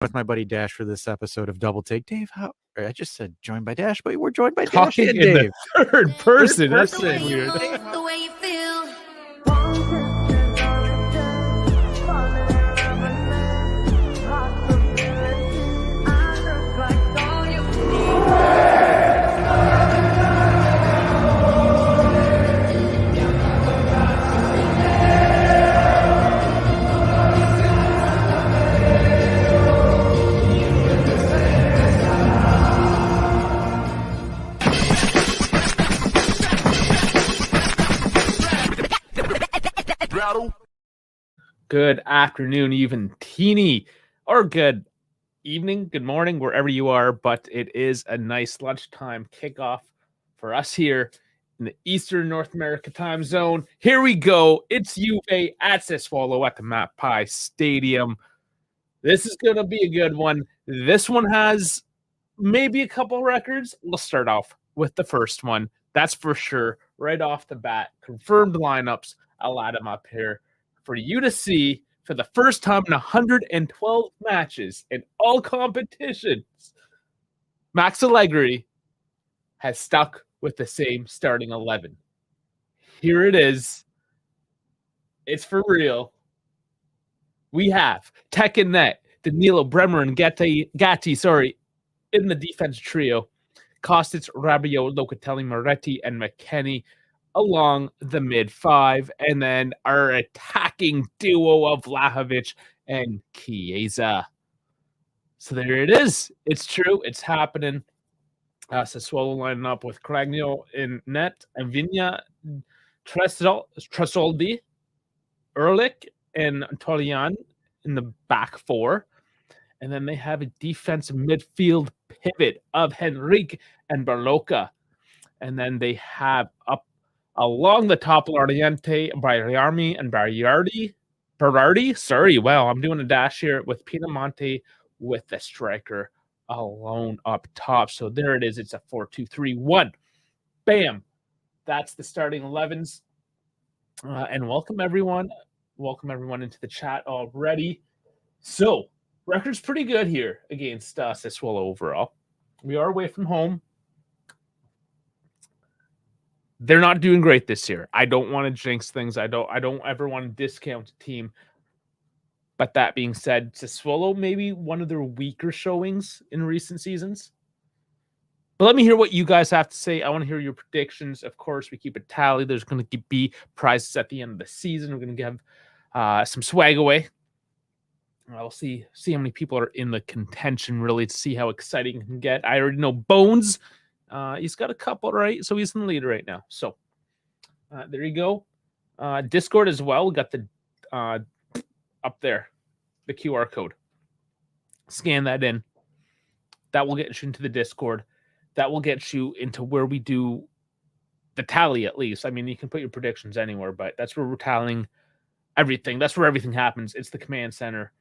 with my buddy Dash for this episode of Double Take. Dave, I just said joined by Dash, but we're joined by Dash and Dave. The third person. That's so weird. The way you feel. Good afternoon, even teeny, or good evening, good morning, wherever you are. But it is a nice lunchtime kickoff for us here in the Eastern North America time zone. Here we go. It's Juve at Sassulo at the Mappai Stadium. This is going to be a good one. This one has maybe a couple records. We'll start off with the first one. That's for sure. Right off the bat, confirmed lineups. I'll add them up here for you to see for the first time in 112 matches in all competitions. Max Allegri has stuck with the same starting 11. Here it is. It's for real. We have Tech and Net, Danilo, Bremer, and Gatti, in the defense trio. Kostic, Rabiot, Locatelli, Moretti, and McKennie along the mid five, and then our attacking duo of Vlahovic and Chiesa. So there it is. It's true. It's happening. Sassuolo lining up with Cragno in net, and Vigna, Tresoldi, Ehrlich, and Tolian in the back four. And then they have a defensive midfield pivot of Henrique and Barloca. And then they have up along the top, Loriente, Bayarmi, and Berardi. Sorry, wow, I'm doing a dash here with Pinamonte with the striker alone up top. So there it is. It's a 4-2-3-1. Bam. That's the starting 11s. And welcome everyone. Welcome everyone into the chat already. So record's pretty good here against Sassuolo overall. We are away from home. They're not doing great this year. I don't want to jinx things. I don't ever want to discount a team. But that being said, Sassuolo maybe one of their weaker showings in recent seasons. But let me hear what you guys have to say. I want to hear your predictions. Of course, we keep a tally. There's going to be prizes at the end of the season. We're going to give some swag away. I'll see how many people are in the contention, really, to see how exciting it can get. I already know Bones. He's got a couple, right? So he's in the lead right now. So there you go. Discord as well. We got the up there, the QR code. Scan that in. That will get you into the Discord. That will get you into where we do the tally, at least. I mean, you can put your predictions anywhere, but that's where we're tallying everything. That's where everything happens. It's the command center.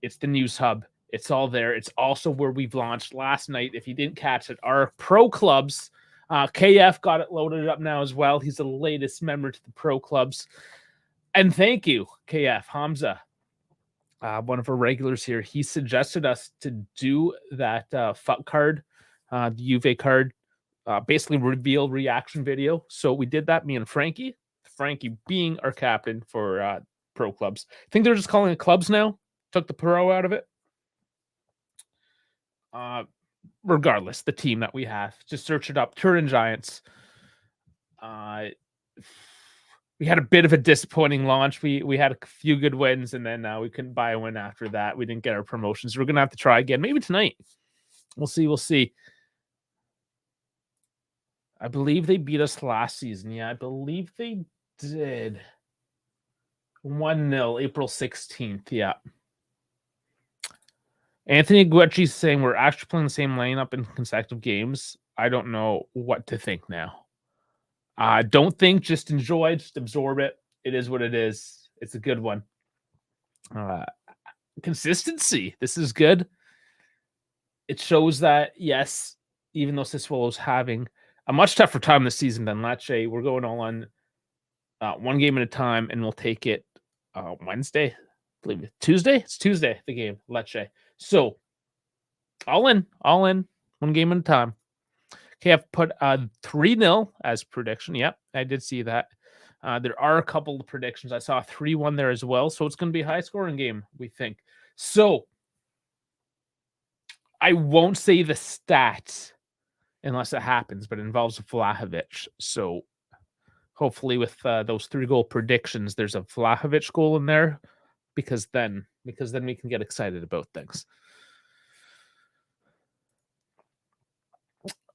It's the news hub. It's all there. It's also where we've launched last night. If you didn't catch it, our pro clubs. KF got it loaded up now as well. He's the latest member to the pro clubs. And thank you, KF. Hamza, one of our regulars here. He suggested us to do that FUT card, the Juve card, basically reveal reaction video. So we did that, me and Frankie. Frankie being our captain for pro clubs. I think they're just calling it clubs now. Took the pro out of it. Regardless, the team that we have, just search it up. Turin Giants. We had a bit of a disappointing launch. We had a few good wins, and then we couldn't buy a win after that. We didn't get our promotions. We're gonna have to try again, maybe tonight. We'll see. I believe they beat us last season. Yeah, I believe they did. 1-0, April 16th. Yeah. Anthony Gucci's saying we're actually playing the same lineup in consecutive games. I don't know what to think now. Don't think, just enjoy, just absorb it. It is what it is. It's a good one. Consistency. This is good. It shows that, yes, even though Sassuolo's having a much tougher time this season than Lecce, we're going all on one game at a time, and we'll take it Wednesday. I believe it. Tuesday? It's Tuesday, the game, Lecce. So all in, one game at a time. Okay, I've put 3-0 as prediction. Yep, I did see that. There are a couple of predictions. I saw 3-1 there as well. So it's going to be a high scoring game, we think. So I won't say the stats unless it happens, but it involves Vlahovic. So hopefully with those 3-goal predictions, there's a Vlahovic goal in there because then we can get excited about things.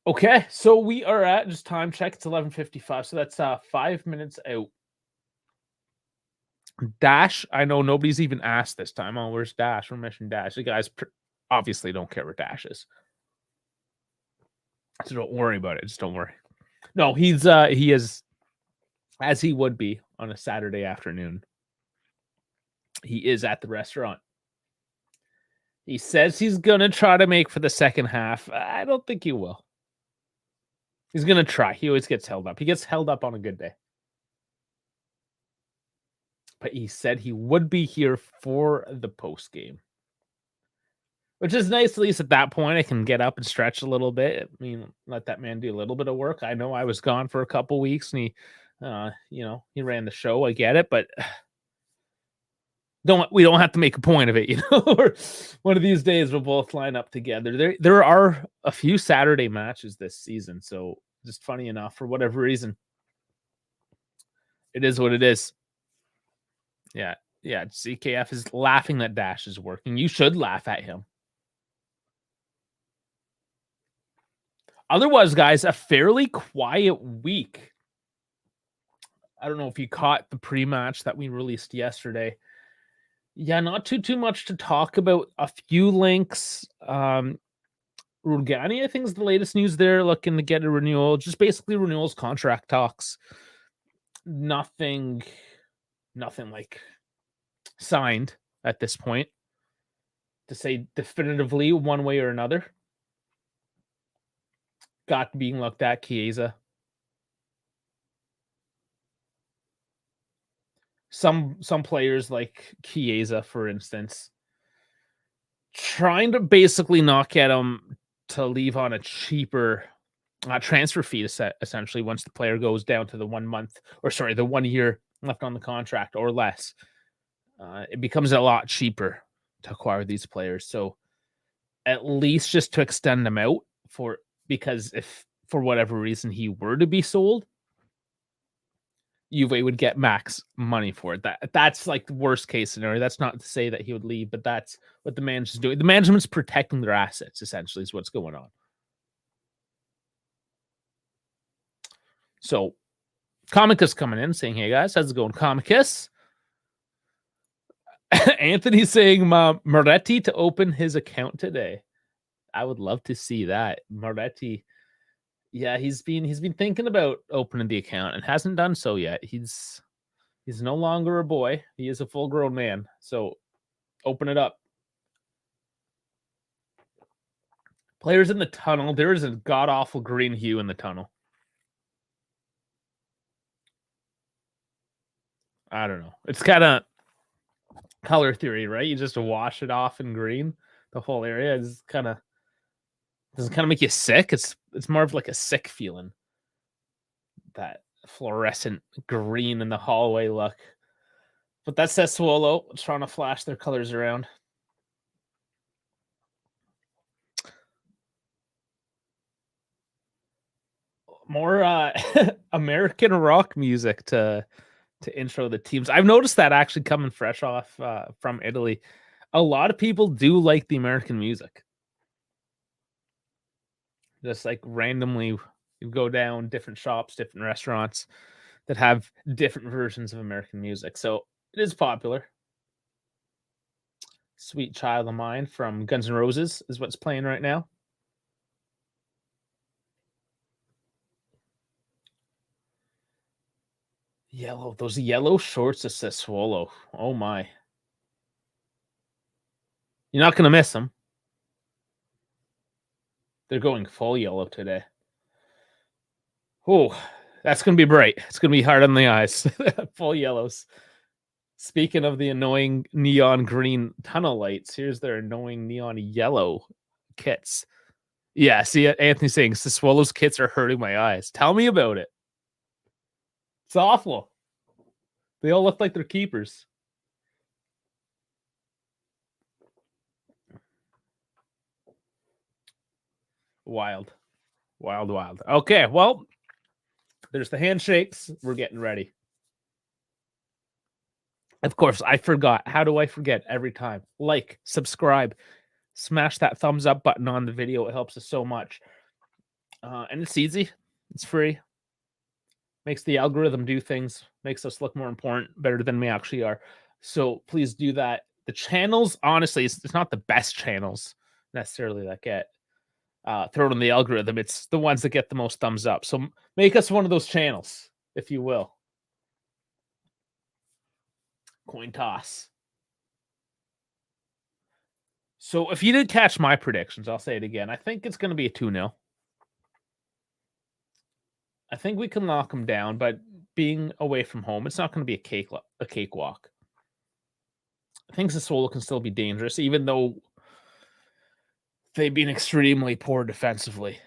Okay, so we are at, just time check, it's 11:55, so that's 5 minutes out. Dash, I know nobody's even asked this time. Oh, where's Dash? We're missing Dash. The guys obviously don't care what Dash is. So don't worry about it. Just don't worry. No, he is, as he would be on a Saturday afternoon. He is at the restaurant. He says he's going to try to make for the second half. I don't think he will. He's going to try. He always gets held up. He gets held up on a good day. But he said he would be here for the post game, which is nice. At least at that point, I can get up and stretch a little bit. I mean, let that man do a little bit of work. I know I was gone for a couple weeks, and he ran the show. I get it, but we don't have to make a point of it. One of these days we'll both line up together. There are a few Saturday matches this season, so just funny enough, for whatever reason, it is what it is. Yeah. CKF is laughing that Dash is working. You should laugh at him. Otherwise, guys, a fairly quiet week. I don't know if you caught the pre-match that we released yesterday. Yeah, not too much to talk about. A few links. Rugani, I think, is the latest news there, looking to get a renewal. Just basically renewals, contract talks. Nothing like signed at this point to say definitively one way or another. Got being looked at, Chiesa. Some players like Chiesa, for instance, trying to basically not get him to leave on a cheaper transfer fee, essentially, once the player goes down to the 1 year left on the contract or less. It becomes a lot cheaper to acquire these players. So at least just to extend them out because if for whatever reason he were to be sold, Juve would get max money for it. That's like the worst case scenario. That's not to say that he would leave, but that's what the management's doing. The management's protecting their assets, essentially, is what's going on. So Comicus coming in saying, hey guys, how's it going, Comicus? Anthony saying Moretti to open his account today. I would love to see that. Moretti, yeah, he's been thinking about opening the account and hasn't done so yet. He's no longer a boy. He is a full-grown man. So open it up. Players in the tunnel. There is a god-awful green hue in the tunnel. I don't know. It's kind of color theory, right? You just wash it off in green. The whole area is kind of, does it kind of make you sick? It's more of like a sick feeling. That fluorescent green in the hallway look. But that's Sassuolo trying to flash their colors around. More American rock music to intro the teams. I've noticed that actually coming fresh off from Italy. A lot of people do like the American music. Just like randomly you go down different shops, different restaurants that have different versions of American music. So it is popular. Sweet Child of Mine from Guns N' Roses is what's playing right now. Yellow. Those yellow shorts of Sassuolo. Oh my. You're not going to miss them. They're going full yellow today. Oh, that's going to be bright. It's going to be hard on the eyes. Full yellows. Speaking of the annoying neon green tunnel lights, here's their annoying neon yellow kits. Yeah, see, Anthony saying Sassuolo's kits are hurting my eyes. Tell me about it. It's awful. They all look like they're keepers. Wild. Wild, wild. Okay, well, there's the handshakes. We're getting ready. Of course, I forgot. How do I forget every time? Like, subscribe, smash that thumbs up button on the video. It helps us so much. And it's easy. It's free. Makes the algorithm do things. Makes us look more important, better than we actually are. So please do that. The channels, honestly, it's not the best channels necessarily that get thrown in the algorithm. It's the ones that get the most thumbs up. So make us one of those channels, if you will. Coin toss. So if you did catch my predictions, I'll say it again. I think it's going to be a 2-0. I think we can lock them down, but being away from home, it's not going to be a cakewalk. I think Sassuolo can still be dangerous, even though they've been extremely poor defensively.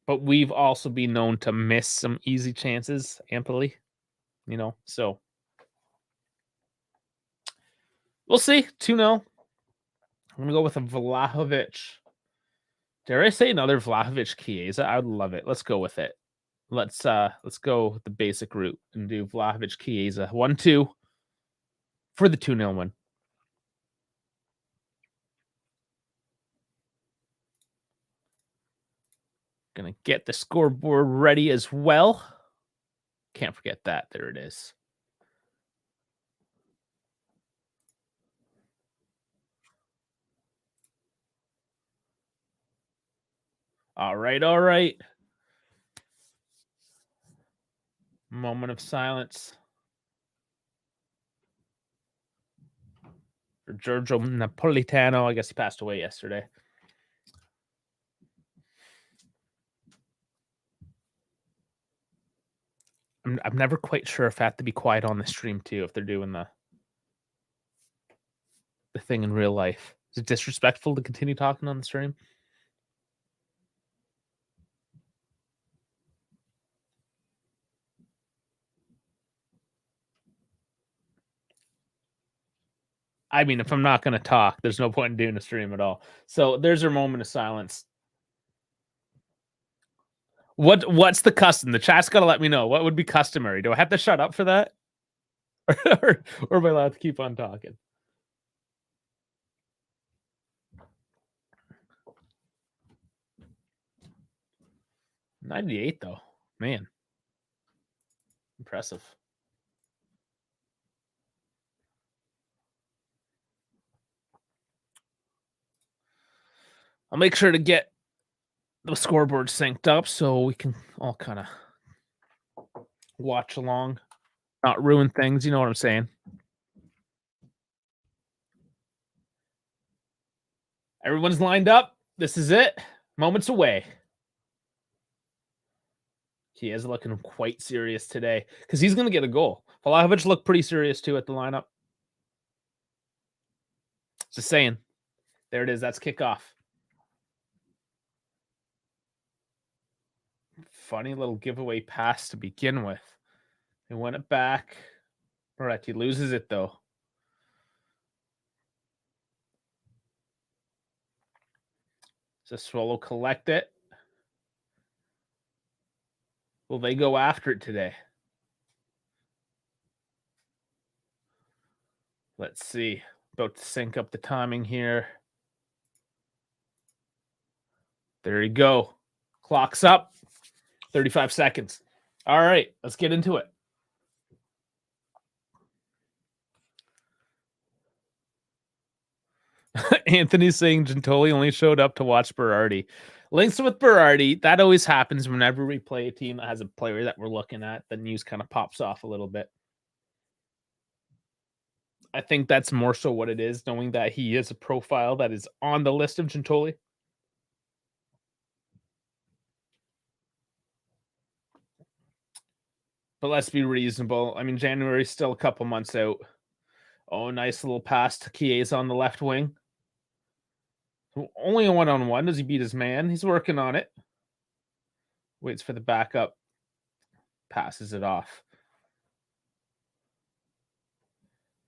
But we've also been known to miss some easy chances amply, so we'll see. 2-0. I'm going to go with a Vlahovic. Dare I say another Vlahovic Chiesa? I would love it. Let's go with it. Let's go with the basic route and do Vlahovic Chiesa. 1-2 for the 2-0 win. Gonna get the scoreboard ready as well. Can't forget that. There it is. All right, all right. Moment of silence for Giorgio Napolitano. I guess he passed away yesterday. I'm never quite sure if I have to be quiet on the stream too, if they're doing the thing in real life. Is it disrespectful to continue talking on the stream? I mean, if I'm not going to talk, there's no point in doing a stream at all. So there's our moment of silence. What's the custom? The chat's got to let me know. What would be customary? Do I have to shut up for that? or am I allowed to keep on talking? '98 though, man, impressive. I'll make sure to get the scoreboard synced up so we can all kind of watch along, not ruin things. You know what I'm saying? Everyone's lined up. This is it. Moments away. He is looking quite serious today because he's going to get a goal. Vlahovic looked pretty serious too at the lineup. Just saying. There it is. That's kickoff. Funny little giveaway pass to begin with. They won it back. All right, he loses it though. Sassuolo collect it. Will they go after it today? Let's see. About to sync up the timing here. There you go. Clock's up. 35 seconds. All right, let's get into it. Anthony's saying Gentoli only showed up to watch Berardi. Links with Berardi. That always happens whenever we play a team that has a player that we're looking at. The news kind of pops off a little bit. I think that's more so what it is, knowing that he is a profile that is on the list of Gentoli. But let's be reasonable. I mean, January's still a couple months out. Oh, nice little pass to Chiesa on the left wing. Only a one-on-one. Does he beat his man? He's working on it. Waits for the backup. Passes it off.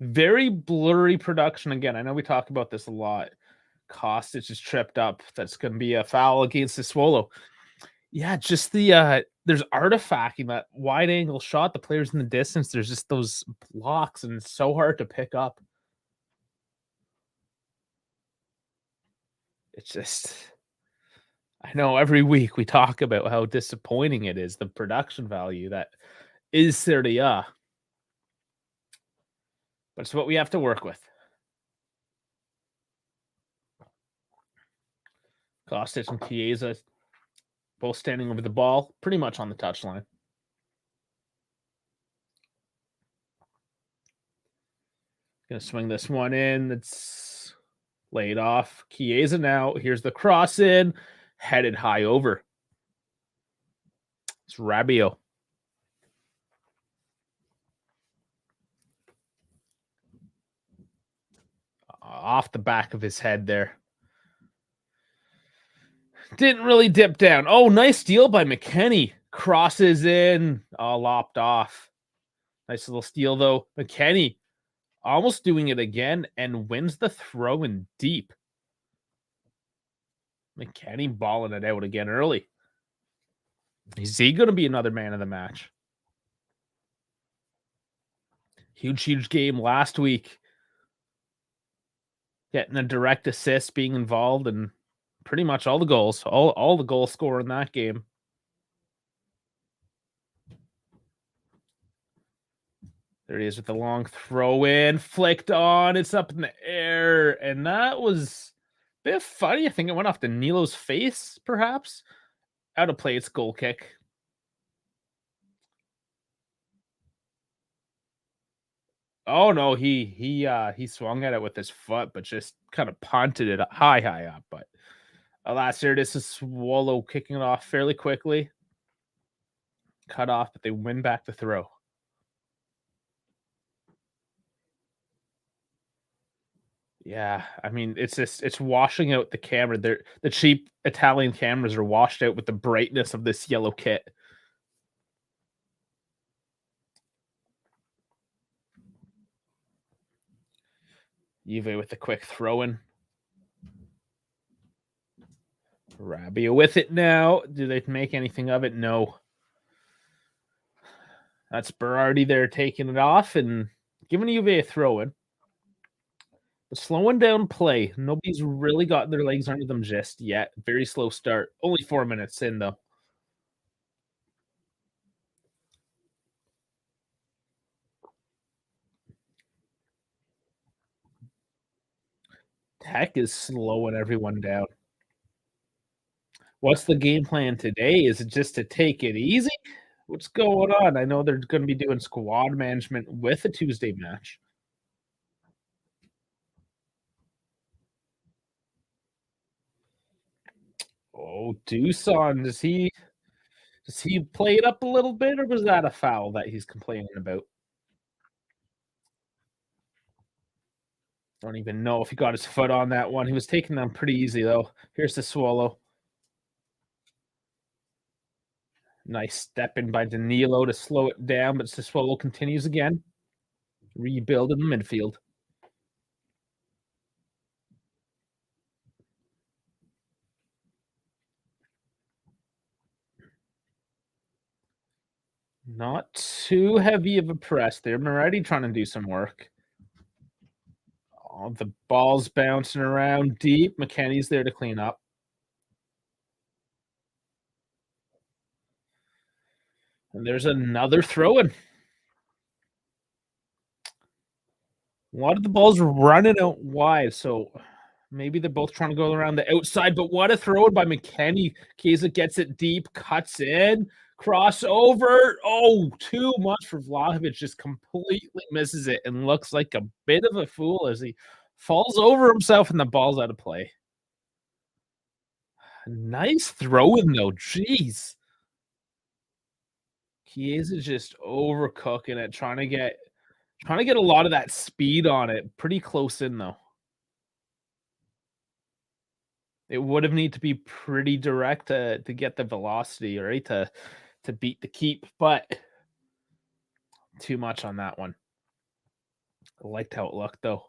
Very blurry production again. I know we talk about this a lot. Kostic is tripped up. That's going to be a foul against Sassuolo. Yeah, just the there's artifacting that wide angle shot. The players in the distance. There's just those blocks, and it's so hard to pick up. It's just, I know every week we talk about how disappointing it is, the production value that is Serie A. But it's what we have to work with. Kostic and Chiesa both standing over the ball, pretty much on the touchline. Gonna swing this one in. That's laid off. Chiesa now. Here's the cross in. Headed high over. It's Rabiot. Off the back of his head there. Didn't really dip down. Oh, nice steal by McKennie. Crosses in. Oh, lopped off. Nice little steal, though. McKennie almost doing it again and wins the throw in deep. McKennie balling it out again early. Is he going to be another man of the match? Huge game last week. Getting a direct assist, being involved in pretty much all the goals. All the goal scorer in that game. There he is with the long throw in. Flicked on. It's up in the air. And that was a bit funny. I think it went off Danilo's face, perhaps. Out of play, it's goal kick. Oh no, he swung at it with his foot, but just kind of punted it high up. But alas, here it is. Sassuolo kicking it off fairly quickly. Cut off, but they win back the throw. Yeah, I mean, it's washing out the camera. The cheap Italian cameras are washed out with the brightness of this yellow kit. Juve with the quick throw-in. Rabiot with it now. Do they make anything of it? No. That's Berardi there taking it off and giving Juve a throw-in. But slowing down play. Nobody's really gotten their legs under them just yet. Very slow start. Only 4 minutes in, though. Tech is slowing everyone down. What's the game plan today? Is it just to take it easy? What's going on? I know they're going to be doing squad management with a Tuesday match. Oh, Dusan, does he play it up a little bit, or was that a foul that he's complaining about? Don't even know if he got his foot on that one. He was taking them pretty easy, though. Here's the Swallow. Nice step in by Danilo to slow it down, but Sassuolo continues again. Rebuild in the midfield. Not too heavy of a press there. Moretti trying to do some work. Oh, the ball's bouncing around deep. McKennie's there to clean up. And there's another throw-in. A lot of the balls running out wide, so maybe they're both trying to go around the outside, but what a throw-in by McKennie. Chiesa gets it deep, cuts in, crossover. Oh, too much for Vlahovic. Just completely misses it and looks like a bit of a fool as he falls over himself and the ball's out of play. Nice throw-in, though. Jeez. Chiesa just overcooking it, trying to get a lot of that speed on it. Pretty close in though. It would have need to be pretty direct to get the velocity, right? To beat the keep, but too much on that one. I liked how it looked though.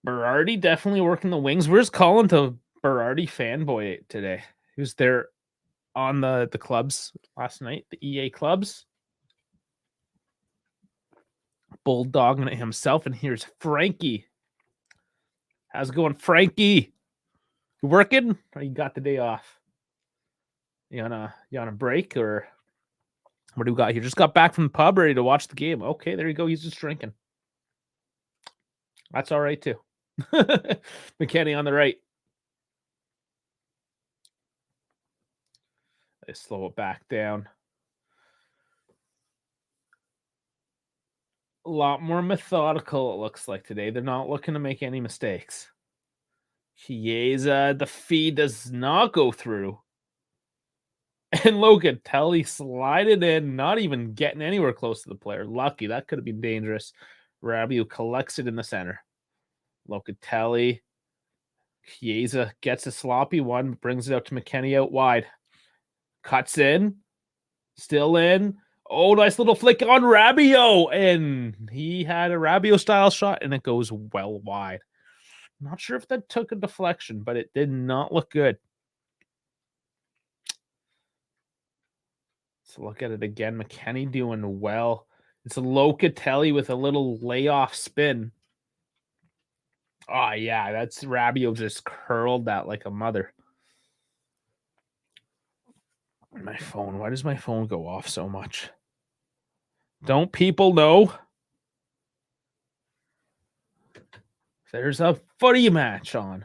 Berardi definitely working the wings. Where's Colin to Berardi fanboy today? He was there on the clubs last night, the EA clubs. Bulldogging it himself. And here's Frankie. How's it going, Frankie? You working? Or you got the day off? You on a break, or what do we got here? Just got back from the pub, ready to watch the game. Okay, there you go. He's just drinking. That's all right too. McKenny on the right. They slow it back down. A lot more methodical, it looks like today. They're not looking to make any mistakes. Chiesa, the feed does not go through. And Locatelli slided in, not even getting anywhere close to the player. Lucky, that could have been dangerous. Rabiot collects it in the center. Locatelli. Chiesa gets a sloppy one, brings it out to McKenny out wide. Cuts in. Still in. Oh, nice little flick on Rabiot. And he had a Rabiot-style shot, and it goes well wide. Not sure if that took a deflection, but it did not look good. Let's look at it again. McKenny doing well. It's a Locatelli with a little layoff spin. Oh, yeah, that's Rabiot just curled that like a mother. My phone. Why does my phone go off so much? Don't people know? There's a footy match on.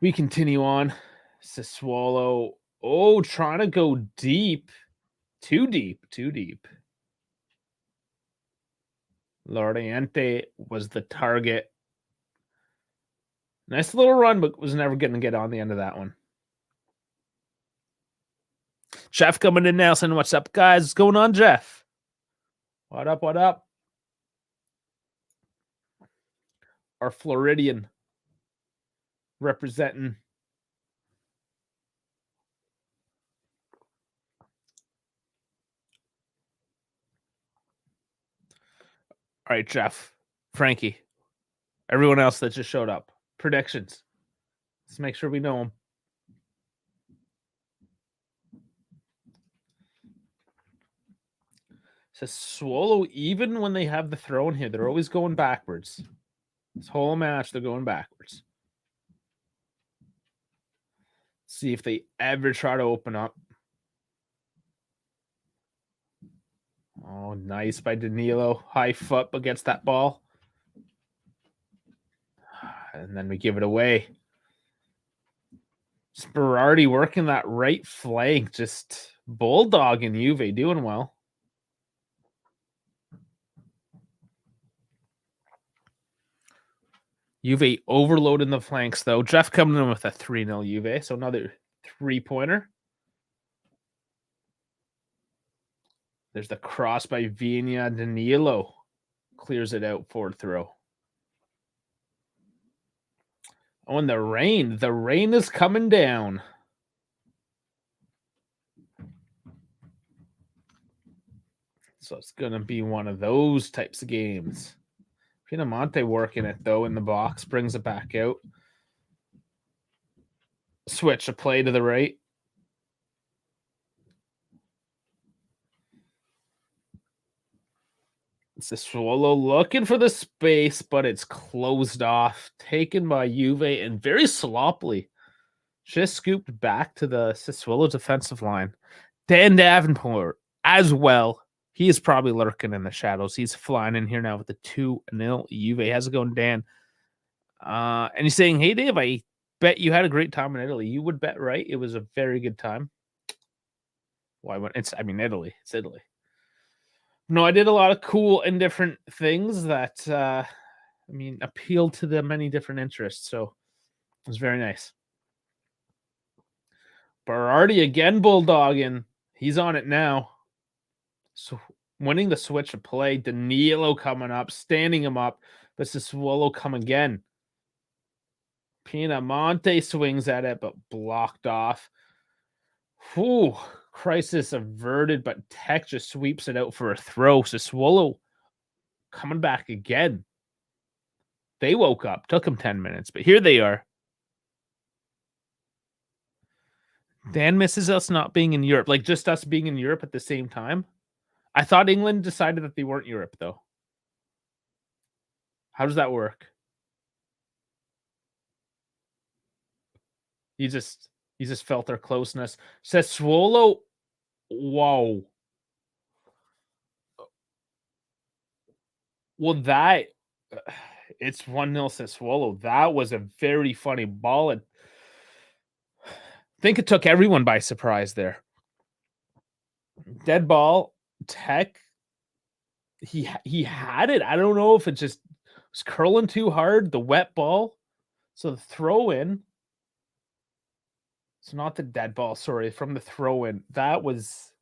We continue on. Sassuolo. Oh, trying to go deep. Too deep. Loriente was the target. Nice little run, but was never going to get on the end of that one. Jeff coming in now saying, what's up, guys? What's going on, Jeff? What up? Our Floridian representing. All right, Jeff, Frankie, everyone else that just showed up. Predictions. Let's make sure we know them. Sassuolo, even when they have the throw in here, they're always going backwards. This whole match, they're going backwards. See if they ever try to open up. Oh, nice by Danilo. High foot, but gets that ball. And then we give it away. Berardi working that right flank. Just bulldogging Juve, doing well. Juve overloading the flanks, though. Jeff coming in with a 3-0 Juve, so another 3-pointer. There's the cross by Vigna. Danilo clears it out, forward throw. Oh, and the rain is coming down. So it's going to be one of those types of games. Pinamonte working it, though, in the box. Brings it back out. Switch a play to the right. Sassuolo looking for the space, but it's closed off. Taken by Juve and very sloppily. Just scooped back to the Sassuolo defensive line. Dan Davenport as well. He is probably lurking in the shadows. He's flying in here now with the 2-0 Juve. How's it going, Dan? And he's saying, hey, Dave, I bet you had a great time in Italy. You would bet right. It was a very good time. Why? Italy. It's Italy. No, I did a lot of cool and different things that, appealed to the many different interests. So it was very nice. Berardi again bulldogging. He's on it now. So winning the switch of play. Danilo coming up, standing him up. But Sassuolo come again. Pinamonte swings at it, but blocked off. Whew. Crisis averted, but Tech just sweeps it out for a throw. Sassuolo coming back again. They woke up. Took them 10 minutes, but here they are. Dan misses us not being in Europe, like just us being in Europe at the same time. I thought England decided that they weren't Europe, though. How does that work? He just felt their closeness. Sassuolo, whoa. Well, that it's 1-0 Sassuolo. That was a very funny ball. I think it took everyone by surprise there. Dead ball, Tech. He had it. I don't know if it just was curling too hard. The wet ball. So the throw in. It's not the dead ball, sorry, from the throw in. That was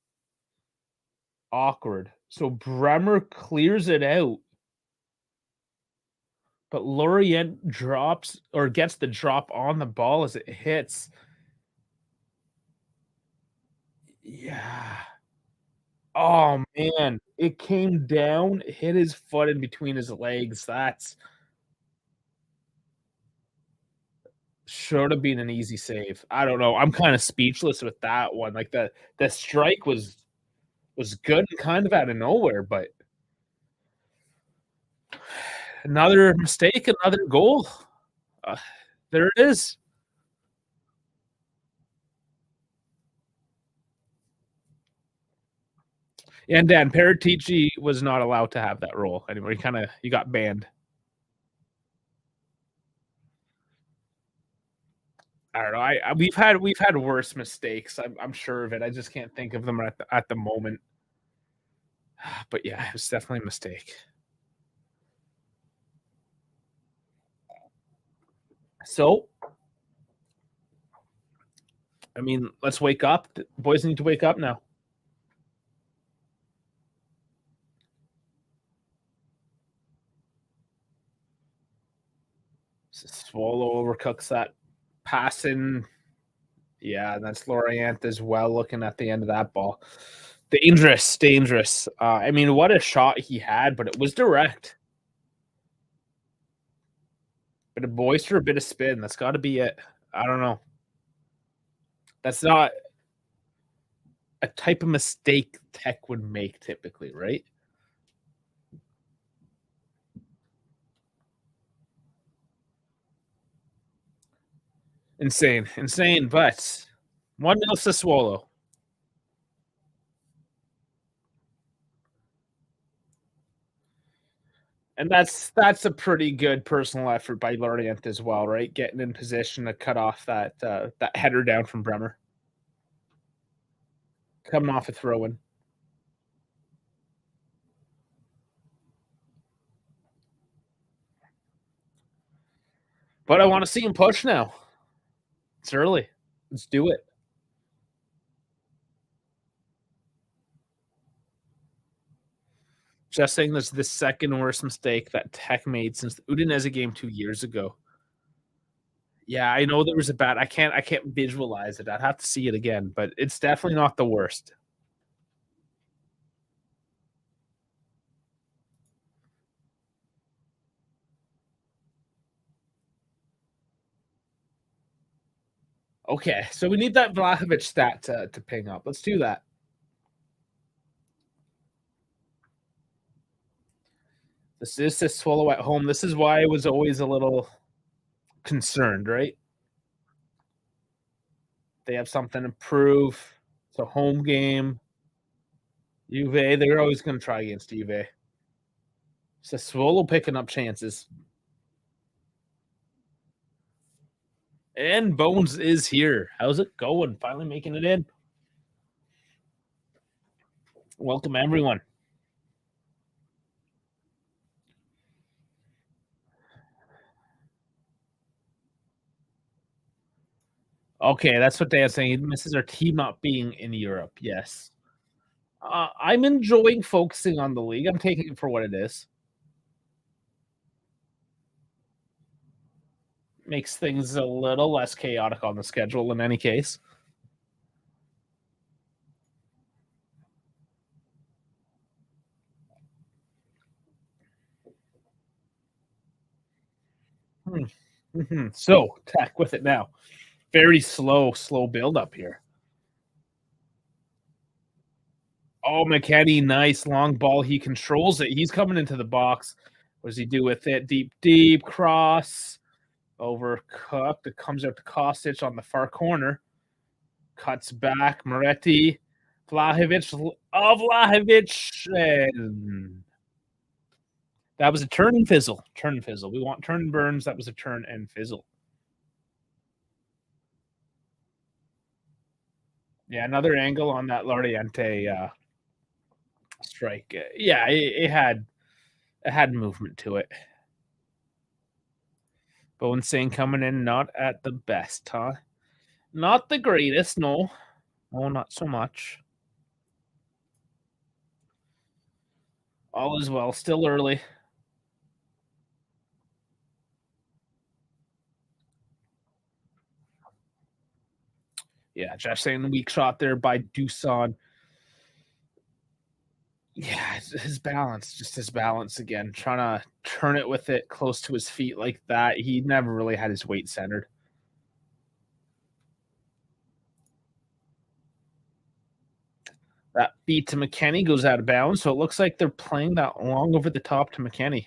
awkward. So Bremer clears it out. But Lorient drops or gets the drop on the ball as it hits. Yeah. Oh, man. It came down, hit his foot in between his legs. That's should have been an easy save. I don't know. I'm kind of speechless with that one. Like the strike was good and kind of out of nowhere, but another mistake, another goal. There it is. And Dan Paratici was not allowed to have that role anymore. He got banned. I don't know. We've had worse mistakes. I'm sure of it. I just can't think of them at the moment. But yeah, it was definitely a mistake. So, I mean, let's wake up. The boys need to wake up now. Swallow overcooks that passing. Yeah, that's Lorient as well. Looking at the end of that ball, dangerous. I mean, what a shot he had, but it was direct. Bit of moisture, a bit of spin. That's got to be it. I don't know. That's not a type of mistake Tech would make typically, right? Insane, but 1-0 Sassuolo. And that's a pretty good personal effort by Lorient as well, right? Getting in position to cut off that that header down from Bremer. Coming off a throw-in. But I want to see him push now. It's early. Let's do it. Just saying this is the second worst mistake that Tech made since the Udinese game 2 years ago. Yeah, I know there was a bad. I can't visualize it. I'd have to see it again, but it's definitely not the worst. Okay, so we need that Vlahovic stat to ping up. Let's do that. This is Sassuolo at home. This is why I was always a little concerned, right? They have something to prove. It's a home game. Juve, they're always going to try against Juve. Sassuolo picking up chances. And Bones is here. How's it going? Finally making it in. Welcome, everyone. Okay, that's what Dan's saying. He misses our team not being in Europe. Yes. I'm enjoying focusing on the league. I'm taking it for what it is. Makes things a little less chaotic on the schedule in any case. So, Tech with it now. Very slow build up here. Oh, McKennie, nice long ball. He controls it. He's coming into the box. What does he do with it? Deep cross. Overcooked. It comes out to Kostic on the far corner. Cuts back. Moretti. Vlahovic. Oh, Vlahovic. That was a turn and fizzle. Turn and fizzle. We want turn and burns. That was a turn and fizzle. Yeah, another angle on that Loriente strike. Yeah, it had movement to it. Bowen Singh coming in not at the best, huh? Not the greatest, no. No, not so much. All is well. Still early. Yeah, Josh saying the weak shot there by Dusan. Yeah, his balance again. Trying to turn it with it close to his feet like that. He never really had his weight centered. That beat to McKennie goes out of bounds, so it looks like they're playing that long over the top to McKennie.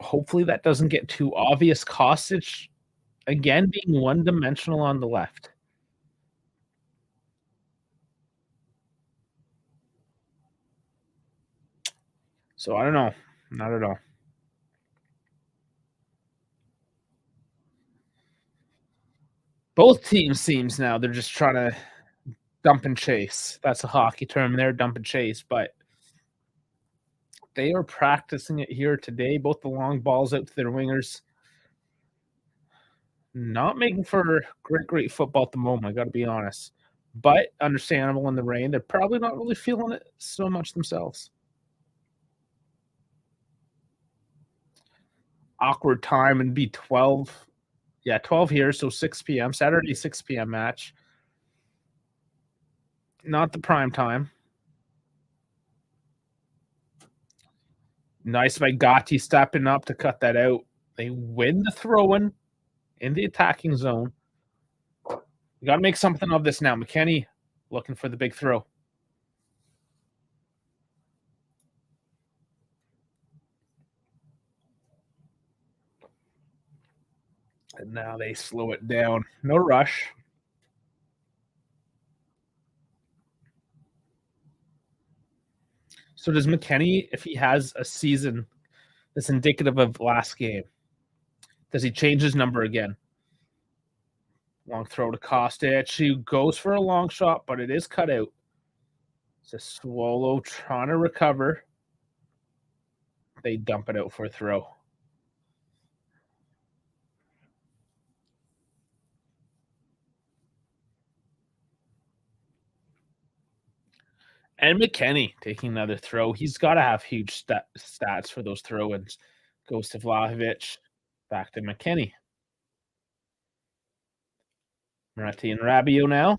Hopefully that doesn't get too obvious. Kostic, again, being one-dimensional on the left. So I don't know. Not at all. Both teams seems now they're just trying to dump and chase. That's a hockey term there, dump and chase. But they are practicing it here today. Both the long balls out to their wingers. Not making for great football at the moment, I got to be honest. But understandable in the rain. They're probably not really feeling it so much themselves. Awkward time and be 12. Yeah, 12 here, so 6 p.m. Saturday, 6 p.m. match. Not the prime time. Nice by Gotti stepping up to cut that out. They win the throw-in in the attacking zone. You got to make something of this now. McKennie looking for the big throw. And now they slow it down. No rush. So does McKennie, if he has a season that's indicative of last game, does he change his number again? Long throw to Kostic, who goes for a long shot, but it is cut out. Sassulo trying to recover. They dump it out for a throw. And McKennie taking another throw. He's got to have huge stats for those throw-ins. Goes to Vlahovic. Back to McKennie. Moretti and Rabiot now.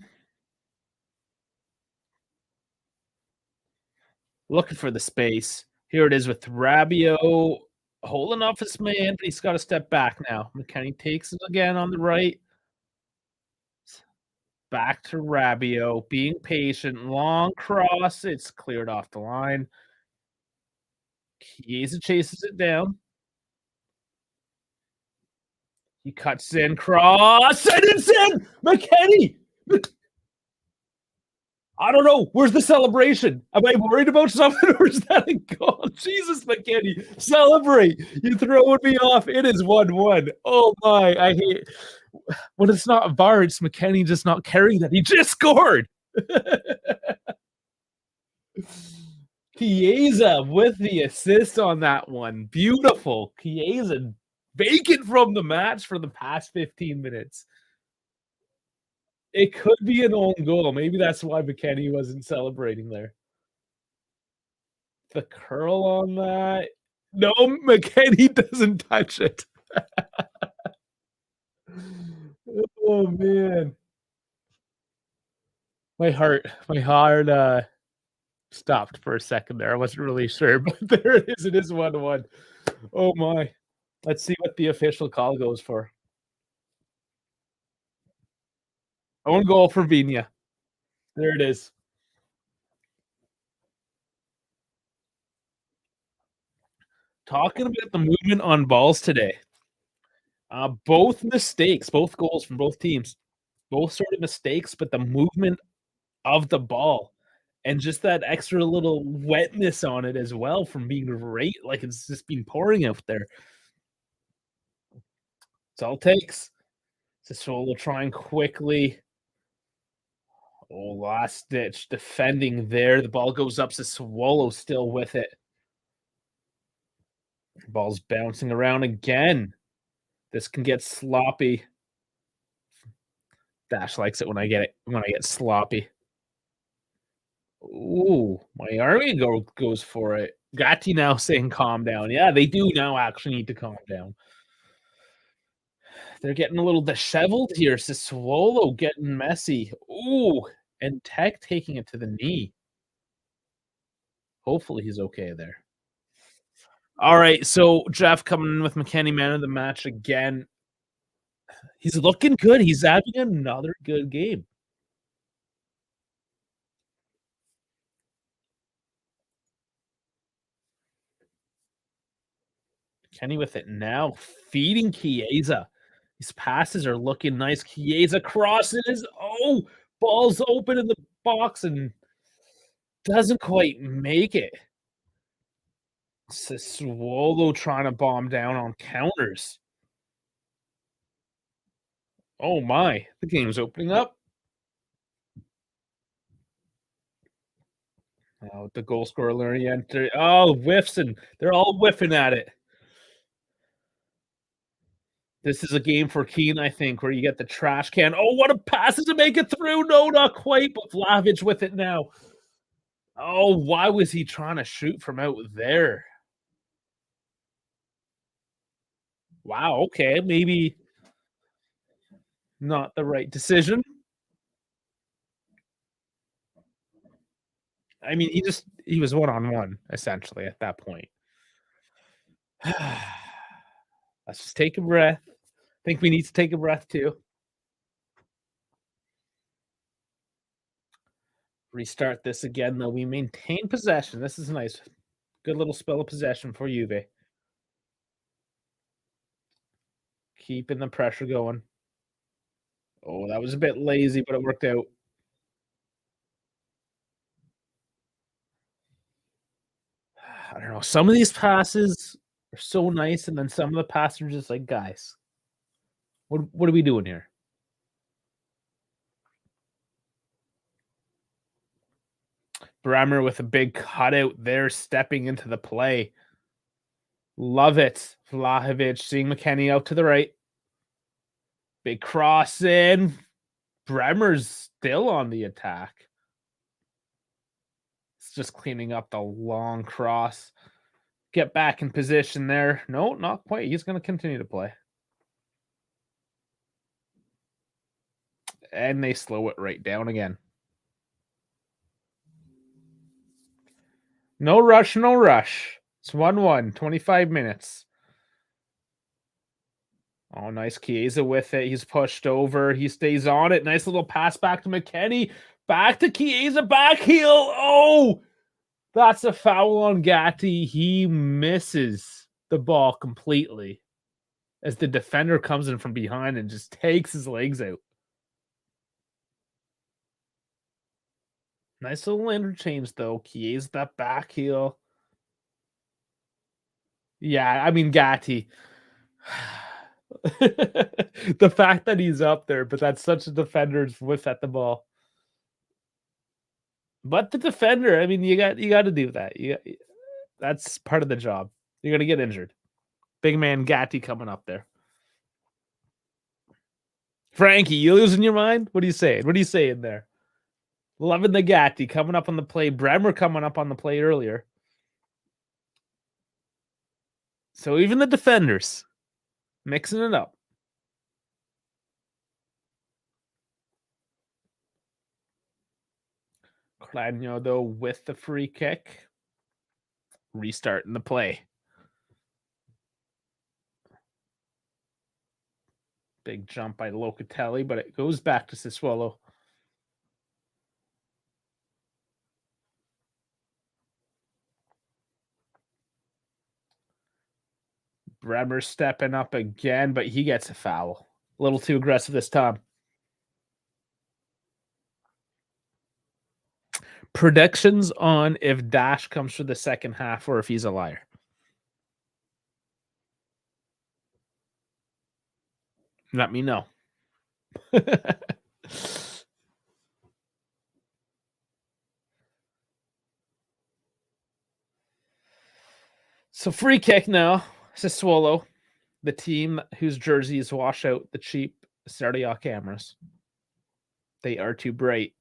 Looking for the space. Here it is with Rabiot holding off his man, but he's got to step back now. McKennie takes it again on the right. Back to Rabiot, being patient. Long cross. It's cleared off the line. Chiesa chases it down. He cuts in, cross, and it's in! McKennie! I don't know. Where's the celebration? Am I worried about something or is that a goal? Jesus, McKennie, celebrate. You're throwing me off. It is 1-1. Oh, my. I hate when it's not VAR, it's McKennie just not carrying that. He just scored. Chiesa with the assist on that one. Beautiful. Chiesa vacant from the match for the past 15 minutes. It could be an own goal. Maybe that's why McKennie wasn't celebrating there. The curl on that. No, McKennie doesn't touch it. Oh, man. My heart stopped for a second there. I wasn't really sure, but there it is. It is 1-1. Oh, my. Let's see what the official call goes for. Own goal for Vigna. There it is. Talking about the movement on balls today. Both mistakes, both goals from both teams. Both sort of mistakes, but the movement of the ball and just that extra little wetness on it as well from being right, like it's just been pouring out there. It's all it takes. Sassuolo trying quickly. Oh, last ditch defending there. The ball goes up. Sassuolo still with it. Ball's bouncing around again. This can get sloppy. Dash likes it when I get sloppy. Ooh, my army goes for it. Gatti now saying calm down. Yeah, they do now actually need to calm down. They're getting a little disheveled here. Sassuolo getting messy. Ooh, and Tech taking it to the knee. Hopefully he's okay there. All right, so Jeff coming in with McKennie man of the match again. He's looking good. He's having another good game. Kenny with it now, feeding Chiesa. These passes are looking nice. Chiesa crosses. Oh, ball's open in the box and doesn't quite make it. Sassuolo trying to bomb down on counters. Oh my, the game's opening up. Oh, the goal scorer learning enter. Oh, whiffs, and they're all whiffing at it. This is a game for Keane, I think, where you get the trash can. Oh, what a pass to make it through. No, not quite, but Vlahovic with it now. Oh, why was he trying to shoot from out there? Wow, okay, maybe not the right decision. I mean, he was one-on-one, essentially, at that point. Let's just take a breath. I think we need to take a breath, too. Restart this again, though. We maintain possession. This is nice. Good little spell of possession for Juve. Keeping the pressure going. Oh, that was a bit lazy, but it worked out. I don't know. Some of these passes are so nice, and then some of the passes are just like, guys, what are we doing here? Bremer with a big cutout there, stepping into the play. Love it. Vlahovic seeing McKennie out to the right. Big cross in. Bremer's still on the attack. It's just cleaning up the long cross. Get back in position there. No, not quite. He's going to continue to play. And they slow it right down again. No rush, no rush. It's 1-1, 25 minutes. Oh, nice Chiesa with it. He's pushed over. He stays on it. Nice little pass back to McKennie. Back to Chiesa. Back heel. Oh, that's a foul on Gatti. He misses the ball completely as the defender comes in from behind and just takes his legs out. Nice little interchange, though. Chiesa, that back heel. Yeah, I mean, Gatti. The fact that he's up there, but that's such a defender's whiff at the ball. But the defender, I mean, you got to do that. That's part of the job. You're gonna get injured. Big man Gatti coming up there. Frankie, you losing your mind? What are you saying? What are you saying there? Loving the Gatti coming up on the play. Bremer coming up on the play earlier. So even the defenders mixing it up. Cranio, though, with the free kick. Restarting the play. Big jump by Locatelli, but it goes back to Sassuolo. Bremer stepping up again, but he gets a foul. A little too aggressive this time. Predictions on if Dash comes for the second half or if he's a liar. Let me know. So free kick now. Sassuolo, the team whose jerseys wash out the cheap Sardia cameras. They are too bright.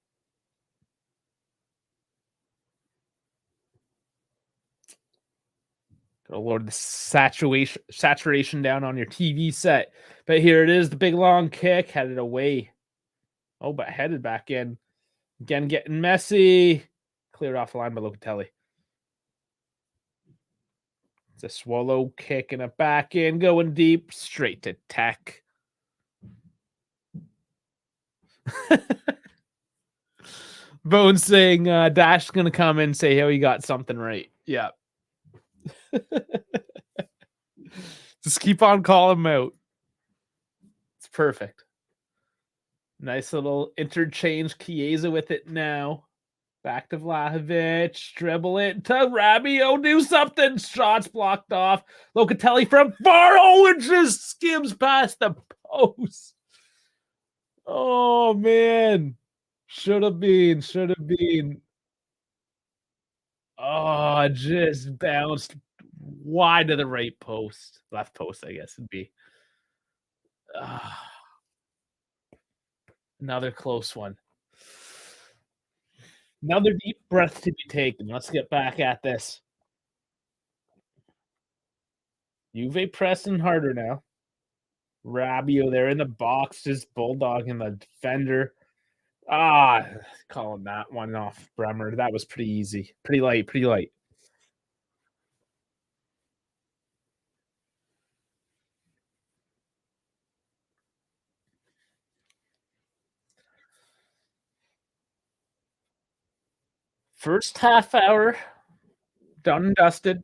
Go Lord, the saturation down on your TV set. But here it is, the big long kick, headed away. Oh, but headed back in. Again, getting messy. Cleared off the line by Locatelli. It's a Swallow kicking it back in, going deep, straight to Tech. Bones saying Dash is going to come in and say, he got something right. Yeah. Just keep on calling him out. It's perfect. Nice little interchange. Chiesa with it now. Back to Vlahovic. Dribble it to Rabiot. Do something. Shots blocked off. Locatelli from far. Oh, it just skims past the post. Oh, man. Should have been. Should have been. Oh, just bounced wide to the right post. Left post, I guess, would be. Another close one. Another deep breath to be taken. Let's get back at this. Juve pressing harder now. Rabiot there in the box, just bulldogging the defender. Calling that one off, Bremer. That was pretty easy. Pretty light, pretty light. First half hour, done and dusted,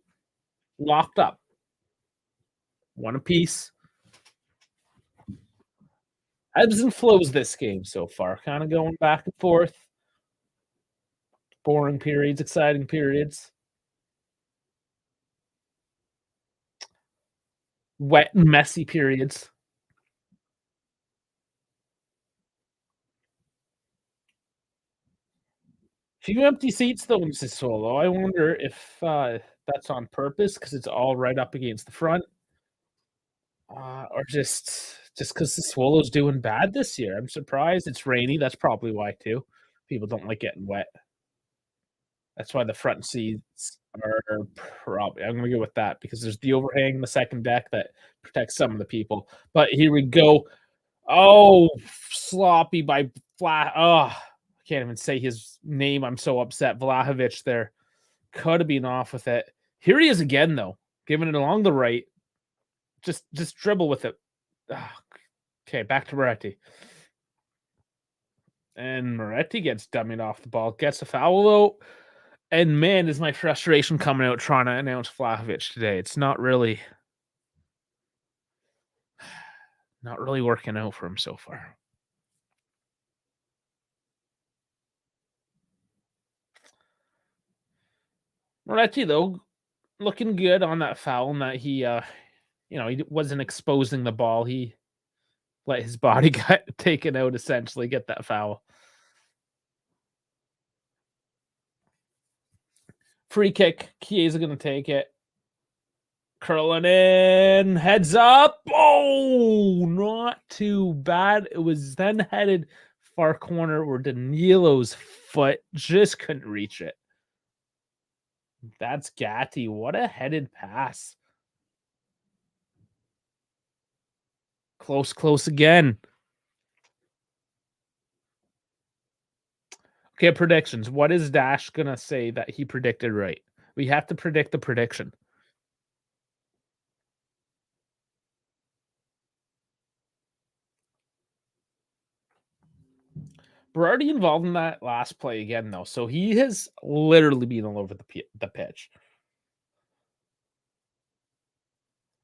locked up. One apiece. Ebbs and flows this game so far. Kind of going back and forth. Boring periods, exciting periods. Wet and messy periods. Few empty seats though in Sassuolo. I wonder if that's on purpose because it's all right up against the front, or just because Sassuolo's doing bad this year. I'm surprised. It's rainy. That's probably why too. People don't like getting wet. That's why the front seats are probably. I'm gonna go with that because there's the overhang in the second deck that protects some of the people. But here we go. Oh, sloppy by flat. Oh, can't even say his name. I'm so upset. Vlahovic there could have been off with it. Here he is again, though, giving it along the right. Just dribble with it. Okay, back to Moretti. And Moretti gets dummied off the ball. Gets a foul, though. And man, is my frustration coming out trying to announce Vlahovic today. It's not really working out for him so far. Moretti, though, looking good on that foul and that he he wasn't exposing the ball. He let his body get taken out, essentially, get that foul. Free kick. Chiesa going to take it. Curling in, heads up. Oh, not too bad. It was then headed far corner where Danilo's foot just couldn't reach it. That's Gatti. What a headed pass. Close again. Okay, predictions. What is Dash going to say that he predicted right? We have to predict the prediction. Berardi involved in that last play again, though. So he has literally been all over the pitch.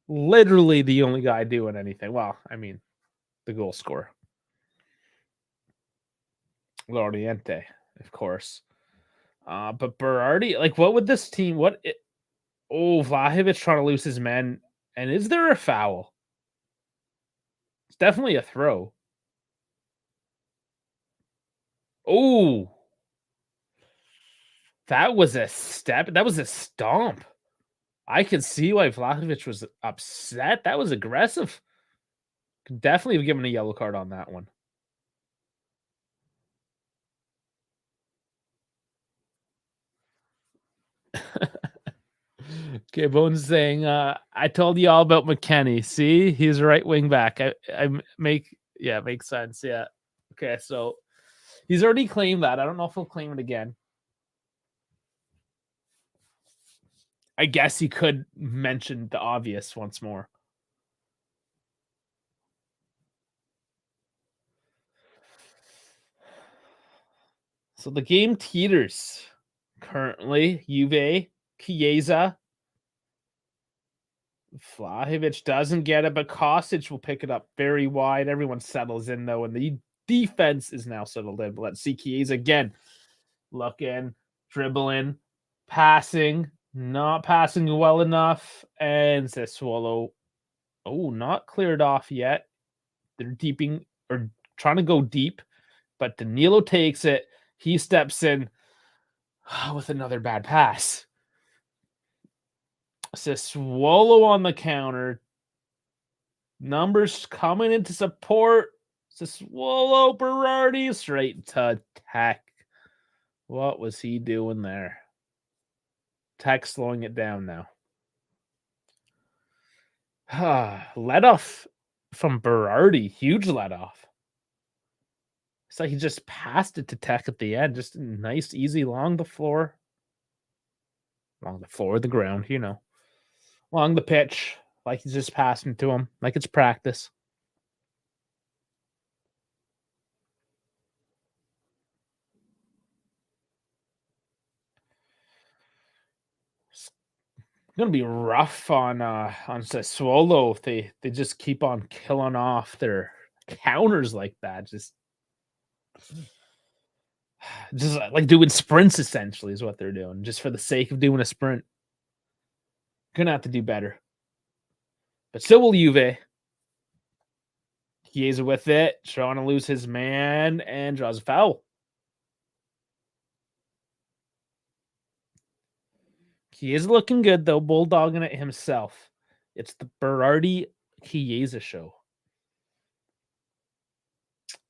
Literally the only guy doing anything. Well, I mean, the goal scorer. Loriente, of course. But Berardi, like, what would this team, Vlahovic trying to lose his men. And is there a foul? It's definitely a throw. Oh, that was a step. That was a stomp. I can see why Vlahovic was upset. That was aggressive. Could definitely have given a yellow card on that one. Okay, Bones saying, I told you all about McKennie. See, he's a right wing back. Makes sense. Yeah. Okay, so he's already claimed that. I don't know if he'll claim it again. I guess he could mention the obvious once more. So the game teeters currently. Juve, Chiesa. Vlahovic doesn't get it, but Kostic will pick it up very wide. Everyone settles in, though, and the defense is now settled in. But let's see Chiesa again. Looking, dribbling, passing, not passing well enough. And Sassuolo, not cleared off yet. They're trying to go deep, but Danilo takes it. He steps in with another bad pass. Sassuolo on the counter. Numbers coming into support. Sassuolo, Berardi straight to Tech. What was he doing there? Tech slowing it down now. Let off from Berardi. Huge let off. It's like he just passed it to Tech at the end. Just nice, easy along the floor. Along the floor of the ground, along the pitch, like he's just passing to him, like it's practice. It's gonna be rough on Sassuolo if they just keep on killing off their counters like that. Just like doing sprints essentially is what they're doing, just for the sake of doing a sprint. Gonna have to do better. But so will Juve. Chiesa with it, trying to lose his man, and draws a foul. He is looking good, though, bulldogging it himself. It's the Berardi Chiesa show.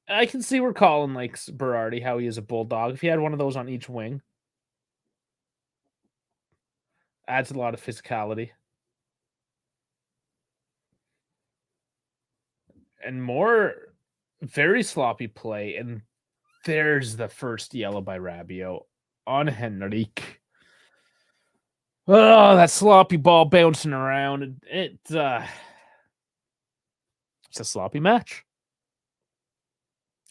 I can see where Colin likes Berardi, how he is a bulldog. If he had one of those on each wing, adds a lot of physicality. And more very sloppy play. And there's the first yellow by Rabiot on Henrique. Oh, that sloppy ball bouncing around. It's a sloppy match.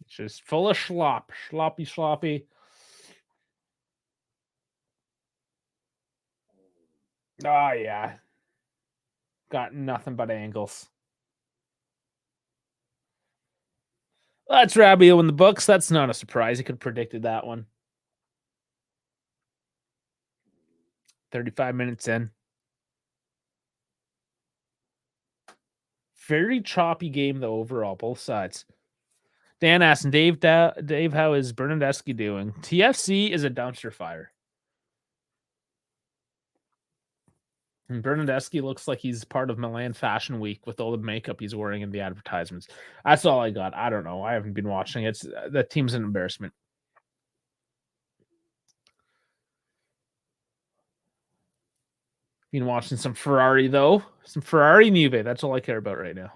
It's just full of sloppy. Oh, yeah. Got nothing but angles. That's Rabiot in the books. That's not a surprise. He could have predicted that one. 35 minutes in. Very choppy game, though, overall, both sides. Dan asking, Dave, how is Bernardeschi doing? TFC is a dumpster fire. And Bernadeschi looks like he's part of Milan Fashion Week with all the makeup he's wearing in the advertisements. That's all I got. I don't know. I haven't been watching. That team's an embarrassment. Been watching some Ferrari though. Some Ferrari and Juve. That's all I care about right now.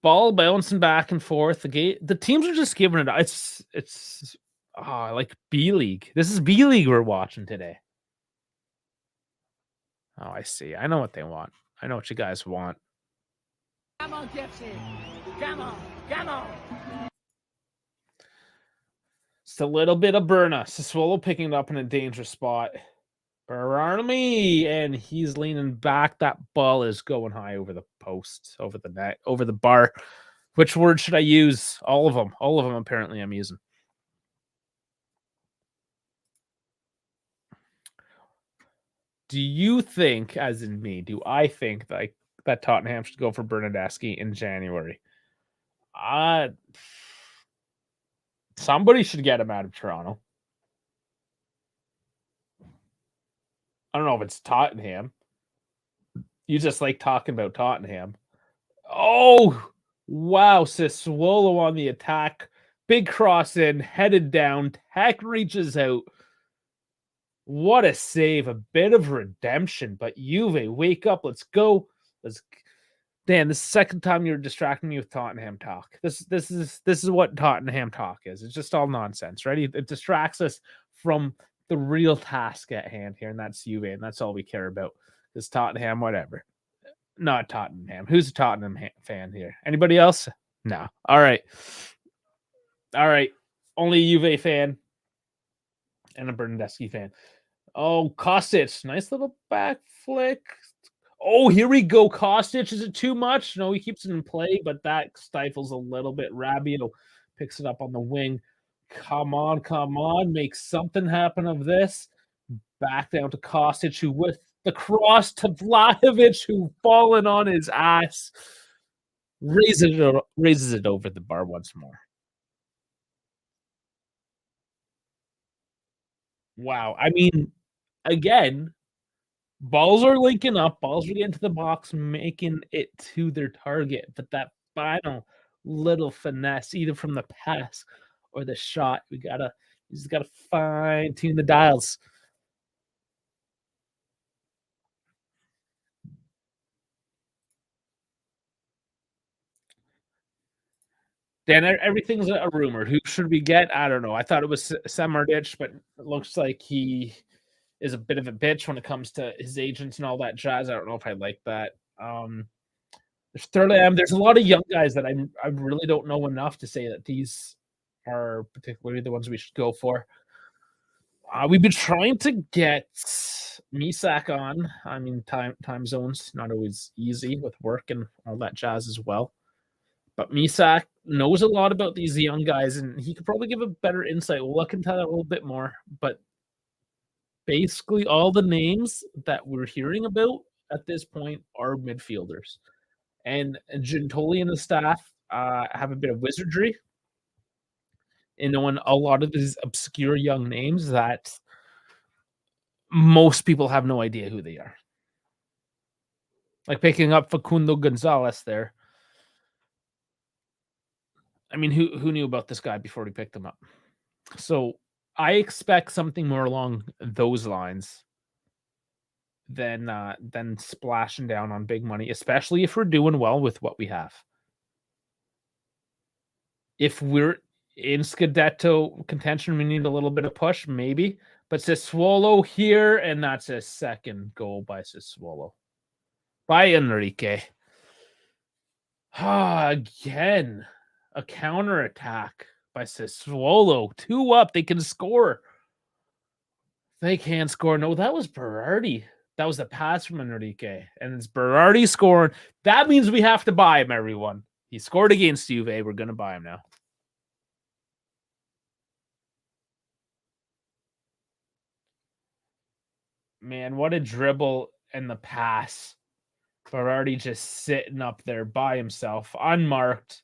Ball bouncing back and forth. The teams are just giving it. It's like B League. This is B League we're watching today. Oh, I see. I know what they want. I know what you guys want. Come on, Gypsy. Come on. Come on. Just a little bit of Berna. Sassuolo picking it up in a dangerous spot. Berarmi, and he's leaning back. That ball is going high over the post, over the net, over the bar. Which word should I use? All of them. All of them, apparently, I'm using. Do you think, as in me, do I think that Tottenham should go for Bernadeschi in January? Somebody should get him out of Toronto. I don't know if it's Tottenham. You just like talking about Tottenham. Oh, wow. Sassuolo on the attack. Big cross in, headed down. Tech reaches out. What a save. A bit of redemption. But Juve, wake up. Let's go. Dan, this is the second time you're distracting me with Tottenham talk. This is what Tottenham talk is. It's just all nonsense, right? It distracts us from the real task at hand here, and that's Juve, and that's all we care about. Is Tottenham, whatever. Not Tottenham. Who's a Tottenham fan here? Anybody else? No. All right. Only a Juve fan and a Bernadeschi fan. Oh, Kostic. Nice little back flick. Oh, here we go. Kostic. Is it too much? No, he keeps it in play, but that stifles a little bit. Rabiot picks it up on the wing. Come on. Make something happen of this. Back down to Kostic, who with the cross to Vlahovic, who fallen on his ass. Raises it over the bar once more. Wow. I mean, again, balls are linking up. Balls are getting to the box, making it to their target. But that final little finesse, either from the pass or the shot, we just gotta fine tune the dials. Dan, everything's a rumor. Who should we get? I don't know. I thought it was Samardic, but it looks like he is a bit of a bitch when it comes to his agents and all that jazz. I don't know if I like that. There's Thurlam. There's a lot of young guys that I really don't know enough to say that these are particularly the ones we should go for. We've been trying to get Misak on. I mean, time zones not always easy with work and all that jazz as well. But Misak knows a lot about these young guys, and he could probably give a better insight. We'll look into that a little bit more. But basically, all the names that we're hearing about at this point are midfielders. And Gintoli and the staff have a bit of wizardry in knowing a lot of these obscure young names that most people have no idea who they are. Like picking up Facundo Gonzalez there. I mean, who knew about this guy before we picked him up? So I expect something more along those lines than splashing down on big money, especially if we're doing well with what we have. If we're in Scudetto contention, we need a little bit of push, maybe. But Sassuolo here, and that's a second goal by Sassuolo. By Enrique. Again, a counterattack by Sassuolo. 2 up. They can score. They can score. No, that was Berardi. That was the pass from Enrique. And it's Berardi scoring. That means we have to buy him, everyone. He scored against Juve. We're going to buy him now. Man, what a dribble and the pass. Berardi just sitting up there by himself, unmarked.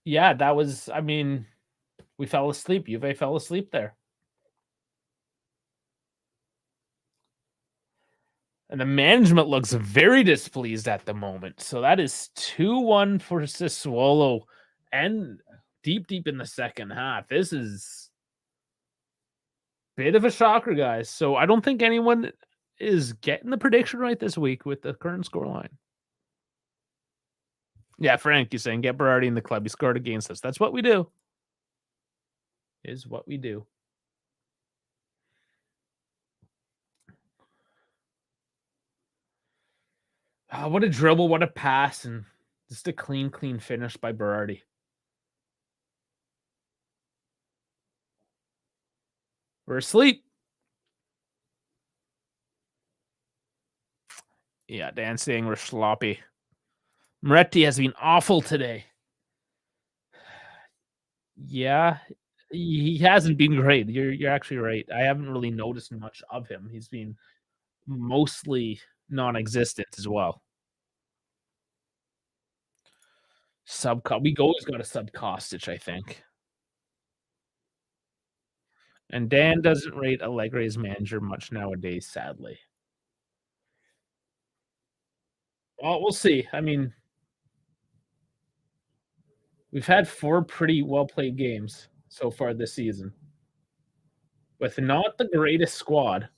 Yeah, that was. I mean, we fell asleep. Juve fell asleep there. And the management looks very displeased at the moment. So that is 2-1 for Sassuolo and deep in the second half. This is a bit of a shocker, guys. So I don't think anyone is getting the prediction right this week with the current scoreline. Yeah, Frank, you're saying get Berardi in the club. He scored against us. That's what we do. Is what we do. What a dribble, what a pass, and just a clean finish by Berardi. We're asleep. Yeah, Dan saying we're sloppy. Moretti has been awful today. Yeah, he hasn't been great. You're actually right. I haven't really noticed much of him. He's been mostly non-existent as well. We always got to sub Kostic, I think. And Dan doesn't rate Allegri's manager much nowadays, sadly. Well, we'll see. I mean, we've had 4 pretty well-played games so far this season with not the greatest squad,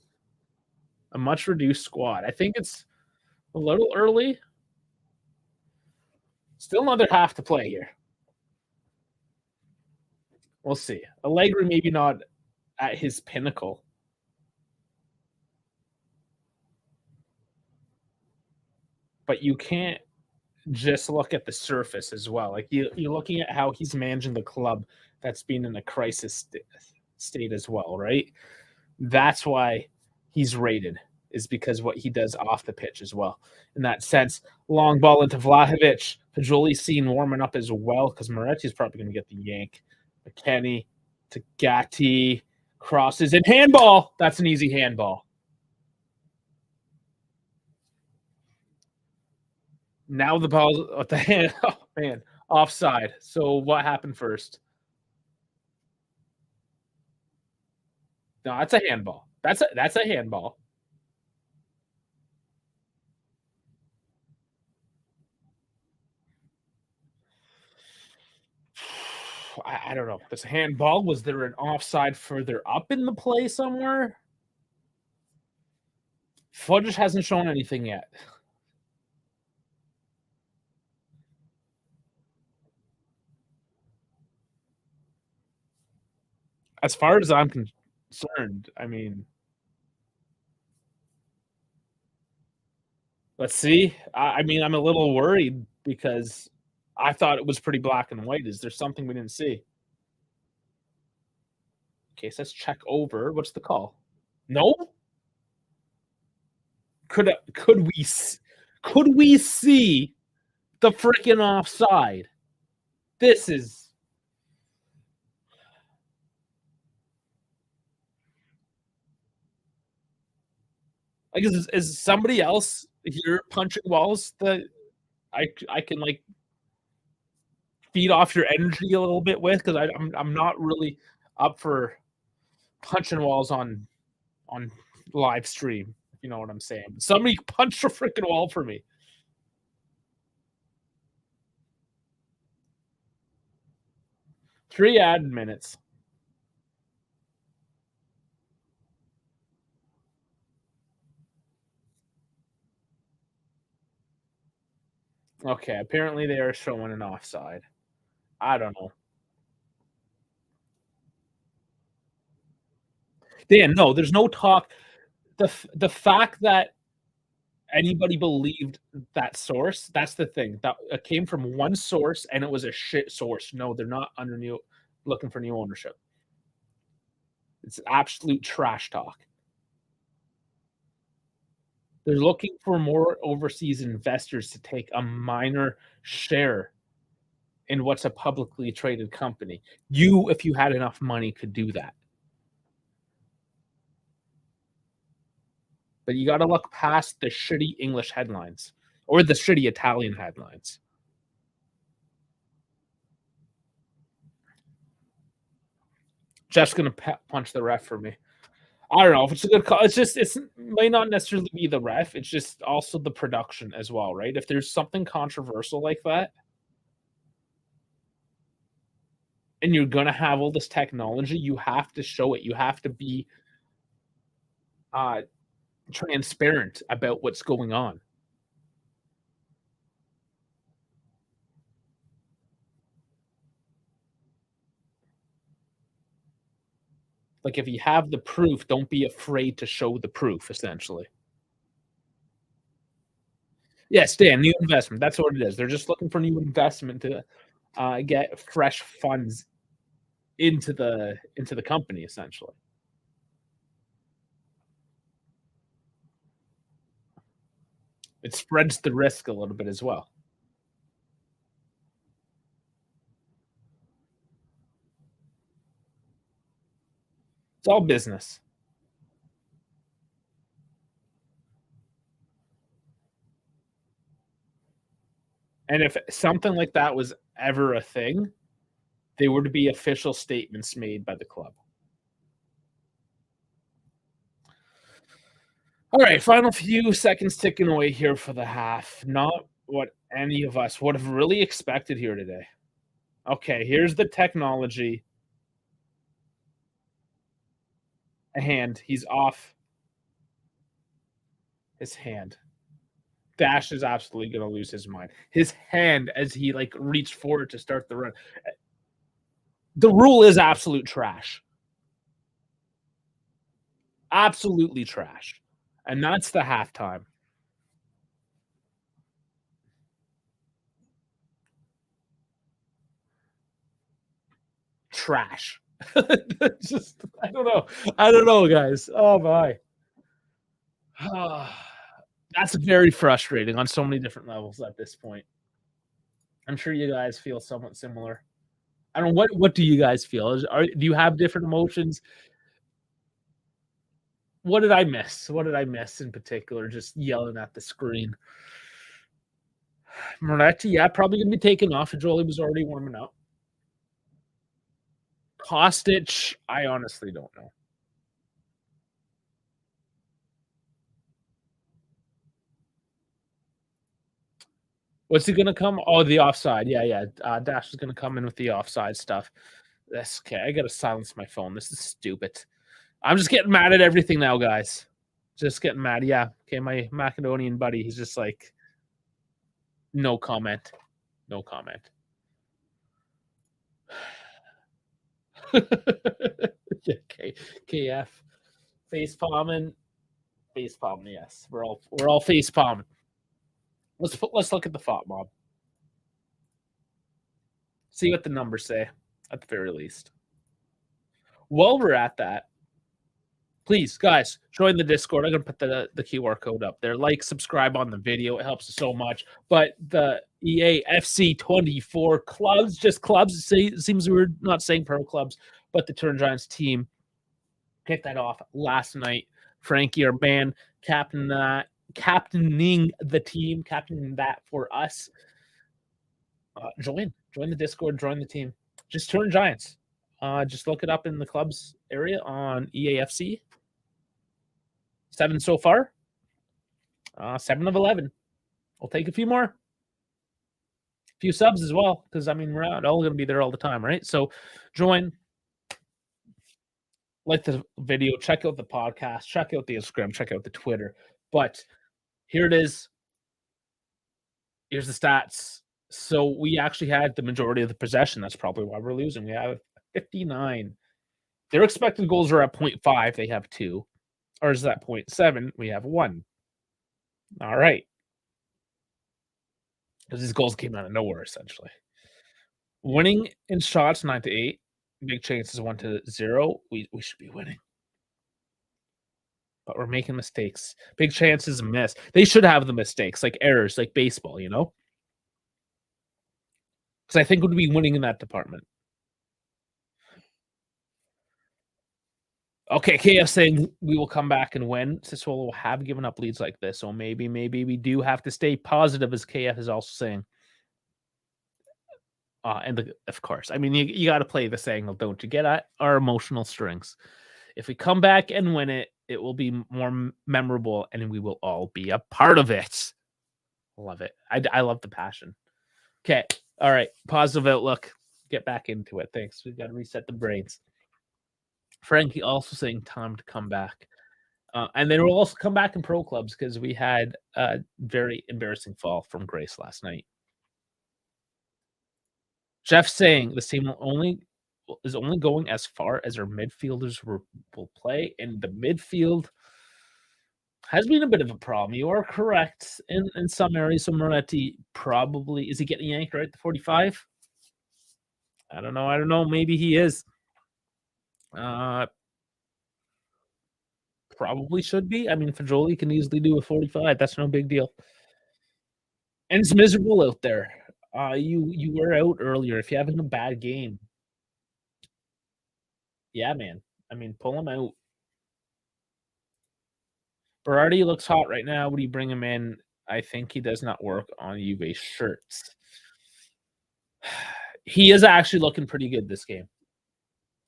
a much reduced squad. I think it's a little early. Still another half to play here. We'll see. Allegri maybe not at his pinnacle. But you can't just look at the surface as well. Like you're looking at how he's managing the club that's been in a crisis state as well, right? That's why he's rated, is because what he does off the pitch as well. In that sense, long ball into Vlahovic. Pajoli's seen warming up as well because Moretti's probably going to get the yank. McKennie to Gatti, crosses and handball. That's an easy handball. Now the ball's at the hand. Oh, man, offside. So what happened first? No, that's a handball. That's a handball. I don't know. This handball, was there an offside further up in the play somewhere? Footage hasn't shown anything yet. As far as I'm concerned, I mean, let's see. I mean, I'm a little worried because I thought it was pretty black and white. Is there something we didn't see? Okay, so let's check over. What's the call? No? Could we see the freaking offside? This is like is somebody else here punching walls that I can like feed off your energy a little bit with, because I'm not really up for punching walls on live stream, if you know what I'm saying. Somebody punch a freaking wall for me. 3 added minutes. Okay, apparently they are showing an offside. I don't know. Dan, no, there's no talk. The fact that anybody believed that source, that's the thing. That it came from one source and it was a shit source. No, they're not looking for new ownership. It's absolute trash talk. They're looking for more overseas investors to take a minor share in what's a publicly traded company. You, if you had enough money, could do that. But you got to look past the shitty English headlines or the shitty Italian headlines. Jeff's gonna punch the ref for me. I don't know if it's a good call. It may not necessarily be the ref. It's just also the production as well, right? If there's something controversial like that, and you're gonna have all this technology, you have to show it. You have to be transparent about what's going on. Like if you have the proof, don't be afraid to show the proof, essentially. Yes, Dan, new investment. That's what it is. They're just looking for new investment to get fresh funds into the company, essentially. It spreads the risk a little bit as well. It's all business. And if something like that was ever a thing, they were to be official statements made by the club. All right, final few seconds ticking away here for the half. Not what any of us would have really expected here today. Okay, here's the technology. A hand. He's off his hand. Dash is absolutely going to lose his mind. His hand as he reached forward to start the run. The rule is absolute trash. Absolutely trash. And that's the halftime. Trash. Just I don't know, guys. Oh my. That's very frustrating on so many different levels at this point. I'm sure you guys feel somewhat similar. I don't know what do you guys feel? Do you have different emotions? What did I miss? What did I miss in particular? Just yelling at the screen. Moretti, yeah, probably gonna be taken off. Jolie was already warming up. Kostic, I honestly don't know. What's he gonna come? Oh, the offside. Yeah. Dash is gonna come in with the offside stuff. That's okay. I gotta silence my phone. This is stupid. I'm just getting mad at everything now, guys. Just getting mad. Yeah. Okay, my Macedonian buddy, he's just like, no comment. No comment. Okay. KF. Face palming. Face palming, yes. We're all face palming. Let's look at the thought mob. See what the numbers say, at the very least. While we're at that, please, guys, join the Discord. I'm going to put the QR code up there. Like, subscribe on the video. It helps us so much. But the EA FC 24 clubs, just clubs. It seems we're not saying pro clubs, but the Turn Giants team kicked that off last night. Frankie, our man, captaining the team, captaining that for us. Join the Discord, join the team. Just Turn Giants. Just look it up in the clubs area on EAFC. 7 so far. 7 of 11. We'll take a few more. A few subs as well, because we're not all going to be there all the time, right? So join. Like the video, check out the podcast, check out the Instagram, check out the Twitter. But here it is. Here's the stats. So we actually had the majority of the possession. That's probably why we're losing. We have 59. Their expected goals are at 0.5. They have 2. Or is that 0.7? We have 1. All right. Because these goals came out of nowhere, essentially. Winning in shots, 9-8. Big chances, 1-0. We should be winning. But we're making mistakes. Big chances, miss. They should have the mistakes, like errors, like baseball, Because I think we'd be winning in that department. Okay, KF saying we will come back and win. Sassuolo will have given up leads like this, so maybe we do have to stay positive, as KF is also saying. Of course, I mean, you got to play this angle, don't you? Get at our emotional strings. If we come back and win it, it will be more memorable, and we will all be a part of it. Love it. I love the passion. Okay, all right. Positive outlook. Get back into it. Thanks. We got to reset the brains. Frankie also saying time to come back. And then we'll also come back in pro clubs because we had a very embarrassing fall from Grace last night. Jeff saying the team is only going as far as our midfielders will play, and the midfield has been a bit of a problem. You are correct in some areas. So Moretti probably is he getting yanked right at the 45? I don't know. Maybe he is. Probably should be. I mean, Fajoli can easily do a 45. That's no big deal. And it's miserable out there. You were out earlier. If you're having a bad game, yeah, man. I mean, pull him out. Berardi looks hot right now. Would you bring him in? I think he does not work on Juve shirts. He is actually looking pretty good this game.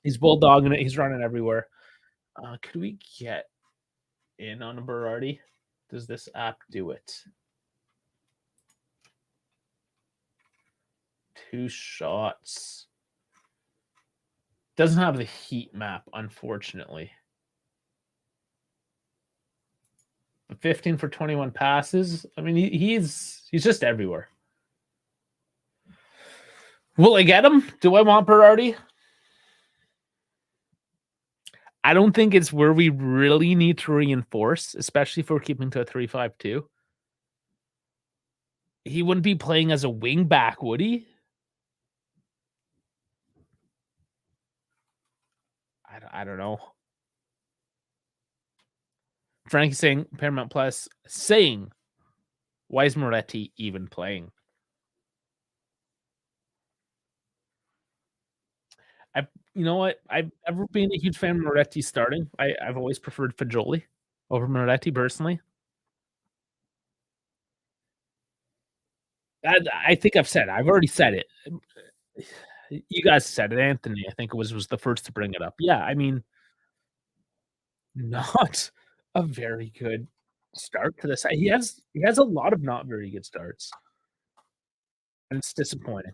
He's bulldogging it. He's running everywhere. Could we get in on Berardi? Does this app do it? 2 shots. Doesn't have the heat map, unfortunately. 15 for 21 passes. I mean, he's just everywhere. Will I get him? Do I want Berardi? I don't think it's where we really need to reinforce, especially if we're keeping to a 3-5-2. He wouldn't be playing as a wing back, would he? I don't know. Frankie saying Paramount Plus saying, why is Moretti even playing? You know what? I've never been a huge fan of Moretti starting. I've always preferred Fajoli over Moretti personally. I think I've already said it. You guys said it. Anthony, I think was the first to bring it up. Yeah, I mean, not a very good start to this. He has a lot of not very good starts, and it's disappointing.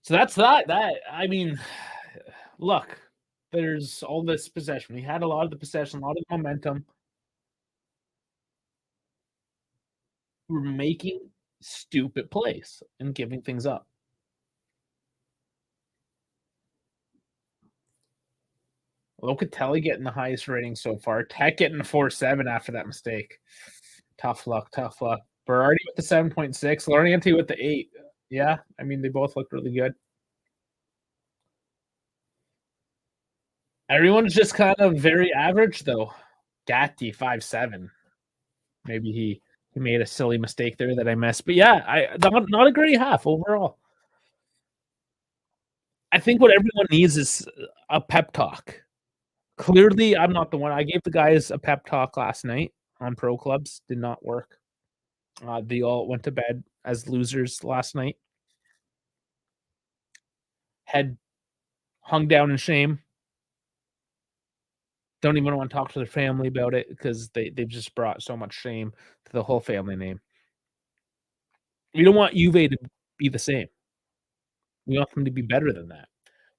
So that's that. I mean, look, there's all this possession. We had a lot of the possession, a lot of momentum. We're making stupid plays and giving things up. Locatelli getting the highest rating so far. Tech getting a 4.7 after that mistake. Tough luck. Berardi with the 7.6. Lorienti with the 8. Yeah, I mean, they both look really good. Everyone's just kind of very average, though. Gatti, 5.7. Maybe he made a silly mistake there that I missed. But yeah, not a great half overall. I think what everyone needs is a pep talk. Clearly, I'm not the one. I gave the guys a pep talk last night on pro clubs. Did not work. They all went to bed as losers last night. Head hung down in shame. Don't even want to talk to their family about it because they've just brought so much shame to the whole family name. We don't want Juve to be the same. We want them to be better than that.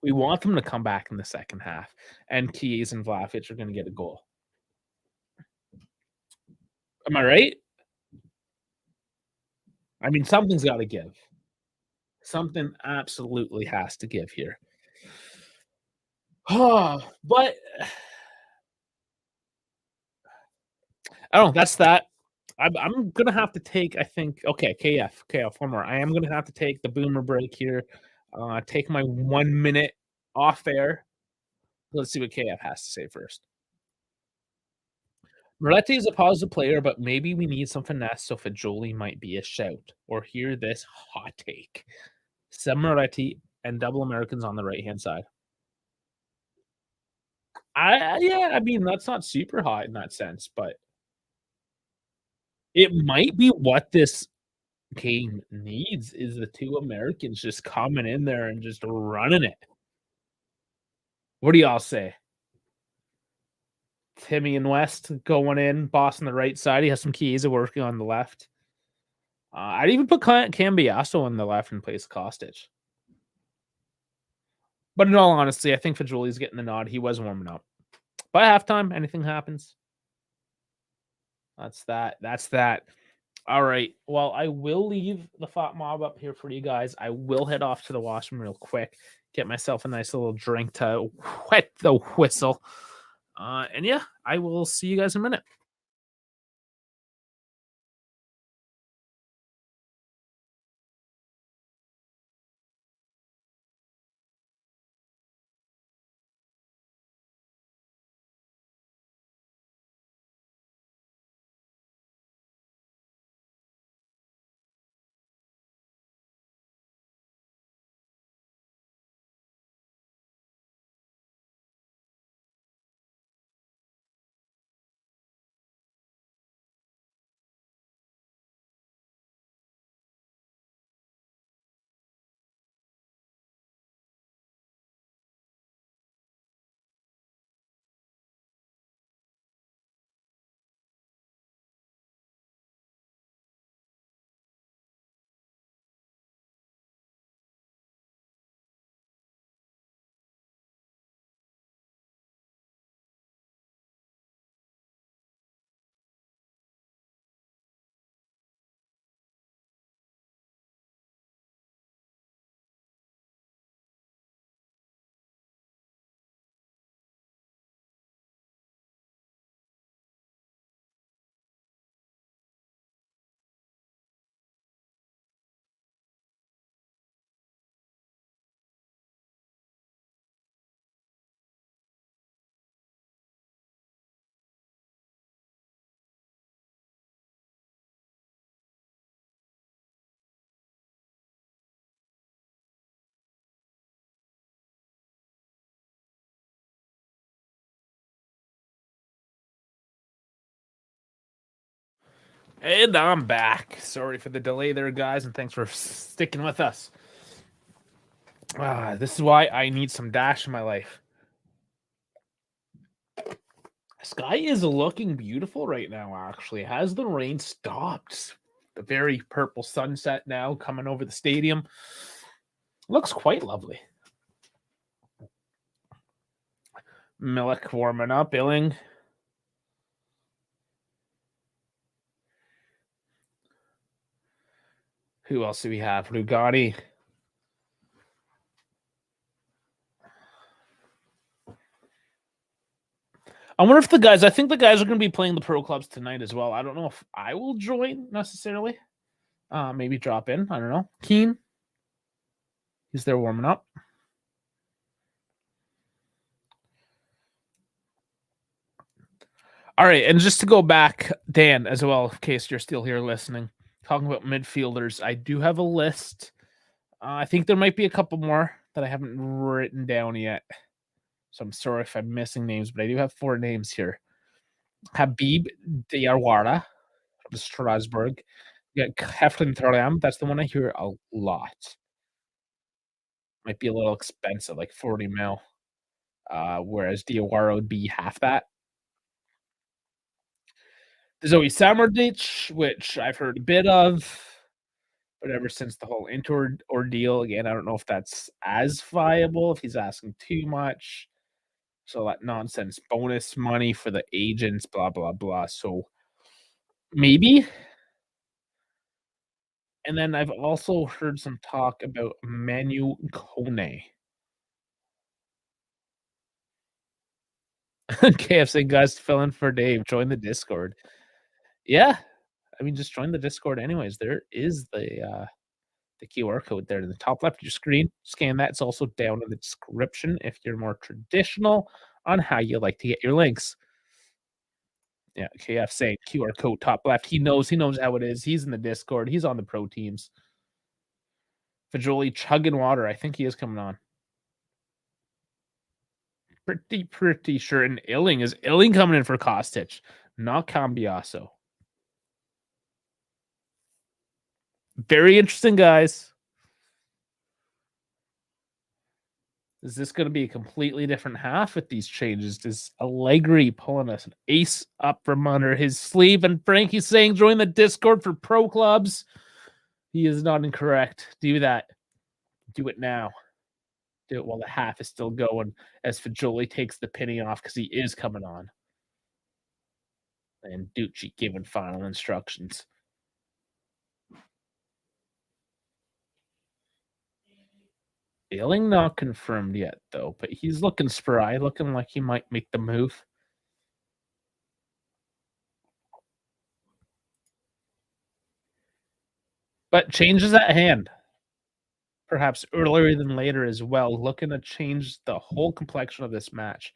We want them to come back in the second half, and Chiesa and Vlahovic are going to get a goal. Am I right? I mean, something's got to give. Something absolutely has to give here. But I don't know. That's that. I'm gonna have to take. I think. Okay, KF. One more. I am gonna have to take the boomer break here. Take my 1 minute off air. Let's see what KF has to say first. Moretti is a positive player, but maybe we need some finesse, so Fajoli might be a shout. Or hear this hot take. Some Moretti and double Americans on the right-hand side. I mean, that's not super hot in that sense, but It might be what this game needs is the 2 Americans just coming in there and just running it. What do y'all say? Timmy and West going in, boss on the right side. He has some keys working on the left. I'd even put Cambiasso on the left in place of Kostic. But in all honesty, I think Fagioli's getting the nod. He was warming up. By halftime, anything happens. That's that. That's that. All right. Well, I will leave the Fat Mob up here for you guys. I will head off to the washroom real quick, get myself a nice little drink to wet the whistle. And yeah, I will see you guys in a minute. And I'm back. Sorry for the delay there, guys, and thanks for sticking with us. This is why I need some Dash in my life. Sky is looking beautiful right now, actually. Has the rain stopped? The very purple sunset now coming over the stadium. Looks quite lovely. Milik warming up, Illing. Who else do we have? Lugani. I wonder if I think the guys are going to be playing the pro clubs tonight as well. I don't know if I will join necessarily. Maybe drop in. I don't know. Keen. He's there warming up. All right. And just to go back, Dan, as well, in case you're still here listening, talking about midfielders, I do have a list. I think there might be a couple more that I haven't written down yet. So I'm sorry if I'm missing names, but I do have 4 names here. Habib Diawara from Strasbourg. You got Heflin Thuram. That's the one I hear a lot. Might be a little expensive, like 40 mil. Whereas Diawara would be half that. Zoe Samardich, which I've heard a bit of, but ever since the whole Inter ordeal, again, I don't know if that's as viable, if he's asking too much. So that nonsense bonus money for the agents, blah, blah, blah. So maybe. And then I've also heard some talk about Manu Kone. KFC guys, fill in for Dave. Join the Discord. Yeah, I mean, just join the Discord anyways. There is the QR code there in the top left of your screen. Scan that. It's also down in the description if you're more traditional on how you like to get your links. Yeah, KF saying QR code top left. He knows how it is. He's in the Discord. He's on the pro teams. Fajoli chugging water. I think he is coming on. Pretty sure. And Illing coming in for Kostic, not Cambiasso. Very interesting, guys. Is this going to be a completely different half with these changes? Is Allegri pulling us an ace up from under his sleeve? And Frankie's saying join the Discord for pro clubs. He is not incorrect. Do that. Do it now. Do it while the half is still going as Fajoli takes the penny off because he is coming on. And Ducci giving final instructions. Feeling not confirmed yet, though, but he's looking spry, looking like he might make the move. But changes at hand. Perhaps earlier than later as well, looking to change the whole complexion of this match.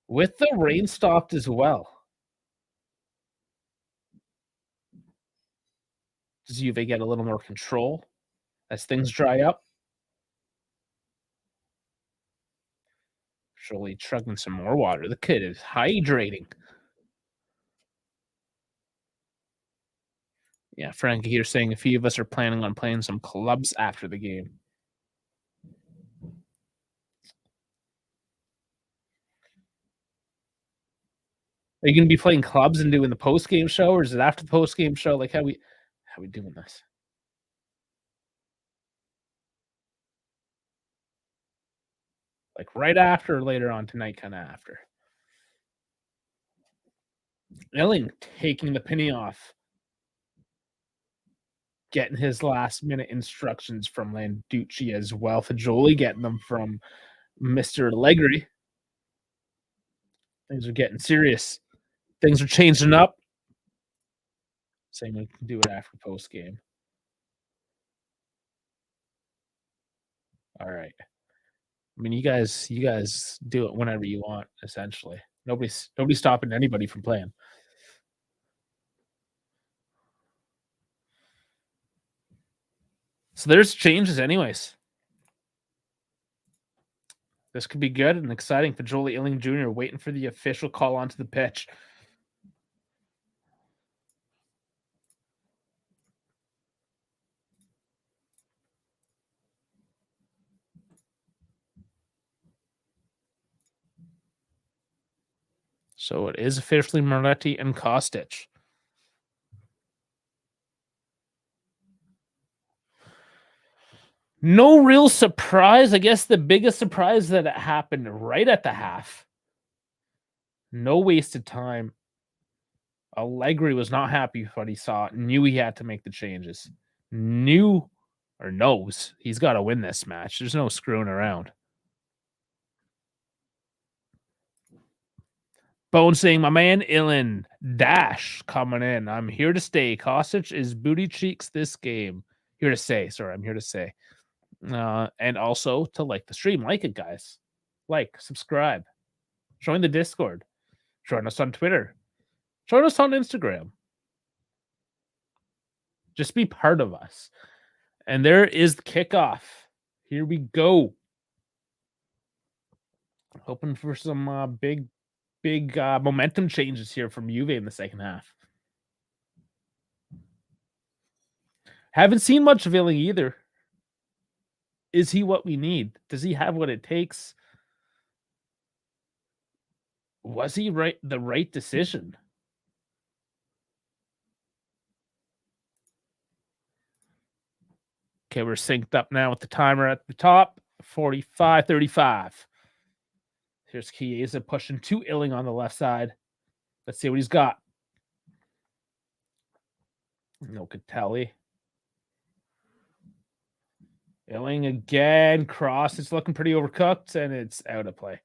With the rain stopped as well. Does Juve get a little more control as things dry up? Surely chugging some more water. The kid is hydrating. Yeah, Frankie here saying a few of us are planning on playing some clubs after the game. Are you going to be playing clubs and doing the post-game show, or is it after the post-game show? Like, how we doing this? Like right after or later on tonight, kind of after. Illing taking the penny off. Getting his last-minute instructions from Landucci as well. Fajoli getting them from Mr. Allegri. Things are getting serious. Things are changing up. Saying we can do it after post-game. All right. I mean, you guys do it whenever you want, essentially. Nobody's stopping anybody from playing. So there's changes anyways. This could be good and exciting for Jolie Illing Jr. waiting for the official call onto the pitch. So it is officially Moretti and Kostic. No real surprise. I guess the biggest surprise that it happened right at the half. No wasted time. Allegri was not happy with what he saw. Knew he had to make the changes. Knew or knows he's got to win this match. There's no screwing around. Bone saying, my man Ilin Dash coming in. I'm here to stay. Kostic is booty cheeks this game. Here to say. Sorry, I'm here to say. And also to like the stream. Like it, guys. Like, subscribe. Join the Discord. Join us on Twitter. Join us on Instagram. Just be part of us. And there is the kickoff. Here we go. Hoping for some big momentum changes here from Juve in the second half. Haven't seen much of Illing either. Is he what we need? Does he have what it takes? Was he the right decision? Okay, we're synced up now with the timer at the top. 45-35. Here's Chiesa pushing to Illing on the left side. Let's see what he's got. No Catelli. Illing again. Cross. It's looking pretty overcooked, and it's out of play.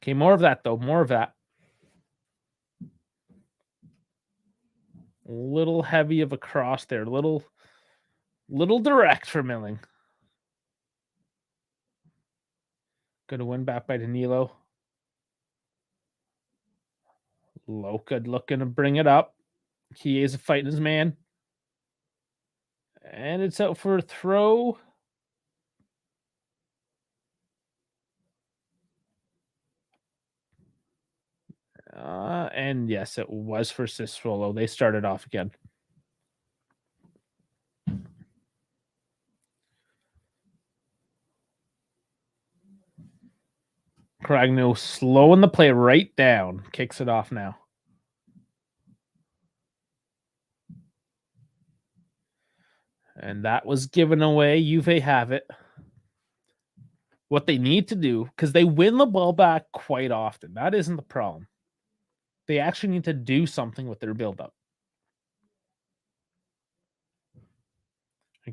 Okay, more of that, though. More of that. A little heavy of a cross there. Little direct for Milling. Good win back by Danilo. Loca looking to bring it up. Chiesa fighting his man. And it's out for a throw. And yes, it was for Sassuolo. They started off again. Cragno slowing the play right down. Kicks it off now. And that was given away. Juve have it. What they need to do, because they win the ball back quite often. That isn't the problem. They actually need to do something with their build-up.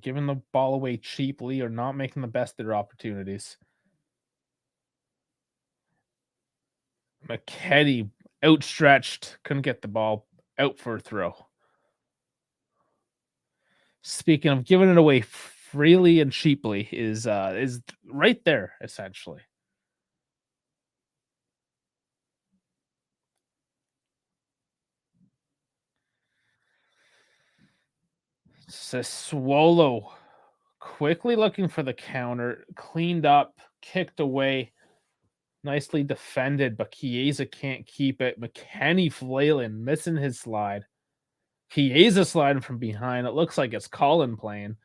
Giving the ball away cheaply or not making the best of their opportunities. McKenny outstretched, couldn't get the ball out for a throw. Speaking of giving it away freely and cheaply, is right there essentially. Sassuolo quickly looking for the counter, cleaned up, kicked away, nicely defended, but Chiesa can't keep it. McKenny flailing, missing his slide. Chiesa sliding from behind. It looks like it's Colin playing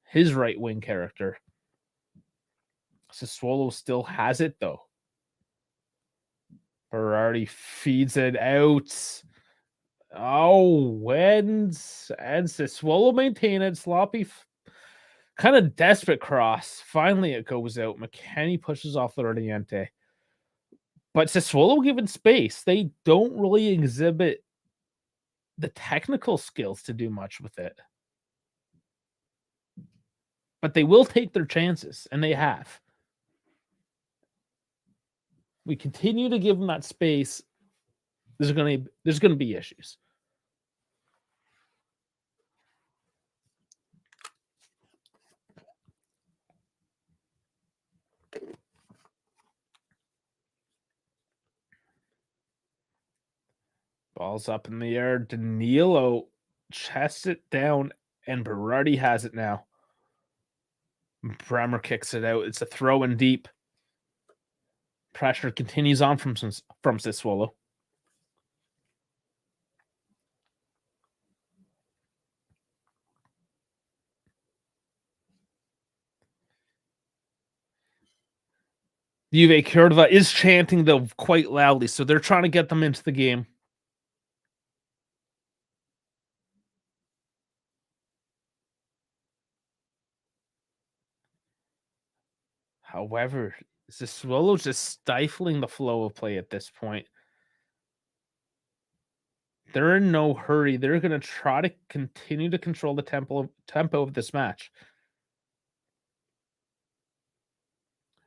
his right wing character. Sassuolo still has it though. Berardi feeds it out. Oh, and Sassuolo maintain it. Sloppy, kind of desperate cross. Finally, it goes out. McKenny pushes off Loriente. But Sassuolo given space. They don't really exhibit the technical skills to do much with it. But they will take their chances, and they have. We continue to give them that space. There's gonna be issues. Ball's up in the air. Danilo chests it down, and Berardi has it now. Bremer kicks it out. It's a throw in deep. Pressure continues on from Sassuolo. Juve Cordova is chanting though quite loudly, so they're trying to get them into the game. However, Sassuolo just stifling the flow of play at this point. They're in no hurry. They're going to try to continue to control the tempo of this match.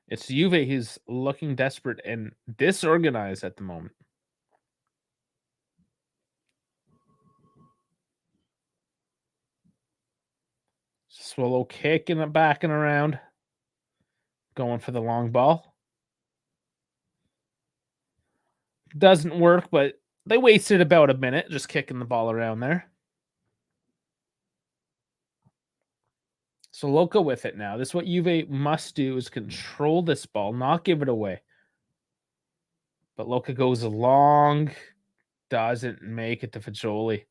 It's Juve who's looking desperate and disorganized at the moment. Sassuolo kicking it back and around. Going for the long ball. Doesn't work, but they wasted about a minute just kicking the ball around there. So Loca with it now. This is what Juve must do, is control this ball, not give it away. But Loca goes long, doesn't make it to Fagioli.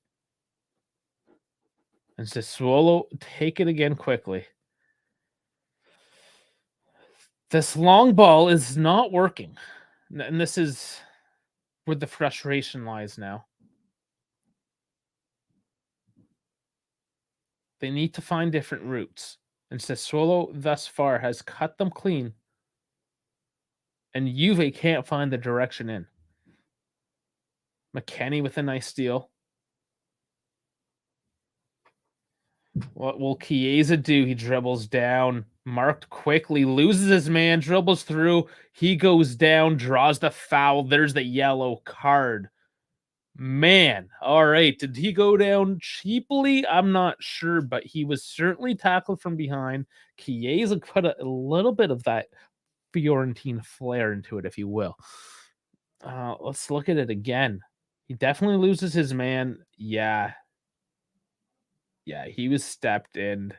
And Sassuolo take it again quickly. This long ball is not working. And this is where the frustration lies now. They need to find different routes. And Sassuolo thus far has cut them clean. And Juve can't find the direction in. McKenny with a nice steal. What will Chiesa do? He dribbles down, marked quickly, loses his man, dribbles through. He goes down, draws the foul. There's the yellow card. Man, all right. Did he go down cheaply? I'm not sure, but he was certainly tackled from behind. Chiesa put a little bit of that Fiorentine flair into it, if you will. Let's look at it again. He definitely loses his man. Yeah, he was stepped in.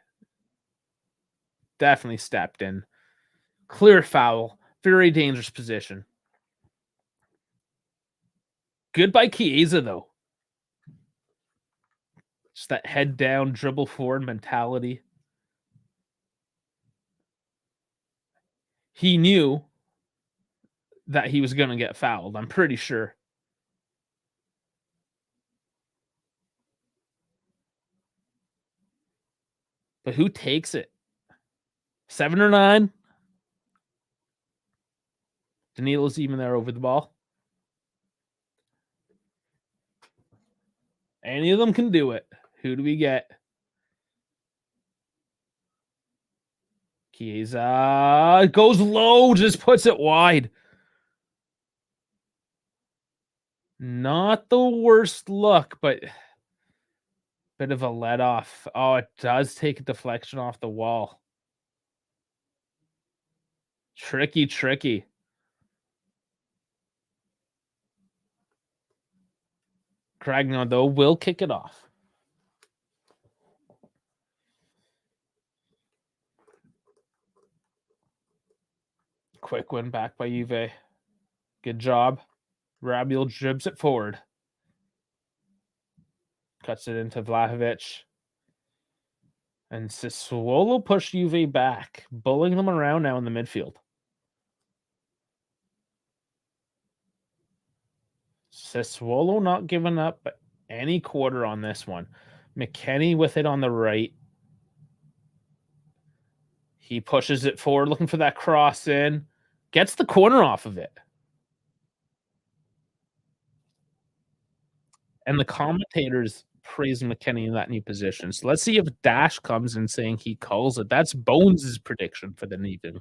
Definitely stepped in. Clear foul. Very dangerous position. Good by Chiesa, though. Just that head down, dribble forward mentality. He knew that he was going to get fouled, I'm pretty sure. But who takes it? 7 or 9? Danilo's even there over the ball. Any of them can do it. Who do we get? Chiesa goes low, just puts it wide. Not the worst look, but bit of a let off. Oh, it does take a deflection off the wall. Tricky, tricky. Cragno, though, will kick it off. Quick win back by Juve. Good job. Rabiel dribs it forward. Cuts it into Vlahovic. And Sassuolo pushed Juve back, bullying them around now in the midfield. Sassuolo not giving up any quarter on this one. McKennie with it on the right. He pushes it forward, looking for that cross in. Gets the corner off of it. And the commentators praise McKennie in that new position. So let's see if Dash comes in saying he calls it. That's Bones' prediction for the evening.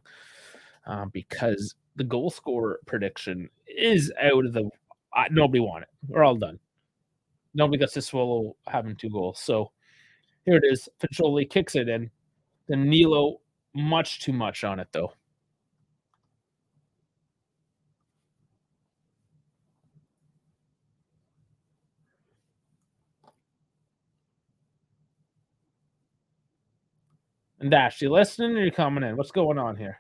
Because the goal scorer prediction is out of the... nobody won it. We're all done. Nobody got Sassuolo having 2 goals. So here it is. Fagioli kicks it in. Danilo, much too much on it, though. And Dash, you listening or you coming in? What's going on here?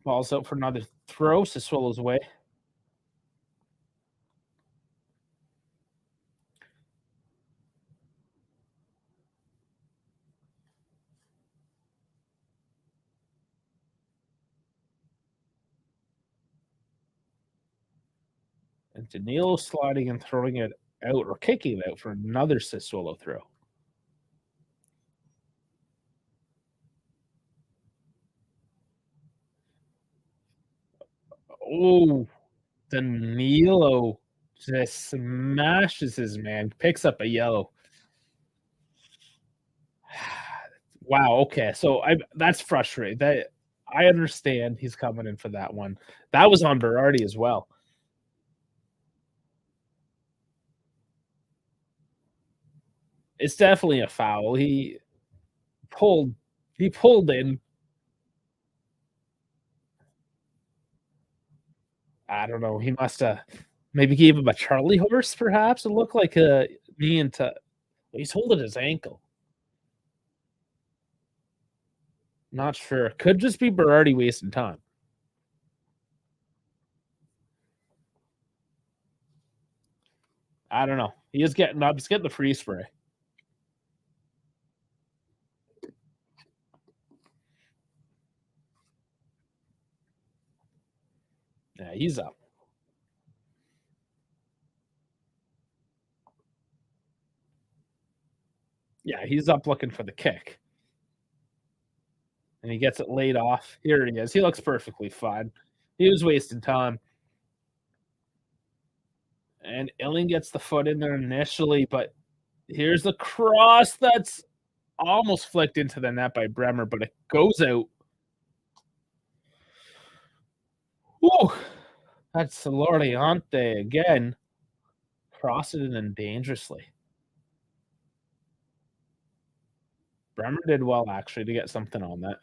Ball's out for another throw. Sassuolo's away. And Danilo sliding and throwing it out or kicking it out for another Sassuolo throw. Oh, Danilo just smashes his man, picks up a yellow. Wow, okay. So that's frustrating. That I understand he's coming in for that one. That was on Berardi as well. It's definitely a foul. He pulled in. I don't know. He must have maybe gave him a Charlie horse, perhaps. It looked like a knee into. He's holding his ankle. Not sure. Could just be Berardi wasting time. I don't know. He is getting up. He's getting the free spray. Yeah, he's up. Yeah, he's up looking for the kick. And he gets it laid off. Here he is. He looks perfectly fine. He was wasting time. And Illing gets the foot in there initially, but here's the cross that's almost flicked into the net by Bremer, but it goes out. Whew. That's Loriante again. Crossed it in dangerously. Bremer did well, actually, to get something on that.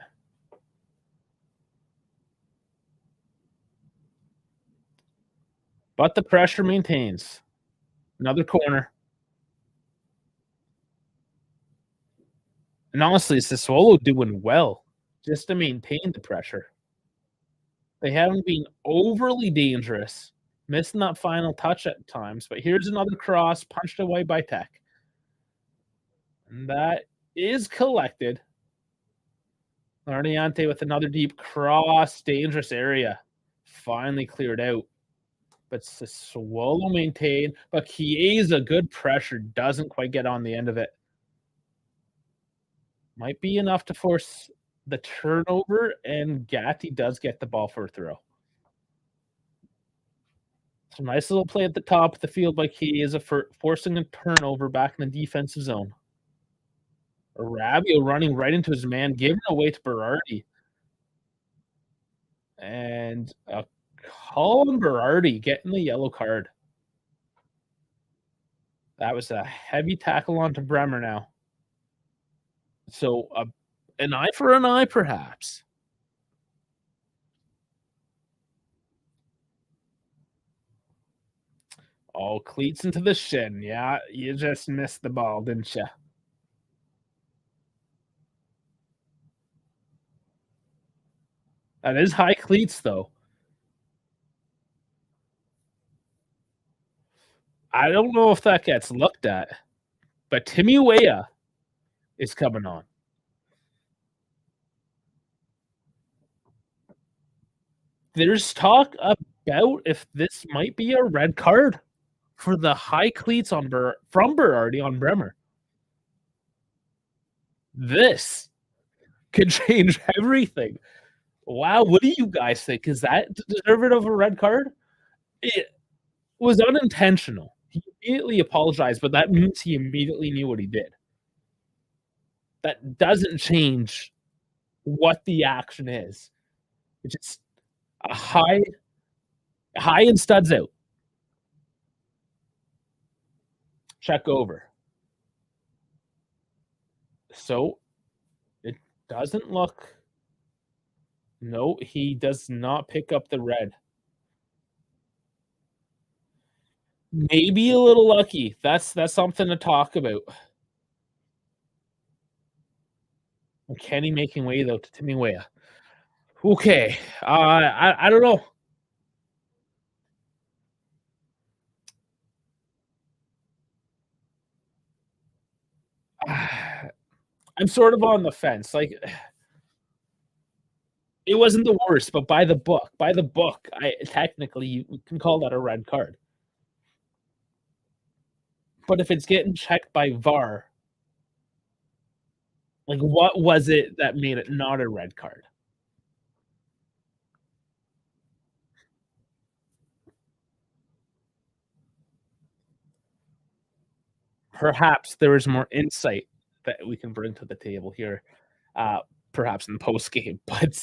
But the pressure maintains. Another corner. And honestly, Sassuolo doing well just to maintain the pressure. They haven't been overly dangerous, missing that final touch at times, but here's another cross punched away by Tech. And that is collected. Larniante with another deep cross, dangerous area. Finally cleared out. But Sassuolo maintained. But Chiesa, good pressure, doesn't quite get on the end of it. Might be enough to force the turnover, and Gatti does get the ball for a throw. Some nice little play at the top of the field by Chiesa for forcing a turnover back in the defensive zone. Arabio running right into his man, giving away to Berardi. And Colin Berardi getting the yellow card. That was a heavy tackle onto Bremer now. So an eye for an eye, perhaps. Oh, cleats into the shin. Yeah, you just missed the ball, didn't you? That is high cleats, though. I don't know if that gets looked at, but Timmy Weah is coming on. There's talk about if this might be a red card for the high cleats on from Berardi on Bremer. This could change everything. Wow, what do you guys think? Is that deserving of a red card? It was unintentional. He immediately apologized, but that means he immediately knew what he did. That doesn't change what the action is. It's just a high and studs out. Check over. So it doesn't look. No, he does not pick up the red. Maybe a little lucky. That's something to talk about. Kenny making way though to Timmy Weah. Okay, I don't know. I'm sort of on the fence. Like, it wasn't the worst, but by the book, I technically you can call that a red card. But if it's getting checked by VAR, like what was it that made it not a red card? Perhaps there is more insight that we can bring to the table here, perhaps in post game. But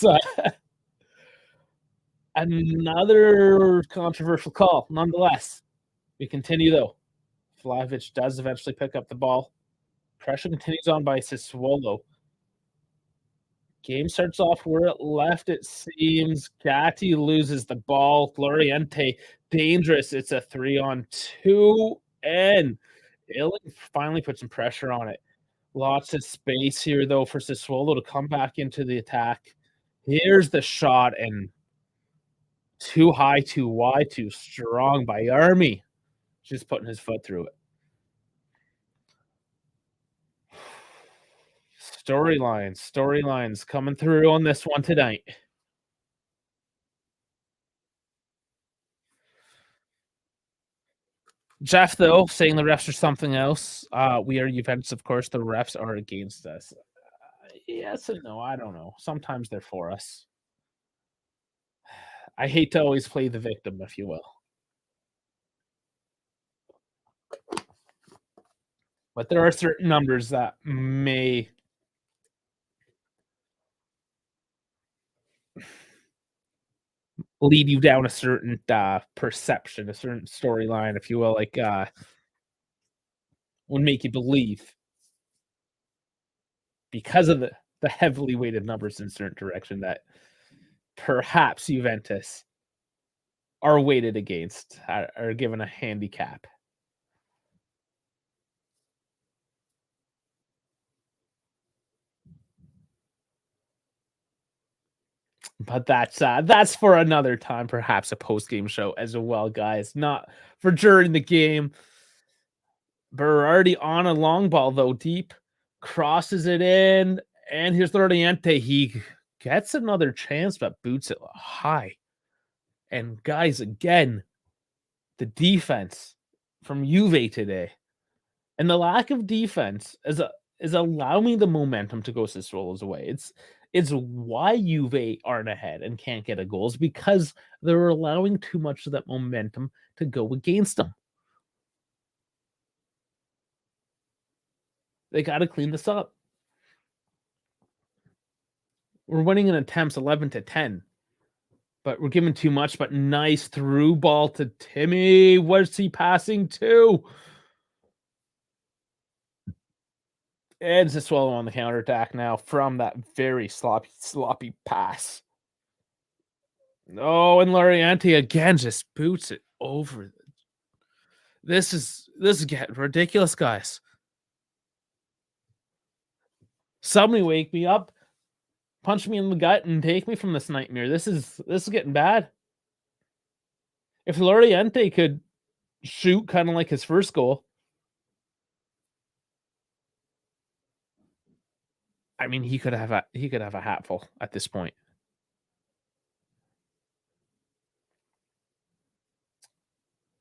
another controversial call, nonetheless. We continue though. Vlahovic does eventually pick up the ball. Pressure continues on by Sassuolo. Game starts off where it left, it seems. Gatti loses the ball. Gloriente, dangerous. It's a 3-on-2. And Illing finally put some pressure on it. Lots of space here, though, for Sassuolo to come back into the attack. Here's the shot, and too high, too wide, too strong by Army. Just putting his foot through it. Storylines coming through on this one tonight. Jeff, though, saying the refs are something else. We are Juventus, of course. The refs are against us. Yes and no. I don't know. Sometimes they're for us. I hate to always play the victim, if you will. But there are certain numbers that may lead you down a certain perception, a certain storyline, if you will, like would make you believe because of the heavily weighted numbers in a certain direction that perhaps Juventus are weighted against, are given a handicap. But that's for another time, perhaps a post-game show as well, guys. Not for during the game. Berardi on a long ball, though, deep. Crosses it in. And here's Loriente. He gets another chance, but boots it high. And guys, again, the defense from Juve today. And the lack of defense is allowing the momentum to go Sassuolo's away. It's why Juve aren't ahead and can't get a goals because they're allowing too much of that momentum to go against them. They got to clean this up. We're winning in attempts 11-10, but we're giving too much. But nice through ball to Timmy. Where's he passing to? And Sassuolo on the counterattack now from that very sloppy pass. Oh, and Loriente again just boots it over. This is getting ridiculous, guys. Somebody wake me up, punch me in the gut, and take me from this nightmare. This is getting bad. If Loriente could shoot kind of like his first goal, I mean, he could have a hatful at this point.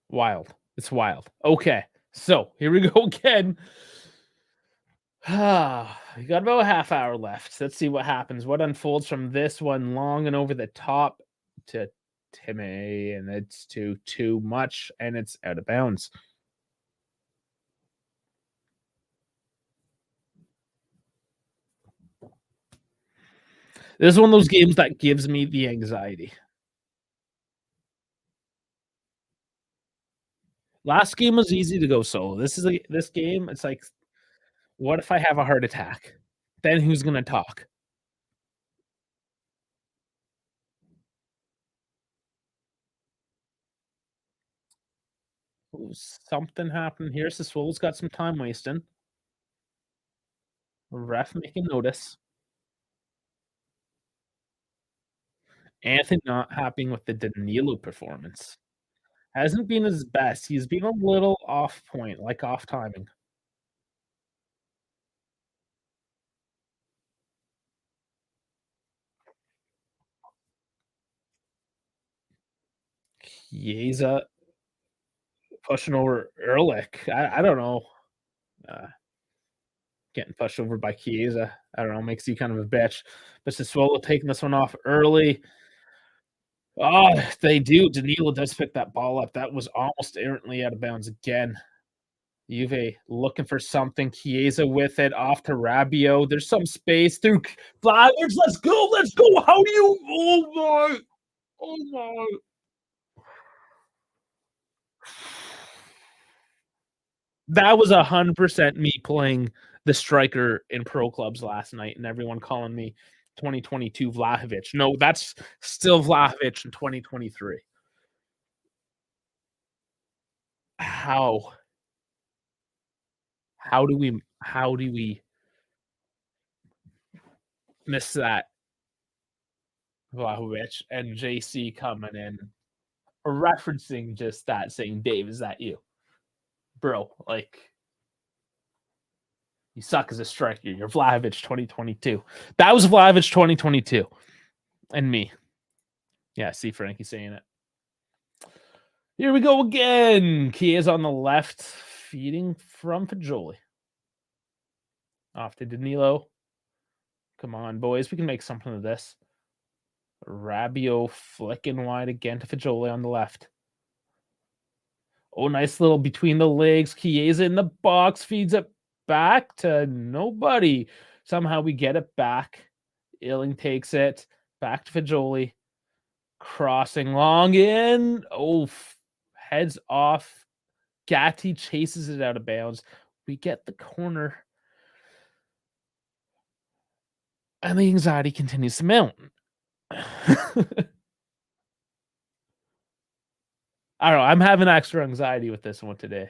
Wild. It's wild. Okay, so here we go again. We got about a half hour left. Let's see what happens. What unfolds from this one? Long and over the top to Timmy, and it's too much, and it's out of bounds. This is one of those games that gives me the anxiety. Last game was easy to go solo. This game, it's like, what if I have a heart attack? Then who's gonna talk? Ooh, something happened here. Sassuolo's got some time wasting. Ref making notice. Anthony not happy with the Danilo performance. Hasn't been his best. He's been a little off point, like off timing. Chiesa pushing over Ehrlich. I don't know. Getting pushed over by Chiesa. I don't know. Makes you kind of a bitch. But Sassuolo taking this one off early. Oh, they do. Danilo does pick that ball up. That was almost errantly out of bounds again. Juve looking for something. Chiesa with it off to Rabiot. There's some space through Vlahovic. Let's go. Let's go. How do you? Oh my. Oh my. That was 100% me playing the striker in pro clubs last night and everyone calling me 2022 Vlahovic. No, that's still Vlahovic in 2023. How do we miss that? Vlahovic and JC coming in, referencing just that, saying, Dave, is that you? Bro, like, you suck as a striker. You're Vlahovic 2022. That was Vlahovic 2022. And me. Yeah, see Frankie saying it. Here we go again. Chiesa on the left, feeding from Fajoli. Off to Danilo. Come on, boys. We can make something of this. Rabiot flicking wide again to Fajoli on the left. Oh, nice little between the legs. Chiesa in the box. Feeds it back to nobody. Somehow we get it back. Illing takes it. Back to Fajoli. Crossing long in. Oh, heads off. Gatti chases it out of bounds. We get the corner. And the anxiety continues to mount. I don't know. I'm having extra anxiety with this one today.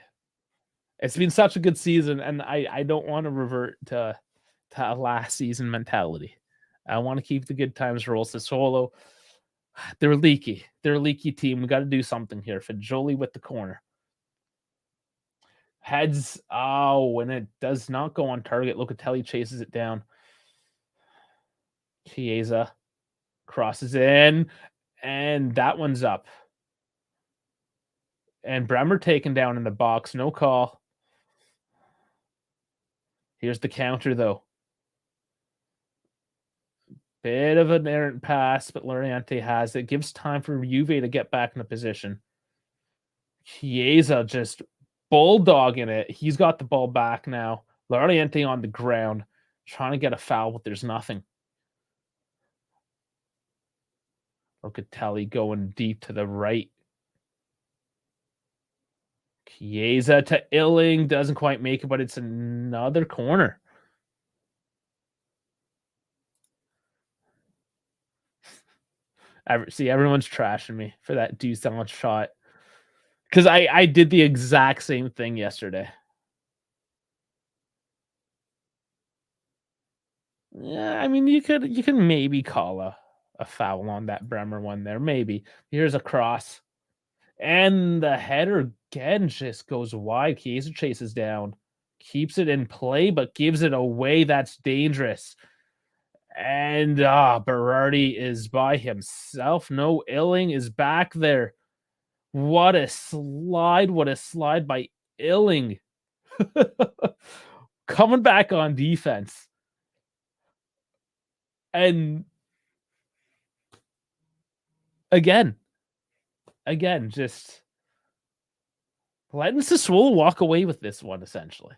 It's been such a good season, and I don't want to revert to a last season mentality. I want to keep the good times roll. Sassuolo, they're leaky. They're a leaky team. We got to do something here. Fagioli with the corner. Heads. Oh, and it does not go on target. Locatelli chases it down. Chiesa crosses in, and that one's up. And Bremer taken down in the box. No call. Here's the counter, though. Bit of an errant pass, but Loriente has it. Gives time for Juve to get back in the position. Chiesa just bulldogging it. He's got the ball back now. Loriente on the ground, trying to get a foul, but there's nothing. Locatelli going deep to the right. Chiesa to Illing. Doesn't quite make it, but it's another corner. See, everyone's trashing me for that Dusan shot. Because I did the exact same thing yesterday. Yeah, I mean, you can maybe call a foul on that Bremer one there. Maybe. Here's a cross. And the header again just goes wide. Chiesa chases down. Keeps it in play, but gives it away. That's dangerous. And Berardi is by himself. No, Illing is back there. What a slide. What a slide by Illing. Coming back on defense. And again, just letting Sassuolo walk away with this one, essentially.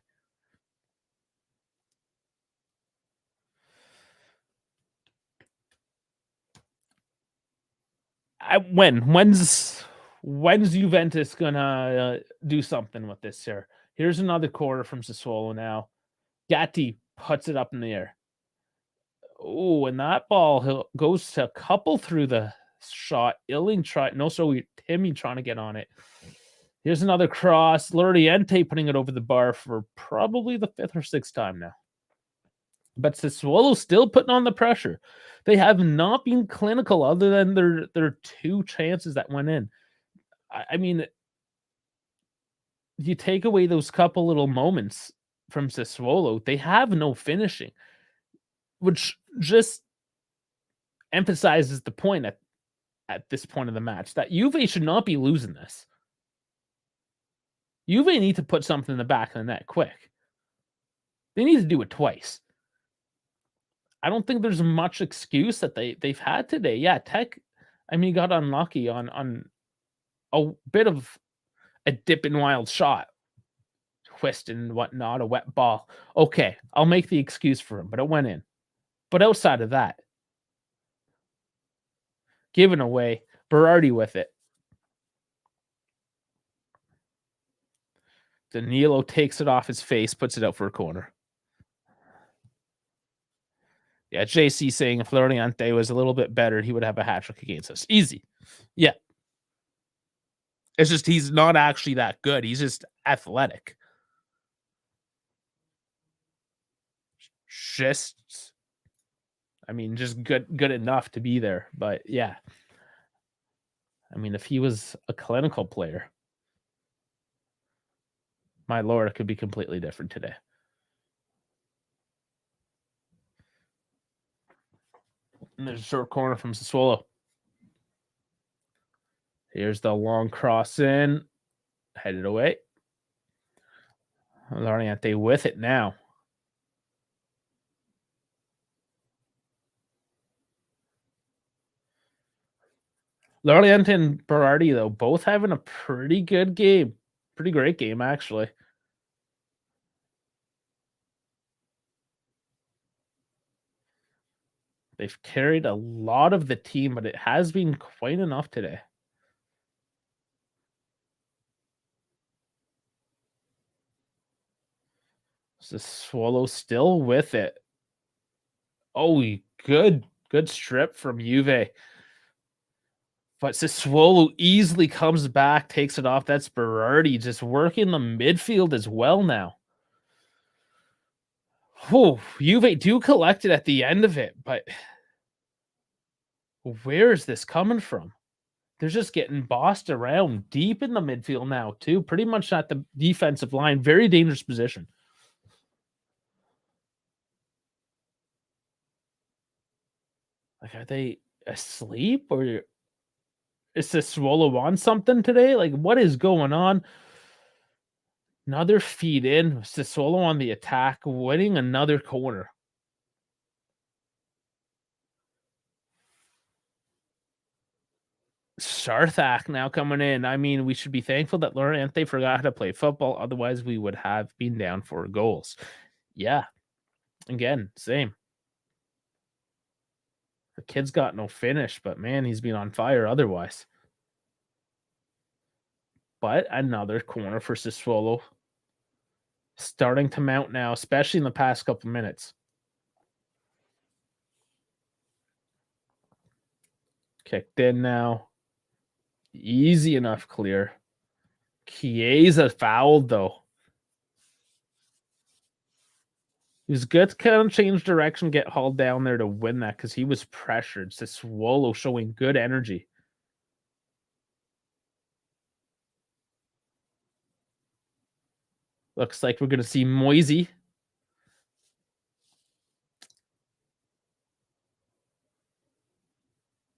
When's Juventus gonna do something with this here? Here's another quarter from Sassuolo now. Gatti puts it up in the air. Oh, and that ball goes to couple through the shot. Illing Timmy trying to get on it. Here's another cross. Loriente putting it over the bar for probably the 5th or 6th time now. But Sassuolo still putting on the pressure. They have not been clinical other than their 2 chances that went in. I mean, you take away those couple little moments from Sassuolo, they have no finishing, which just emphasizes the point at this point of the match that Juve should not be losing this. Juve need to put something in the back of the net quick. They need to do it twice. I don't think there's much excuse that they've had today. Yeah, Tech, I mean, got unlucky on a bit of a dip and wild shot. Twist and whatnot, a wet ball. Okay, I'll make the excuse for him, but it went in. But outside of that, given away, Berardi with it. Danilo takes it off his face, puts it out for a corner. Yeah, JC saying if Loriente was a little bit better, he would have a hat trick against us. Easy. Yeah. It's just he's not actually that good. He's just athletic. Just good enough to be there. But yeah. I mean, if he was a clinical player, my lord, it could be completely different today. And there's a short corner from Sassuolo. Here's the long cross in. Headed away. Loriente with it now. Loriente and Berardi, though, both having a pretty good game. Pretty great game, actually. They've carried a lot of the team, but it has been quite enough today. Sassuolo still with it. Oh, good strip from Juve. But Sassuolo easily comes back, takes it off. That's Berardi just working the midfield as well now. Oh, Juve do collect it at the end of it, but Where is this coming from? They're just getting bossed around deep in the midfield now, too. Pretty much at the defensive line. Very dangerous position. Like, are they asleep or is Sassuolo on something today? Like, what is going on? Another feed in. Sassuolo on the attack, winning another corner. Sarthak now coming in. I mean, we should be thankful that Lorente forgot how to play football. Otherwise, we would have been down 4 goals. Yeah. Again, same. The kid's got no finish, but man, he's been on fire otherwise. But another corner for Sassuolo. Starting to mount now, especially in the past couple minutes. Kicked in now. Easy enough clear. Chiesa fouled, though. He was good to kind of change direction, get hauled down there to win that because he was pressured. Sassuolo showing good energy. Looks like we're going to see Moisey.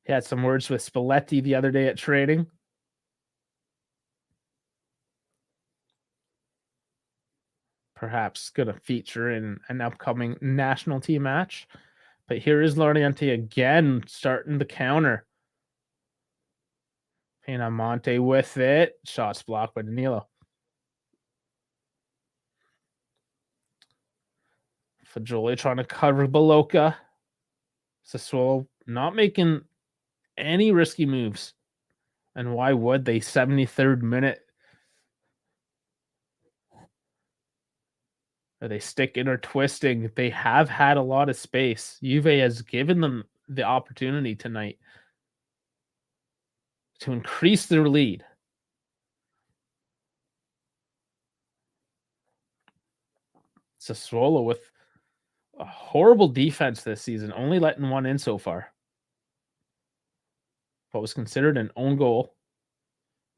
He had some words with Spalletti the other day at training. Perhaps going to feature in an upcoming national team match. But here is Lorente again, starting the counter. Pinamonte with it. Shots blocked by Danilo. Fagioli trying to cover Baloka. Sassuolo not making any risky moves. And why would they? 73rd minute. Are they sticking or twisting? They have had a lot of space. Juve has given them the opportunity tonight to increase their lead. Sassuolo with a horrible defense this season, only letting one in so far. What was considered an own goal.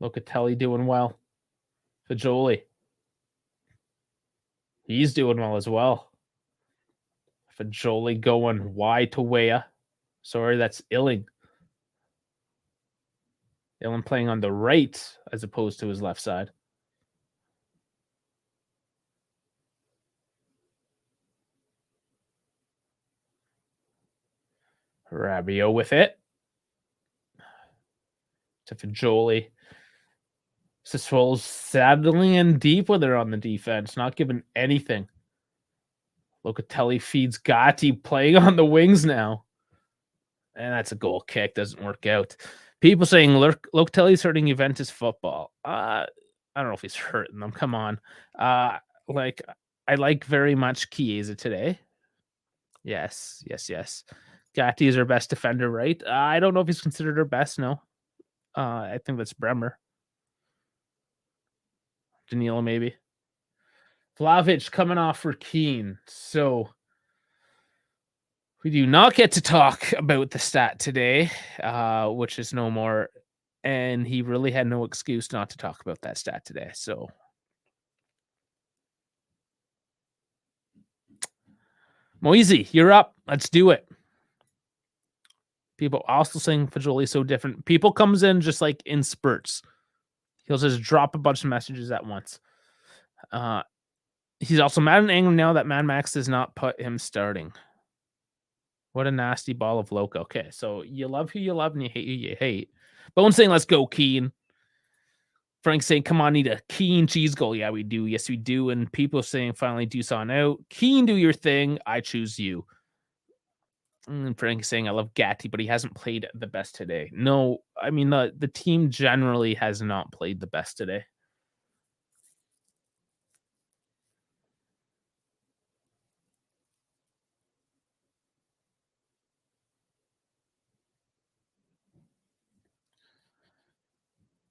Locatelli doing well. Fagioli. He's doing well as well. Fagioli going wide to Weah. Sorry, that's Illing. Illing playing on the right as opposed to his left side. Rabiot with it. To Fagioli. Sassuolo's saddling in deep when they're on the defense, not giving anything. Locatelli feeds Gatti, playing on the wings now. And that's a goal kick. Doesn't work out. People saying Locatelli's hurting Juventus football. I don't know if he's hurting them. Come on. I like very much Chiesa today. Yes. Gatti is our best defender, right? I don't know if he's considered our best. No. I think that's Bremer. Danilo, maybe. Vlahovic coming off for Keane. So we do not get to talk about the stat today, which is no more. And he really had no excuse not to talk about that stat today. So Moisey, you're up. Let's do it. People also saying Fagioli so different. People comes in just like in spurts. He'll just drop a bunch of messages at once. He's also mad and angry now that Mad Max does not put him starting. What a nasty ball of Loco. Okay, so you love who you love and you hate who you hate. Bones saying, let's go, Keane. Frank saying, come on, need a Keane cheese goal. Yeah, we do. Yes, we do. And people saying, finally, Doosan out. Keane, do your thing. I choose you. And Frank saying, I love Gatti, but he hasn't played the best today. No, I mean, the team generally has not played the best today.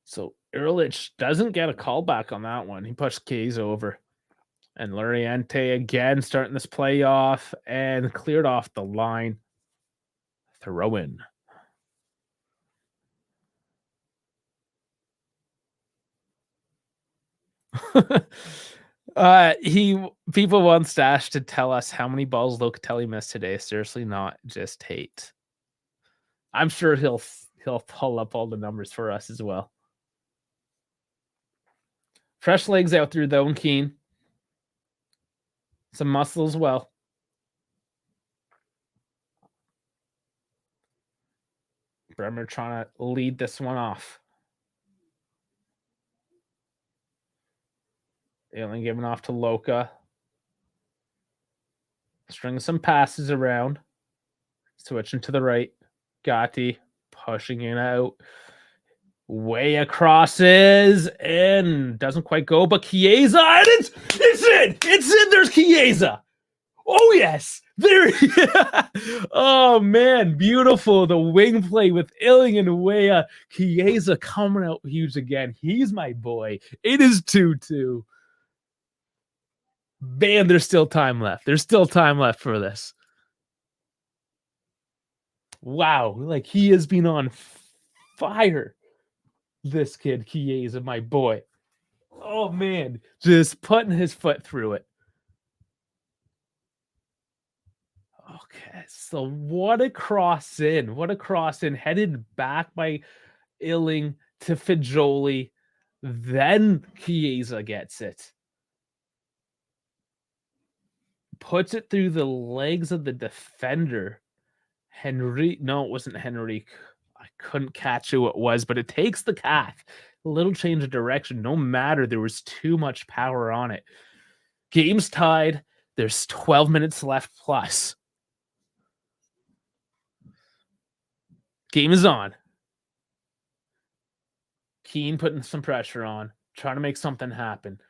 So Ehrlich doesn't get a call back on that one. He pushed Kays over. And Loriente again starting this play off and cleared off the line. Throw in. People want Stash to tell us how many balls Locatelli missed today. Seriously, not just hate. I'm sure he'll pull up all the numbers for us as well. Fresh legs out there though, and Keane. Some muscle as well. Bremer trying to lead this one off. Alien giving off to Loca. Stringing some passes around. Switching to the right. Gatti pushing it out. Way crosses and doesn't quite go, but Chiesa, and it's in! It's in! There's Chiesa! Oh, yes! There! Oh, man, beautiful. The wing play with Illing and Wea. Chiesa coming out huge again. He's my boy. It is 2-2. Man, there's still time left. There's still time left for this. Wow, like he has been on fire. This kid, Chiesa, my boy. Oh, man, just putting his foot through it. Okay, so what a cross in. What a cross in. Headed back by Illing to Fajoli. Then Chiesa gets it. Puts it through the legs of the defender. No, it wasn't Henrique. I couldn't catch who it was, but it takes the calf. A little change of direction. No matter, there was too much power on it. Game's tied. There's 12 minutes left plus. Game is on. Keane putting some pressure on, trying to make something happen.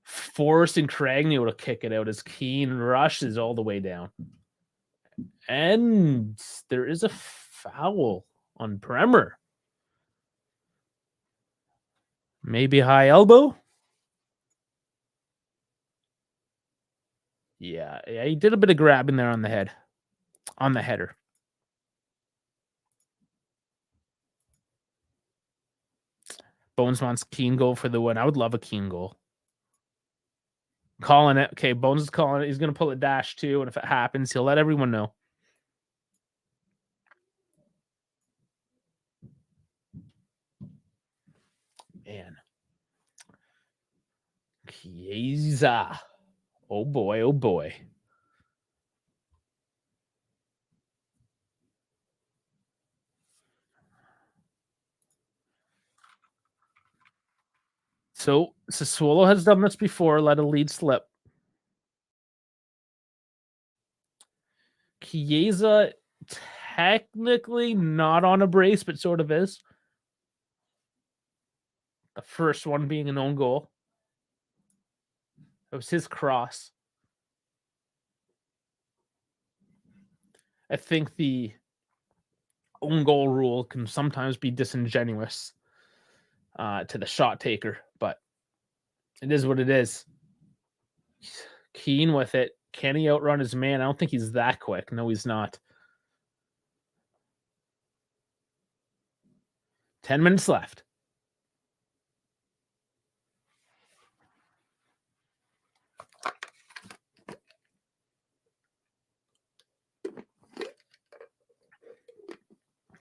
Forcing Cragno to kick it out as Keane rushes all the way down. And there is a foul on Bremer. Maybe high elbow? Yeah, he did a bit of grabbing there on the head. On the header. Bones wants Keane goal for the win. I would love a Keane goal. Calling it. Okay, Bones is calling it. He's going to pull a dash too, and if it happens, he'll let everyone know. Man. Chiesa. Oh boy, oh boy. So Sassuolo has done this before, let a lead slip. Chiesa technically not on a brace, but sort of is. The first one being an own goal. It was his cross. I think the own goal rule can sometimes be disingenuous to the shot taker, but it is what it is. Keane with it. Can he outrun his man? I don't think he's that quick. No, he's not. 10 minutes left.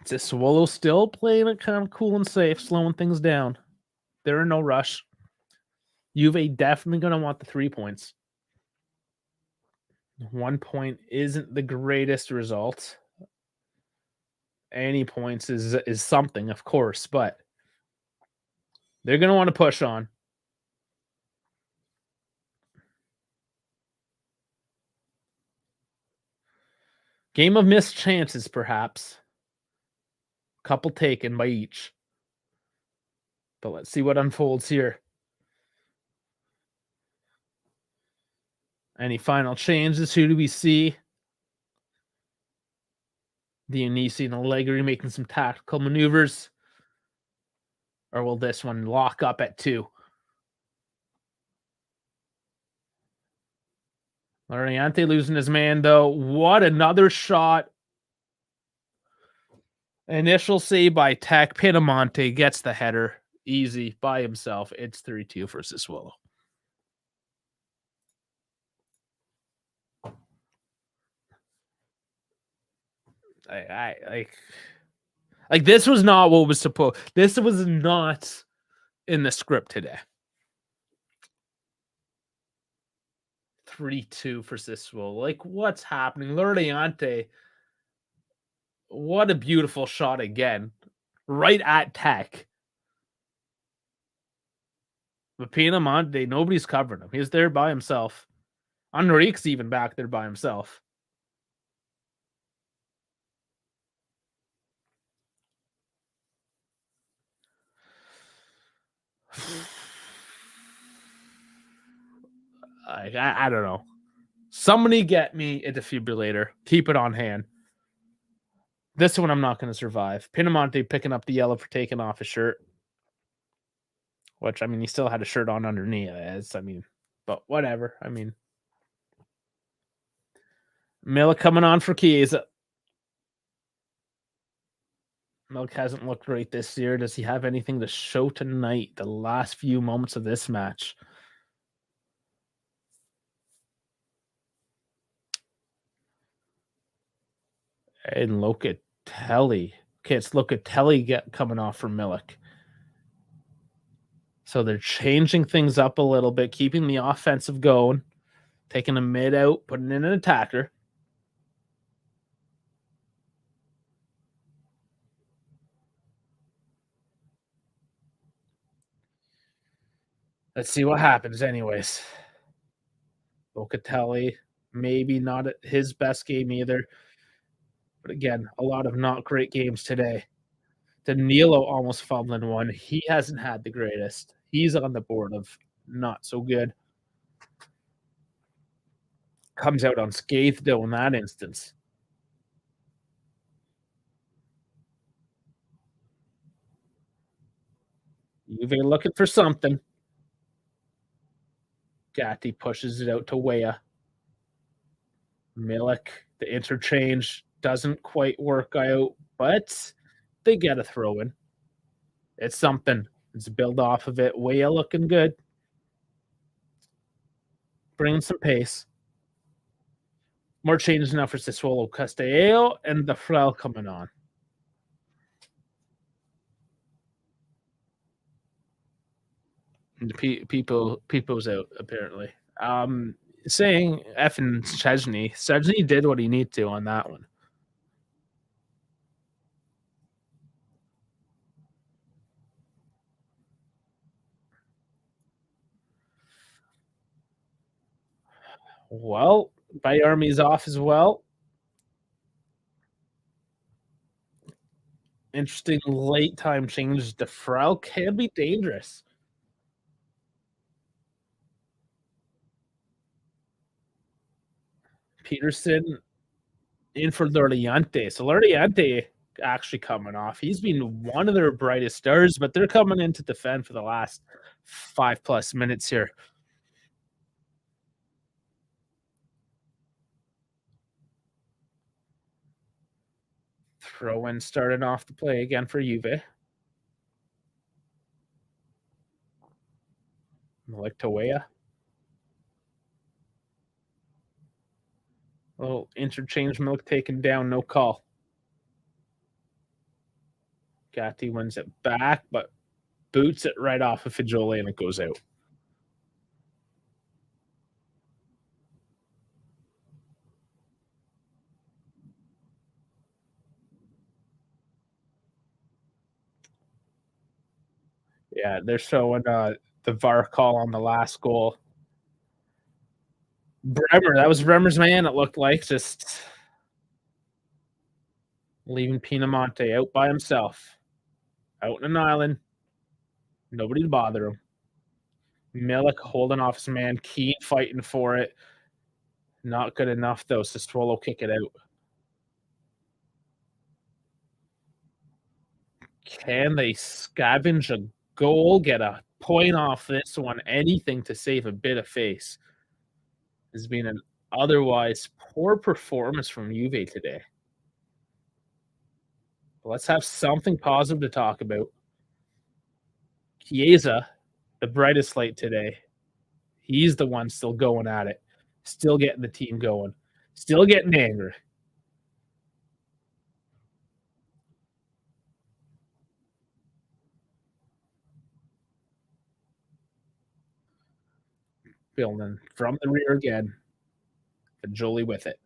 Sassuolo still playing it kind of cool and safe, slowing things down. They're in no rush. Juve definitely going to want the 3 points. 1 point isn't the greatest result. Any points is something, of course, but they're going to want to push on. Game of missed chances, perhaps. Couple taken by each. But let's see what unfolds here. Any final changes? Who do we see? Dionisi and Allegri making some tactical maneuvers. Or will this one lock up at 2? Loriente losing his man, though. What another shot. Initial save by Tech. Pinamonte gets the header. easy by himself. It's 3-2 for Sassuolo. I like this was not what was supposed. This was not in the script today. 3-2 for Sassuolo. Like, what's happening? Loriante, what a beautiful shot again. Right at Tech. But Pinamonte, nobody's covering him. He's there by himself. Enrique's even back there by himself. I don't know. Somebody get me a defibrillator. Keep it on hand. This one I'm not going to survive. Pinamonte picking up the yellow for taking off his shirt. Which, I mean, he still had a shirt on underneath. But whatever. Milik coming on for Chiesa. Milik hasn't looked great this year. Does he have anything to show tonight? The last few moments of this match. And Locatelli. Okay, it's Locatelli coming off for Milik. So they're changing things up a little bit, keeping the offensive going, taking a mid out, putting in an attacker. Let's see what happens anyways. Locatelli, maybe not at his best game either. But again, a lot of not great games today. Danilo almost fumbling one. He hasn't had the greatest. He's on the board of not so good. Comes out unscathed, though, in that instance. Juve looking for something. Gatti pushes it out to Weah. Milik, the interchange doesn't quite work out, but they get a throw in. It's something. It's a build off of it. Weah looking good. Bringing some pace. More changes now for Sassuolo. Castello and the Frel coming on. And Pipo's out, apparently. Saying effing Szczesny. Szczesny did what he needed to on that one. Well, Bayarmi's off as well. Interesting late time change. DeFrel can be dangerous. Peterson in for Loriante. So Loriante actually coming off. He's been one of their brightest stars, but they're coming in to defend for the last 5+ minutes here. Throw in starting off the play again for Juve. Like Toea. Oh, interchange Milk taken down, no call. Gatti wins it back, but boots it right off of Fajoli and it goes out. Yeah, they're showing the VAR call on the last goal. Bremer, that was Bremer's man, it looked like, just leaving Pinamonte out by himself. Out in an island. Nobody to bother him. Milik holding off his man, Keane fighting for it. Not good enough, though. Sassuolo kick it out. Can they scavenge a goal, get a point off this one? Anything to save a bit of face. Has been an otherwise poor performance from Juve today. Let's have something positive to talk about. Chiesa, the brightest light today. He's the one still going at it, still getting the team going, still getting angry. Building from the rear again. But Jolie with it.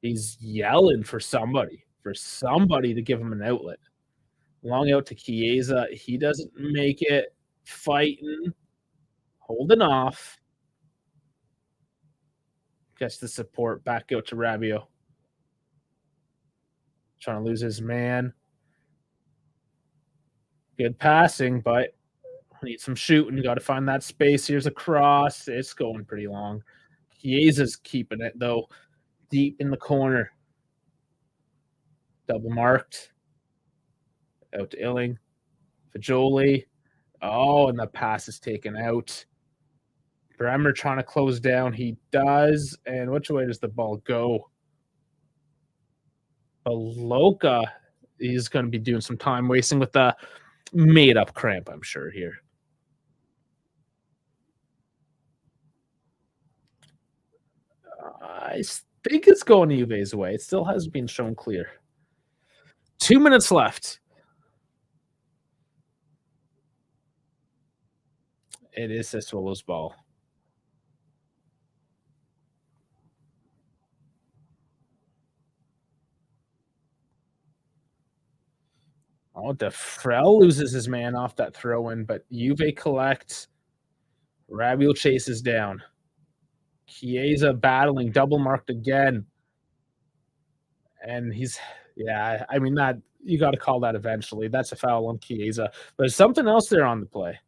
He's yelling for somebody to give him an outlet. Long out to Chiesa. He doesn't make it. Fighting, holding off. Gets the support back out to Rabiot. Trying to lose his man. Good passing, but need some shooting. Got to find that space. Here's a cross. It's going pretty long. Chiesa's keeping it, though, deep in the corner. Double marked. Out to Illing. Fajoli. Oh, and the pass is taken out. Bremer trying to close down. He does. And which way does the ball go? Baloka, he's going to be doing some time wasting with the made-up cramp, I'm sure, here. I think it's going Juve's way. It still hasn't been shown clear. 2 minutes left. It is Sassuolo's ball. Oh, DeFrel loses his man off that throw-in, but Juve collects. Rabiot chases down. Chiesa battling, double marked again. And he's, yeah, I mean, that you got to call that eventually. That's a foul on Chiesa. But there's something else there on the play.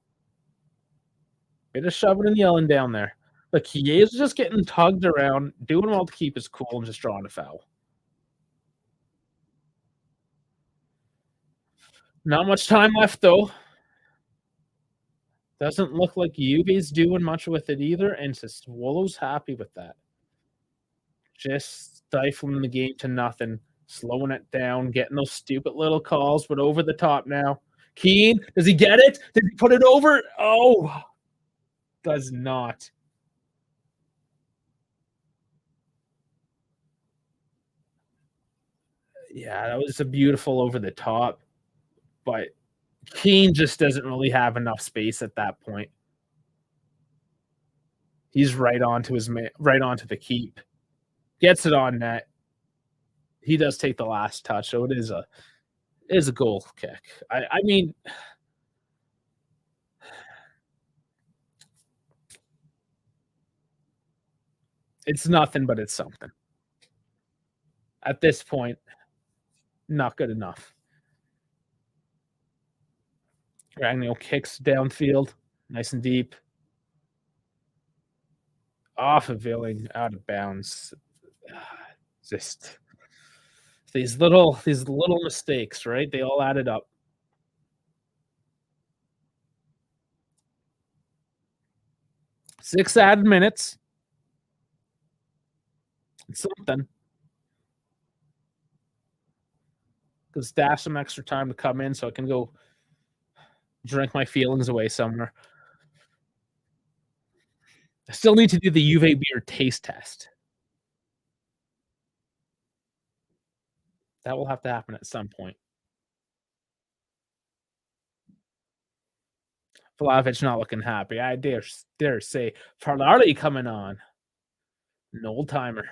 Bit of shoving and yelling down there. But Chiesa's just getting tugged around, doing well to keep his cool and just drawing a foul. Not much time left, though. Doesn't look like Juve's doing much with it either, and Sassuolo's happy with that. Just stifling the game to nothing, slowing it down, getting those stupid little calls, but over the top now. Keane, does he get it? Did he put it over? Oh, does not. Yeah, that was a beautiful over the top, but Keane just doesn't really have enough space at that point. He's right onto his man, right onto the keep. Gets it on net. He does take the last touch, so it is a goal kick. I mean, it's nothing, but it's something. At this point, not good enough. Ragnow kicks downfield, nice and deep. Off of Villing, out of bounds. Just these little mistakes, right? They all added up. Six added minutes. It's something. Because dash some extra time to come in so I can go drink my feelings away somewhere. I still need to do the Juve beer taste test. That will have to happen at some point. Vlahovic not looking happy. I dare say Farlari coming on. An old timer.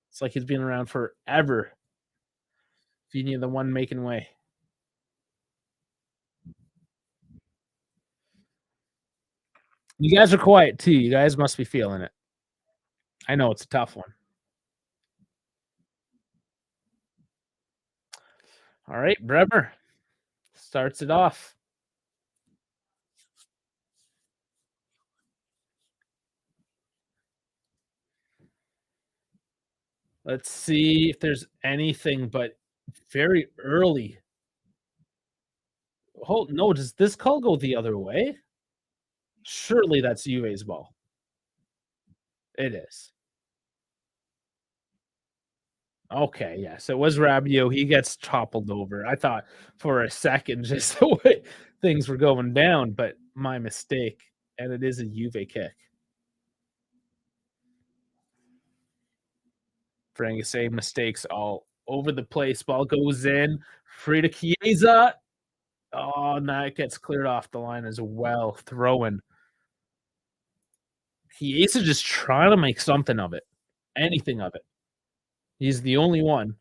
It's like he's been around forever. Vini the one making way. You guys are quiet too. You guys must be feeling it. I know it's a tough one. All right, Bremer starts it off. Let's see if there's anything, but very early. Hold no, does this call go the other way? Surely that's Juve's ball. It is. Okay, yes, it was Rabiot. He gets toppled over. I thought for a second just the way things were going down, but my mistake, and it is a Juve kick. Frangasay mistakes all over the place. Ball goes in. Free to Chiesa. Oh, now it gets cleared off the line as well. Throwing. Chiesa just trying to make something of it. Anything of it. He's the only one.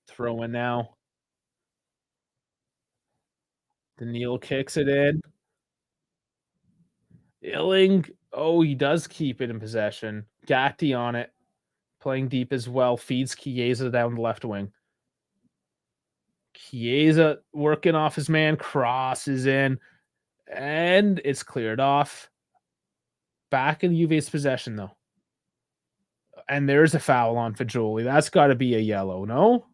Throwing now. Daniil kicks it in. Illing. Oh, he does keep it in possession. Gatti on it. Playing deep as well. Feeds Chiesa down the left wing. Chiesa working off his man. Crosses in. And it's cleared off. Back in Juve's possession, though. And there's a foul on Fagioli. That's got to be a yellow, no?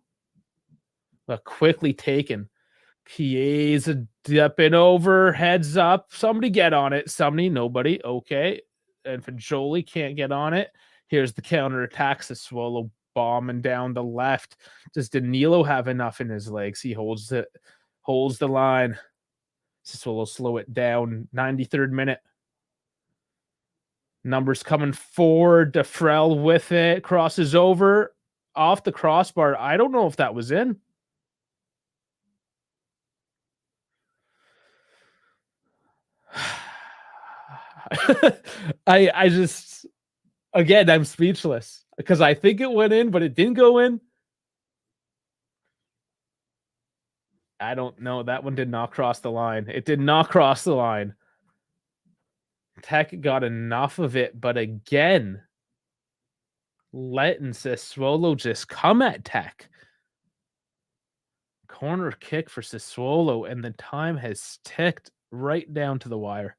But quickly taken. Chiesa dipping over, heads up. Somebody get on it. Somebody, nobody. Okay. And Fagioli can't get on it. Here's the counterattack. Sassuolo bombing down the left. Does Danilo have enough in his legs? He holds the line. Sassuolo slow it down. 93rd minute. Numbers coming forward. DeFrel with it. Crosses over. Off the crossbar. I don't know if that was in. I just, again, I'm speechless because I think it went in, but it didn't go in. I don't know. That one did not cross the line. It did not cross the line. Tech got enough of it, but again, letting Sassuolo just come at Tech. Corner kick for Sassuolo, and the time has ticked right down to the wire.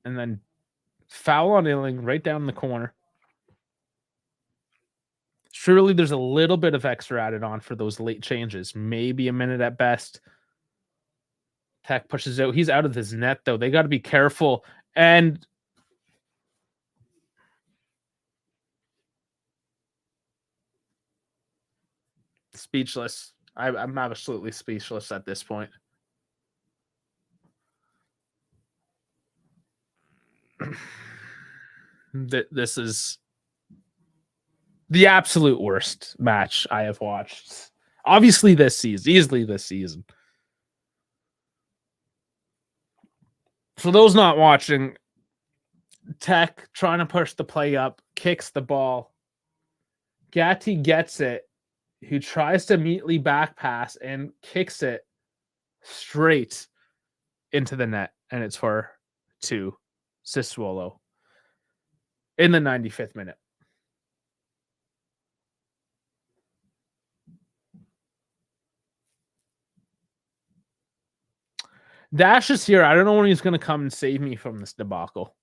And then foul on Illing right down the corner. Surely there's a little bit of extra added on for those late changes. Maybe a minute at best. Tech pushes out. He's out of his net, though. They got to be careful. And speechless. I'm absolutely speechless at this point. This is the absolute worst match I have watched. Obviously this season. Easily this season. For those not watching, Tech trying to push the play up, kicks the ball. Gatti gets it, who tries to immediately back pass and kicks it straight into the net, and it's for 2 Sassuolo in the 95th minute. Dash is here. I don't know when he's going to come and save me from this debacle.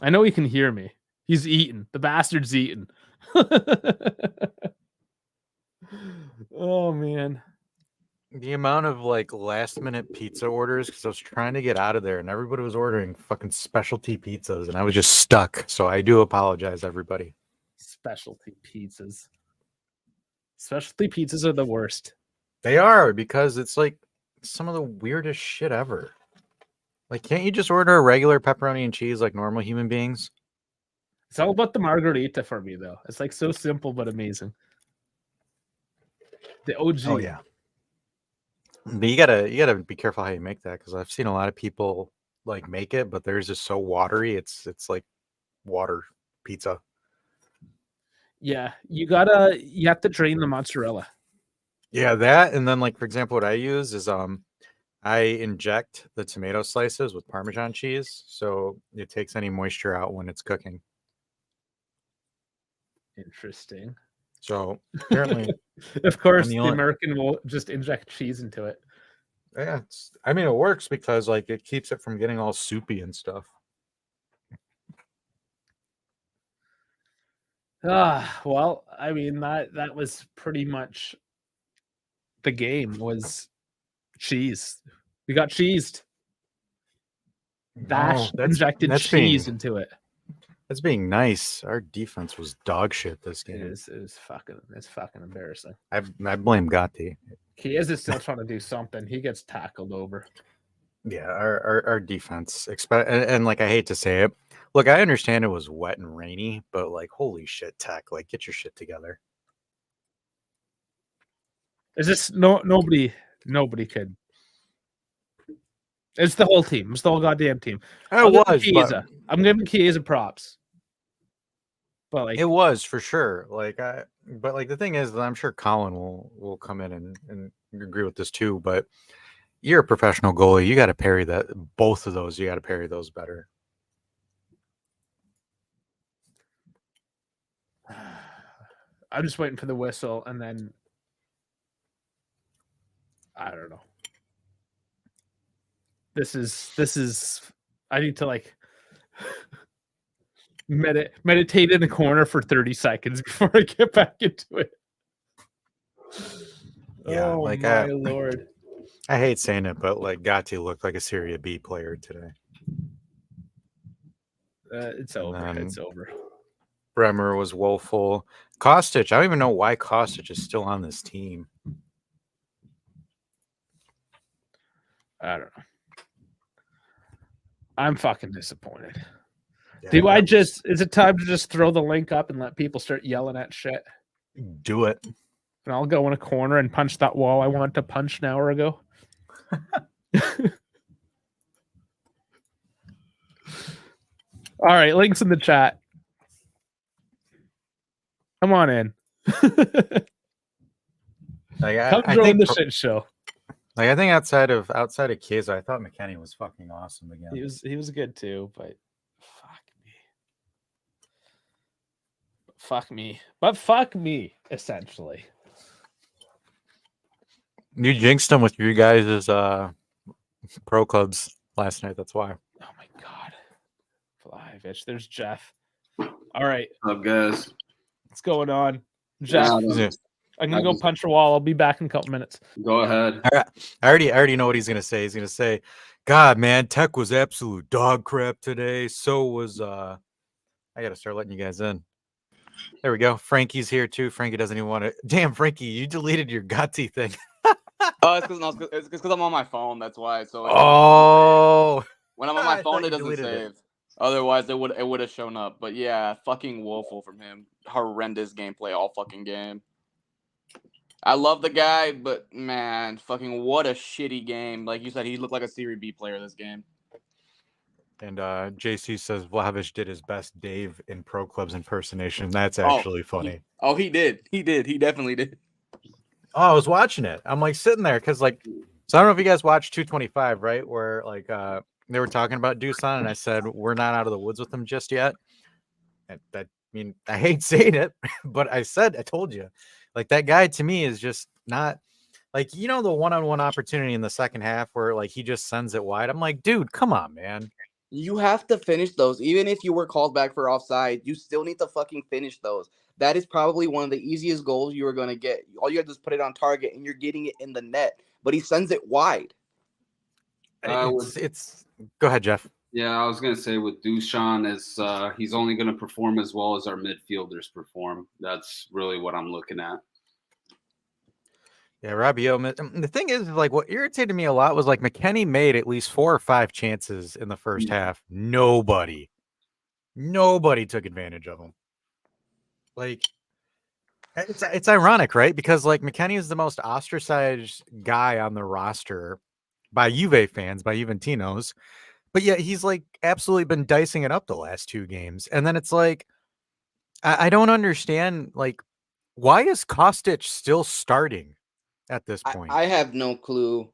I know he can hear me. He's eating. The bastard's eating. Oh, man. The amount of like last minute pizza orders, because I was trying to get out of there and everybody was ordering fucking specialty pizzas and I was just stuck. So I do apologize, everybody. Specialty pizzas. Specialty pizzas are the worst. They are, because it's like some of the weirdest shit ever. Like, can't you just order a regular pepperoni and cheese like normal human beings? It's all about the margarita for me, though. It's like so simple but amazing. The OG. Oh yeah. But you gotta be careful how you make that, because I've seen a lot of people like make it, but theirs is so watery. It's like water pizza. Yeah, you have to drain the mozzarella. Yeah, that, and then like for example, what I use is I inject the tomato slices with Parmesan cheese, so it takes any moisture out when it's cooking. Interesting. So apparently, of course, the only American will just inject cheese into it. Yeah, I mean, it works because like it keeps it from getting all soupy and stuff. Well, I mean that was pretty much the game. Was Cheese. We got cheesed. Bash injected that's cheese being into it. that's being nice. Our defense was dog shit this game. It's fucking embarrassing. I blame Gatti. Chiesa is still trying to do something. He gets tackled over. Yeah, our defense, and like I hate to say it, look, I understand it was wet and rainy, but like holy shit, Tech, like get your shit together. Is this nobody could. It's the whole team. It's the whole goddamn team. I'm giving Chiesa props. But like it was for sure. But like the thing is that I'm sure Colin will come in and agree with this too. But you're a professional goalie. You got to parry that. Both of those, you got to parry those better. I'm just waiting for the whistle, and then I don't know. This is. I need to like meditate in the corner for 30 seconds before I get back into it. Yeah, oh my lord. I hate saying it, but like Gatti looked like a Serie B player today. It's over. It's over. Bremer was woeful. Kostic, I don't even know why Kostic is still on this team. I don't know. I'm fucking disappointed. Yeah, is it time to just throw the link up and let people start yelling at shit? Do it. And I'll go in a corner and punch that wall I wanted to punch an hour ago. All right, links in the chat. Come on in. Come join the shit show. Like I think outside of Chiesa, I thought McKennie was fucking awesome again. He was good too, but fuck me, essentially. You jinxed him with your guys' pro clubs last night. That's why. Oh my god, fly bitch. There's Jeff. All right, what's up, guys? What's going on, Jeff? I'm gonna go punch a wall. I'll be back in a couple minutes. Go ahead. I already know what he's gonna say. He's gonna say, "God, man, Tech was absolute dog crap today. So was I gotta start letting you guys in." There we go. Frankie's here too. Frankie doesn't even want to. Damn, Frankie, you deleted your Gatti thing. It's because I'm on my phone. That's why. So when I'm on my phone, it doesn't save. Otherwise, it would have shown up. But yeah, fucking woeful from him. Horrendous gameplay all fucking game. I love the guy, but man, fucking what a shitty game. Like you said, he looked like a Serie B player this game. And JC says Vlahovic did his best Dave in pro clubs impersonation. That's actually funny. He did. He definitely did. Oh, I was watching it. I'm like sitting there because like, so I don't know if you guys watched 225, right? Where like they were talking about Dusan, and I said we're not out of the woods with him just yet. And that, I mean, I hate saying it, but I told you, like that guy to me is just not like, you know, the one-on-one opportunity in the second half where like he just sends it wide. I'm like, dude, come on, man. You have to finish those. Even if you were called back for offside, you still need to fucking finish those. That is probably one of the easiest goals you are going to get. All you have to do is put it on target, and you're getting it in the net. But he sends it wide. It's go ahead, Jeff. Yeah, I was going to say with Dusan, he's only going to perform as well as our midfielders perform. That's really what I'm looking at. Yeah, Rabiot. The thing is, like, what irritated me a lot was like McKennie made at least 4 or 5 chances in the first half. Nobody took advantage of them. Like, it's ironic, right? Because like McKennie is the most ostracized guy on the roster by Juve fans, by Juventinos, but yet he's like absolutely been dicing it up the last 2 games. And then it's like, I don't understand, like, why is Kostic still starting at this point? I have no clue.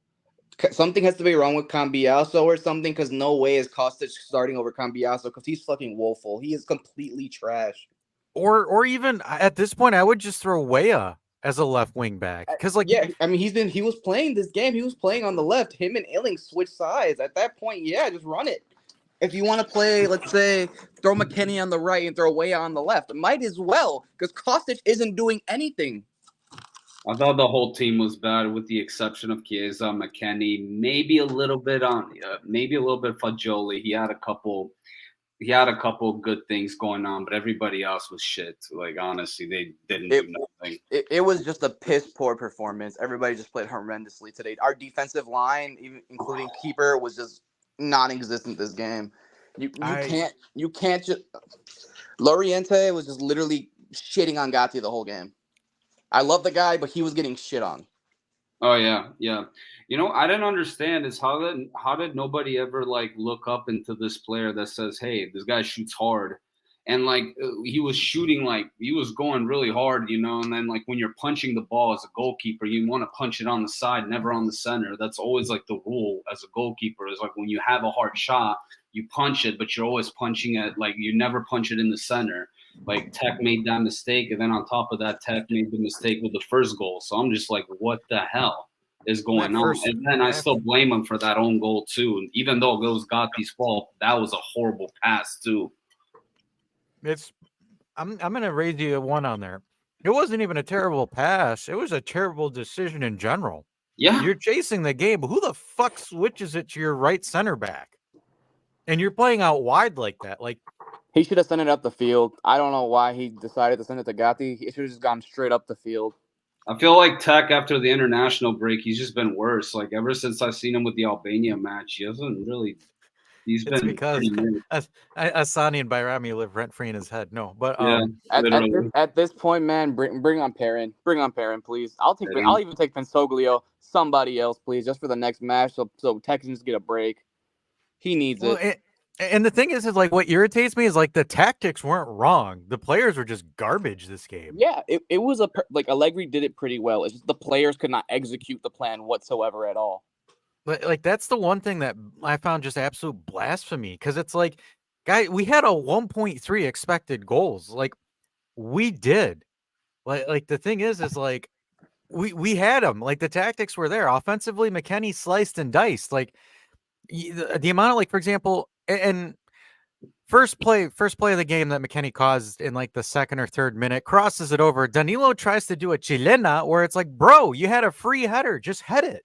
Something has to be wrong with Cambiaso or something, because no way is Kostic starting over Cambiaso, because he's fucking woeful. He is completely trash. Or even at this point, I would just throw Weah as a left wing back, because like, yeah, I mean he was playing this game. He was playing on the left. Him and Illing switch sides at that point. Yeah, just run it. If you want to play, let's say, throw McKennie on the right and throw Weah on the left, might as well, because Kostic isn't doing anything. I thought the whole team was bad, with the exception of Chiesa, McKennie, maybe a little bit Fagioli. He had a couple good things going on, but everybody else was shit. Like, honestly, they didn't do nothing. It was just a piss poor performance. Everybody just played horrendously today. Our defensive line, even including keeper, was just non-existent this game. You can't just. Loriente was just literally shitting on Gatti the whole game. I love the guy, but he was getting shit on. Oh yeah. You know, I didn't understand is how did nobody ever like look up into this player that says, hey, this guy shoots hard, and like he was shooting, like he was going really hard, you know, and then like when you're punching the ball as a goalkeeper, you want to punch it on the side, never on the center. That's always like the rule as a goalkeeper, is like when you have a hard shot, you punch it, but you're always punching it, like you never punch it in the center. Like Tech made that mistake, and then on top of that, Tech made the mistake with the first goal. So I'm just like, what the hell is going on? And then I still blame him for that own goal too. And even though it was Gotti's fault, that was a horrible pass too. I'm gonna raise you a one on there. It wasn't even a terrible pass. It was a terrible decision in general. Yeah. You're chasing the game, but who the fuck switches it to your right center back? And you're playing out wide like that. Like, he should have sent it up the field. I don't know why he decided to send it to Gatti. He should have just gone straight up the field. I feel like Tech, after the international break, he's just been worse. Like ever since I've seen him with the Albania match, he hasn't really. It's been because Asani and Bayrami live rent free in his head. No, but yeah, at this point, man, bring on Perrin. Bring on Perrin, please. I'll even take Pensoglio. Somebody else, please, just for the next match, so Texans get a break. He needs it. And the thing is like what irritates me is like the tactics weren't wrong. The players were just garbage this game. Yeah, it was like Allegri did it pretty well. It's just the players could not execute the plan whatsoever at all. But like that's the one thing that I found just absolute blasphemy, because it's like, guy, we had a 1.3 expected goals. Like we did. Like the thing is like we had them. Like the tactics were there. Offensively, McKennie sliced and diced. Like the amount of, like, for example, and first play of the game that McKennie caused in like the second or third minute, crosses it over. Danilo tries to do a chilena where it's like, bro, you had a free header, just head it.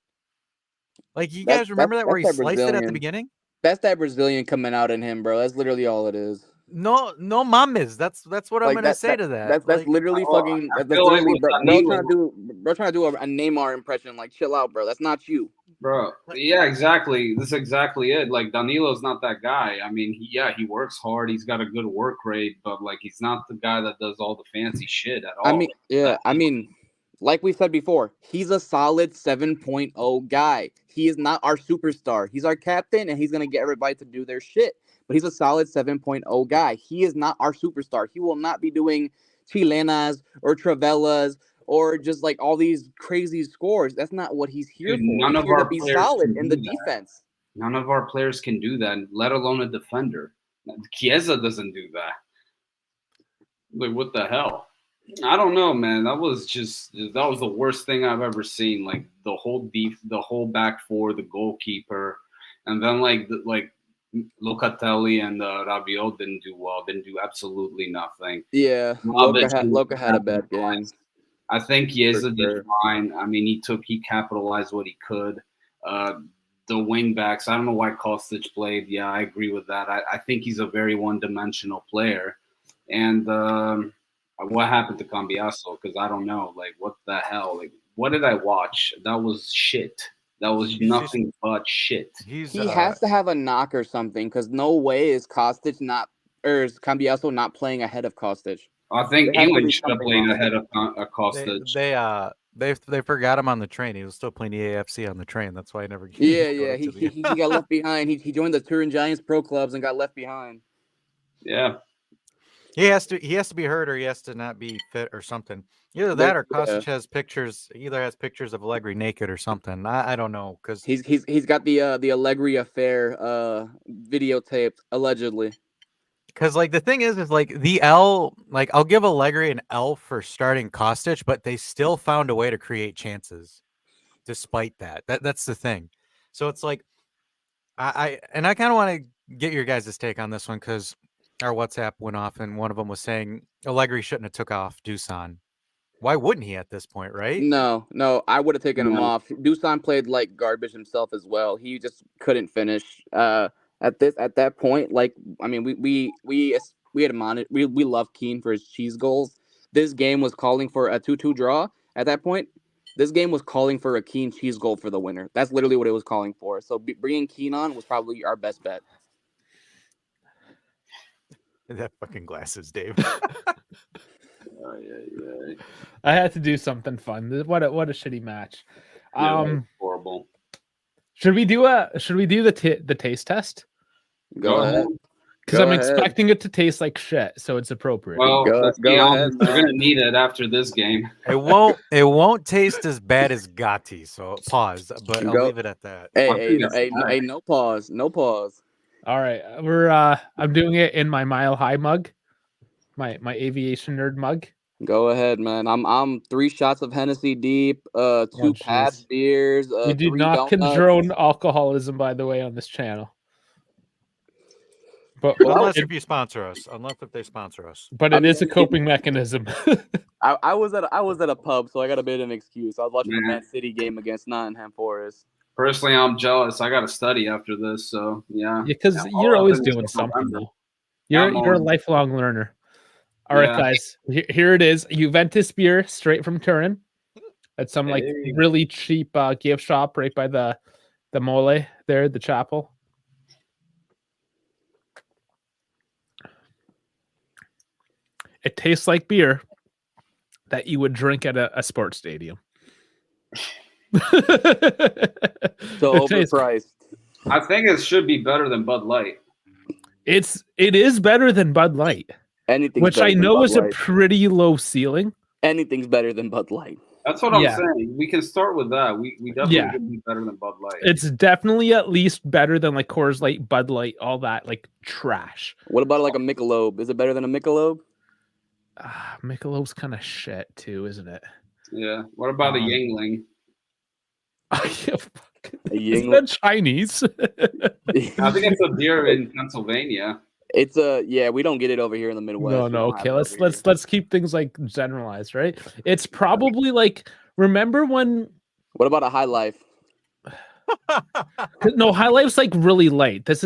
Like, you guys remember that where he sliced it at the beginning? That's that Brazilian coming out in him, bro. That's literally all it is. No mames. That's what I'm gonna say to that. That's literally fucking. That's literally, bro trying to do a Neymar impression. Like, chill out, bro. That's not you, bro. Yeah, exactly. That's exactly it. Like, Danilo's not that guy. I mean, he works hard. He's got a good work rate, but like, he's not the guy that does all the fancy shit at all. I mean, like we said before, he's a solid 7.0 guy. He is not our superstar. He's our captain, and he's going to get everybody to do their shit. But he's a solid 7.0 guy. He is not our superstar. He will not be doing chilenas or travellas or just like all these crazy scores. That's not what he's here for. None of our players be solid in the defense. None of our players can do that, let alone a defender. Chiesa doesn't do that. Like, what the hell? I don't know, man. That was the worst thing I've ever seen. Like the whole back four, the goalkeeper, and then like Locatelli and Rabiot didn't do well. Didn't do absolutely nothing. Yeah, Loca had a bad game. I think Chiesa did fine. I mean, he capitalized what he could. The wing backs, I don't know why Kostic played. Yeah, I agree with that. I think he's a very one-dimensional player. And what happened to Cambiaso? Because I don't know. Like, what the hell? Like, what did I watch? That was shit. That was nothing but shit. He has to have a knock or something, because no way is Cambiaso not playing ahead of Kostic. I think England should have played ahead of Kostic. They forgot him on the train. He was still playing the AFC on the train. That's why I never. Yeah. He got left behind. He joined the Turin Giants pro clubs and got left behind. Yeah. He has to be hurt, or he has to not be fit or something. Either that or Kostic has pictures. Either has pictures of Allegri naked or something. I don't know, because he's got the Allegri affair videotaped allegedly. Because like the thing is like the L, like I'll give Allegri an L for starting Kostic, but they still found a way to create chances despite that. That's the thing. So it's like I kind of want to get your guys' take on this one, because our WhatsApp went off and one of them was saying Allegri shouldn't have took off Dusan. Why wouldn't he at this point, right? No, I would have taken him off. Dusan played like garbage himself as well. He just couldn't finish. At that point, like I mean, we admonished. We love Keane for his cheese goals. This game was calling for a 2-2 draw. At that point, this game was calling for a Keane cheese goal for the winner. That's literally what it was calling for. So bringing Keane on was probably our best bet. That fucking glasses, Dave. I had to do something fun. What a shitty match. Horrible. Should we do the taste test? Go ahead. Because I'm expecting it to taste like shit, so it's appropriate. Well, let's be honest. You're gonna need it after this game. It won't taste as bad as Gotti. So pause, but I'll leave it at that. Hey, no pause. All right, I'm doing it in my Mile High mug, my aviation nerd mug. Go ahead, man. I'm 3 shots of Hennessy deep, 2 Pabst beers. We do not condone alcoholism, by the way, on this channel. But unless if you sponsor us, if they sponsor us. But it is a coping mechanism. I was at a pub, so I got a bit of an excuse. I was watching the Man City game against Nottingham Forest. Personally, I'm jealous. I got to study after this, so yeah. Because you're always doing something, though. You're a lifelong learner. All right, guys. Here it is. Juventus beer, straight from Turin. At some really cheap gift shop right by the mole there, the chapel. It tastes like beer that you would drink at a sports stadium. So overpriced. I think it should be better than Bud Light. It is better than Bud Light. Which I know is a pretty low ceiling. Anything's better than Bud Light. That's what I'm saying. We can start with that. We definitely could be better than Bud Light. It's definitely at least better than like Coors Light, Bud Light, all that like trash. What about like a Michelob? Is it better than a Michelob? Michelob's kind of shit too, isn't it? Yeah. What about a Yingling? Isn't that Chinese? I think it's a beer in Pennsylvania. It's we don't get it over here in the Midwest. No. Okay, let's keep things like generalized, right? It's probably like, remember when? What about a High Life? No, High Life's like really light. This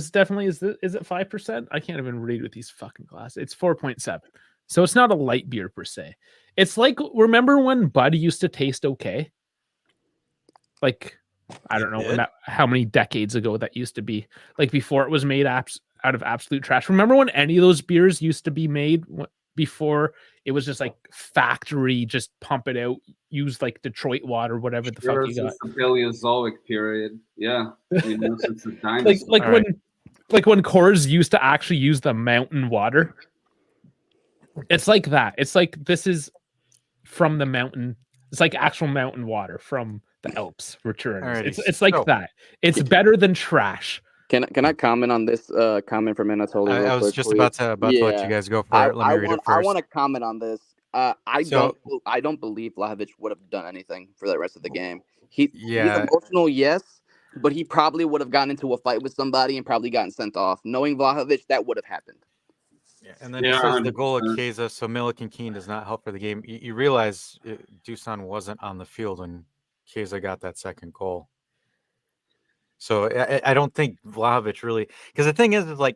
definitely is it 5%? I can't even read with these fucking glasses. It's 4.7. So it's not a light beer per se. It's like, remember when Bud used to taste okay? Like, I don't know how many decades ago that used to be. Like before it was made out of absolute trash. Remember when any of those beers used to be made before it was just like factory, just pump it out, use like Detroit water, whatever the fuck you got. The Paleozoic period. Yeah. Since the dinosaurs. like when Coors used to actually use the mountain water. It's like that. It's like this is from the mountain. It's like actual mountain water from the Alps returns. It's like that. It's better than trash. Can I comment on this comment from Anatoly? I was just about to let you guys go for it. Let me read it first. I want to comment on this. I don't believe Vlahovic would have done anything for the rest of the game. He's emotional, yes, but he probably would have gotten into a fight with somebody and probably gotten sent off. Knowing Vlahovic, that would have happened. Yeah, and then it says the goal of Chiesa, so Milik and Keane does not help for the game. You realize Dusan wasn't on the field when Chiesa got that second goal. So I don't think Vlahovic really, because the thing is like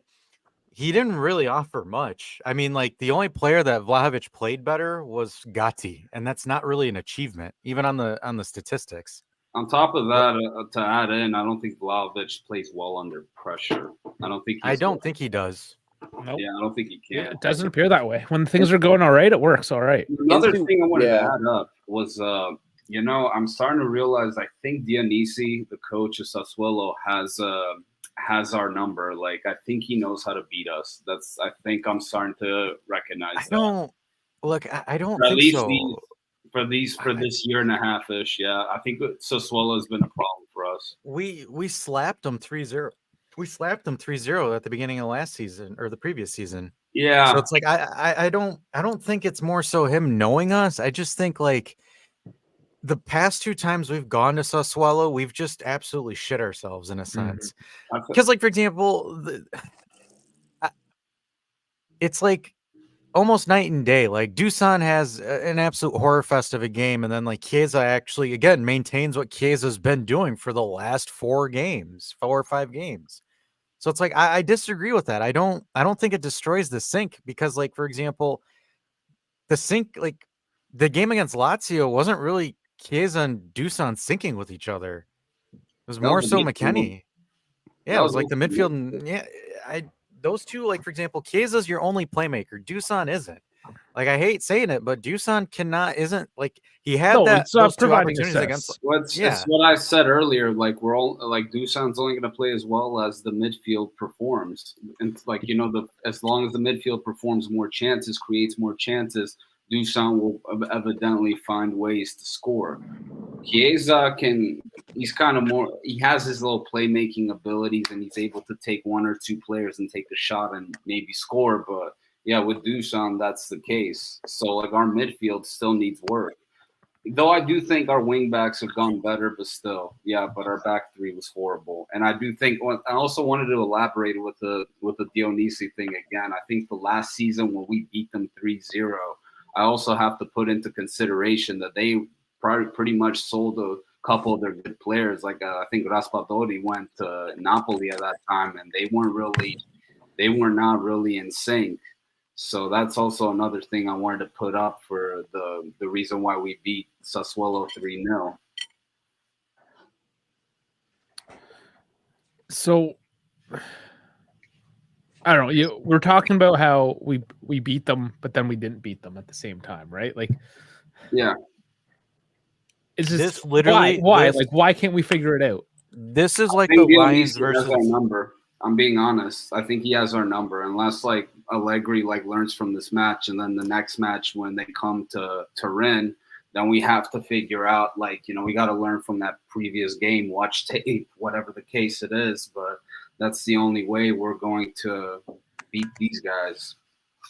he didn't really offer much. I mean, like the only player that Vlahovic played better was Gotti, and that's not really an achievement, even on the statistics. On top of that, to add in, I don't think Vlahovic plays well under pressure. I don't think he does. Nope. Yeah, I don't think he can. Yeah, it doesn't appear that way. When things are going all right, it works all right. Another thing I wanted to add up was, I'm starting to realize I think Dionisi, the coach of Sassuolo, has our number. Like, I think he knows how to beat us. I think I'm starting to recognize I don't think so. For this year and a half ish, I think Sassuolo has been a problem for us. We slapped them 3-0. We slapped them 3-0 at the beginning of last season or the previous season. Yeah. So it's like I don't think it's more so him knowing us. I just think like the past 2 times we've gone to Sassuolo, we've just absolutely shit ourselves in a sense. Because like for example, it's like almost night and day. Like Dusan has an absolute horror fest of a game, and then like Chiesa actually again maintains what Chiesa's been doing for the last 4 or 5 games. So it's like I disagree with that. I don't think it destroys the sync because, like, for example, the sync, like the game against Lazio wasn't really Chiesa and Dusan syncing with each other. It was That more was the so midfield. McKennie. Yeah, it was like the midfield. Yeah, those two, like for example, Chiesa's your only playmaker. Dusan isn't. Like I hate saying it, but Dusan isn't like he had those 2 opportunities against. It's what I said earlier. Like we're all like Dusan's only going to play as well as the midfield performs, and like as long as the midfield performs more chances, creates more chances, Dusan will evidently find ways to score. Chiesa he's kind of more, he has his little playmaking abilities and he's able to take 1 or 2 players and take a shot and maybe score. But yeah, with Dusan, that's the case. So like our midfield still needs work. Though I do think our wing backs have gone better, but still, yeah, but our back 3 was horrible. And I do think, I also wanted to elaborate with the Dionisi thing again. I think the last season when we beat them 3-0, I also have to put into consideration that they pretty much sold a couple of their good players. Like I think Raspadori went to Napoli at that time, and they were not really in sync. So that's also another thing I wanted to put up for the reason why we beat Sassuolo 3-0. So I don't know. We're talking about how we beat them, but then we didn't beat them at the same time, right? Like, yeah, it's just this literally why? Like, why can't we figure it out? This is like the Lions versus our number. I'm being honest. I think he has our number, unless like Allegri like learns from this match, and then the next match when they come to Turin, then we have to figure out like we got to learn from that previous game, watch tape, whatever the case it is. But that's the only way we're going to beat these guys.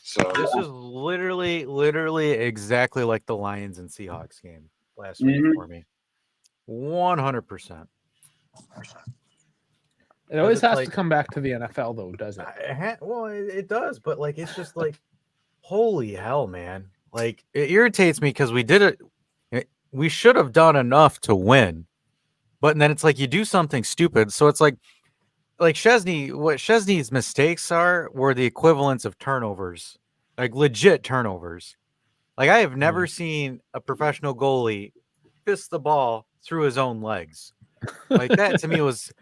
So this is literally exactly like the Lions and Seahawks game last week for me. 100%. It always has to come back to the NFL, though, doesn't it? Well, it does, but like it's just like, holy hell, man! Like it irritates me because we did it. We should have done enough to win, but then it's like you do something stupid. So it's like Szczesny. What Szczesny's mistakes were the equivalents of turnovers, like legit turnovers. Like I have never seen a professional goalie fist the ball through his own legs. Like that to me was.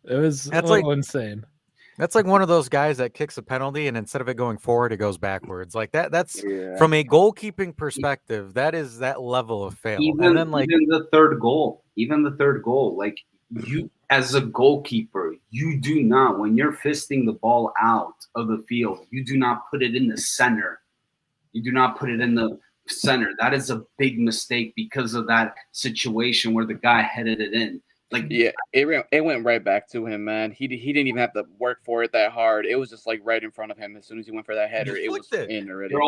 It was insane. That's like one of those guys that kicks a penalty and instead of it going forward, it goes backwards. Like that's from a goalkeeping perspective, that is that level of fail. Even the third goal, like you as a goalkeeper, you do not, when you're fisting the ball out of the field, you do not put it in the center. You do not put it in the center. That is a big mistake because of that situation where the guy headed it in. Like yeah, it went right back to him, man. He didn't even have to work for it that hard. It was just like right in front of him. As soon as he went for that header, it was in already. You're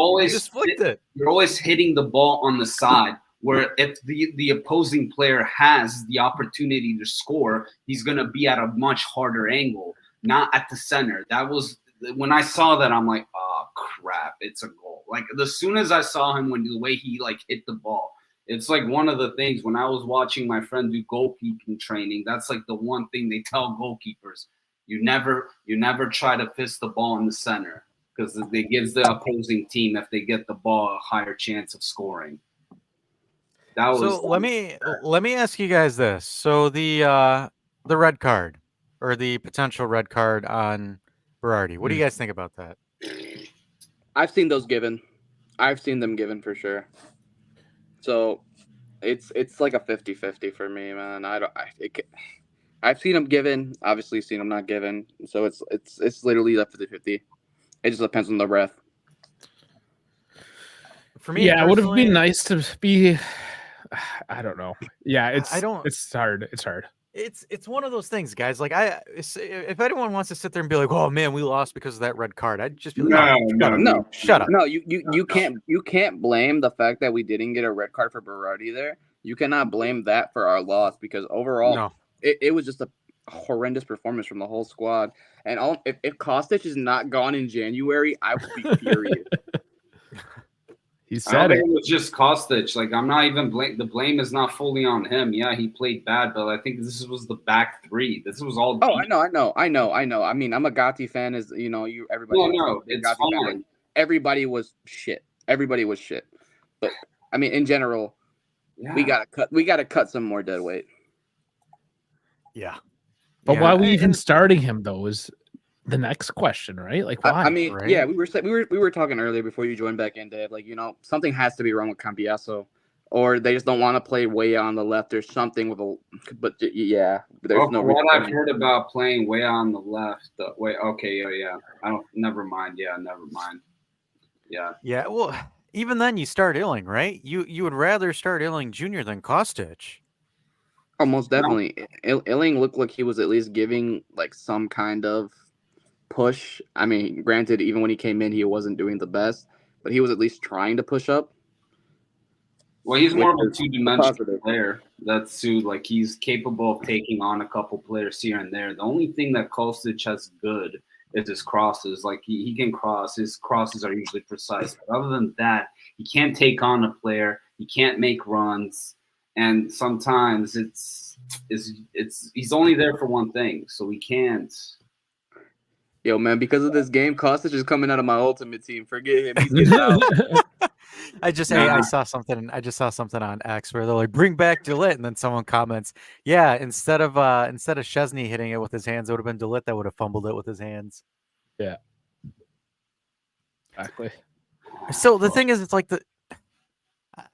always hitting the ball on the side, where if the opposing player has the opportunity to score, he's gonna be at a much harder angle, not at the center. That was when I saw that, I'm like, oh crap, it's a goal. Like as soon as I saw him, when the way he like hit the ball. It's like one of the things when I was watching my friend do goalkeeping training, that's like the one thing they tell goalkeepers. You never try to fist the ball in the center because it gives the opposing team, if they get the ball, a higher chance of scoring. Let me ask you guys this. So the red card or the potential red card on Berardi. What do you guys think about that? I've seen those given. I've seen them given for sure. So it's like a 50-50 for me, man. I've seen them given, obviously seen them not given. So it's literally a 50-50. It just depends on the ref. For me, yeah, it would have been nice to be. I don't know. Yeah, it's hard. It's hard. It's one of those things, guys. Like if anyone wants to sit there and be like, "Oh man, we lost because of that red card," I'd just be like, "Shut up." No, you can't blame the fact that we didn't get a red card for Berardi there. You cannot blame that for our loss because overall, it was just a horrendous performance from the whole squad. And if Kostic is not gone in January, I would be furious. He I said don't it. think it was just Kostic. Like, I'm not even the blame is not fully on him. Yeah, he played bad, but I think this was the back three. This was all. Oh, I know. I mean, I'm a Gotti fan. Everybody knows I'm a big it's Gotti fan. fine. Everybody was shit. But I mean, in general, we gotta cut some more dead weight. Yeah. But why are we even starting him though? Is the next question, right? Like, why? I mean, right? yeah, we were talking earlier before you joined back in, Dave. Like, something has to be wrong with Cambiaso, or they just don't want to play way on the left or something with a. But yeah, there's no. What I've heard about playing way on the left. Okay, yeah. I don't. Never mind. Yeah, never mind. Yeah. Yeah. Well, even then, you start Illing, right? You would rather start Illing Jr. than Kostic. Oh, most definitely. Illing looked like he was at least giving like some kind of push. I mean, granted, even when he came in, he wasn't doing the best, but he was at least trying to push up. Well, he's more of a two-dimensional player. That's too, like, he's capable of taking on a couple players here and there. The only thing that Kostic has good is his crosses. Like, he can cross. His crosses are usually precise. But other than that, he can't take on a player. He can't make runs. And sometimes he's only there for one thing, so he can't. Yo, man, because of this game, Kostic is coming out of my ultimate team. Forget him. He's getting out. I saw something. I just saw something on X where they're like, "Bring back DeLitt," and then someone comments, "Yeah, instead of Szczesny hitting it with his hands, it would have been DeLitt that would have fumbled it with his hands." Yeah, exactly. So the thing is, it's like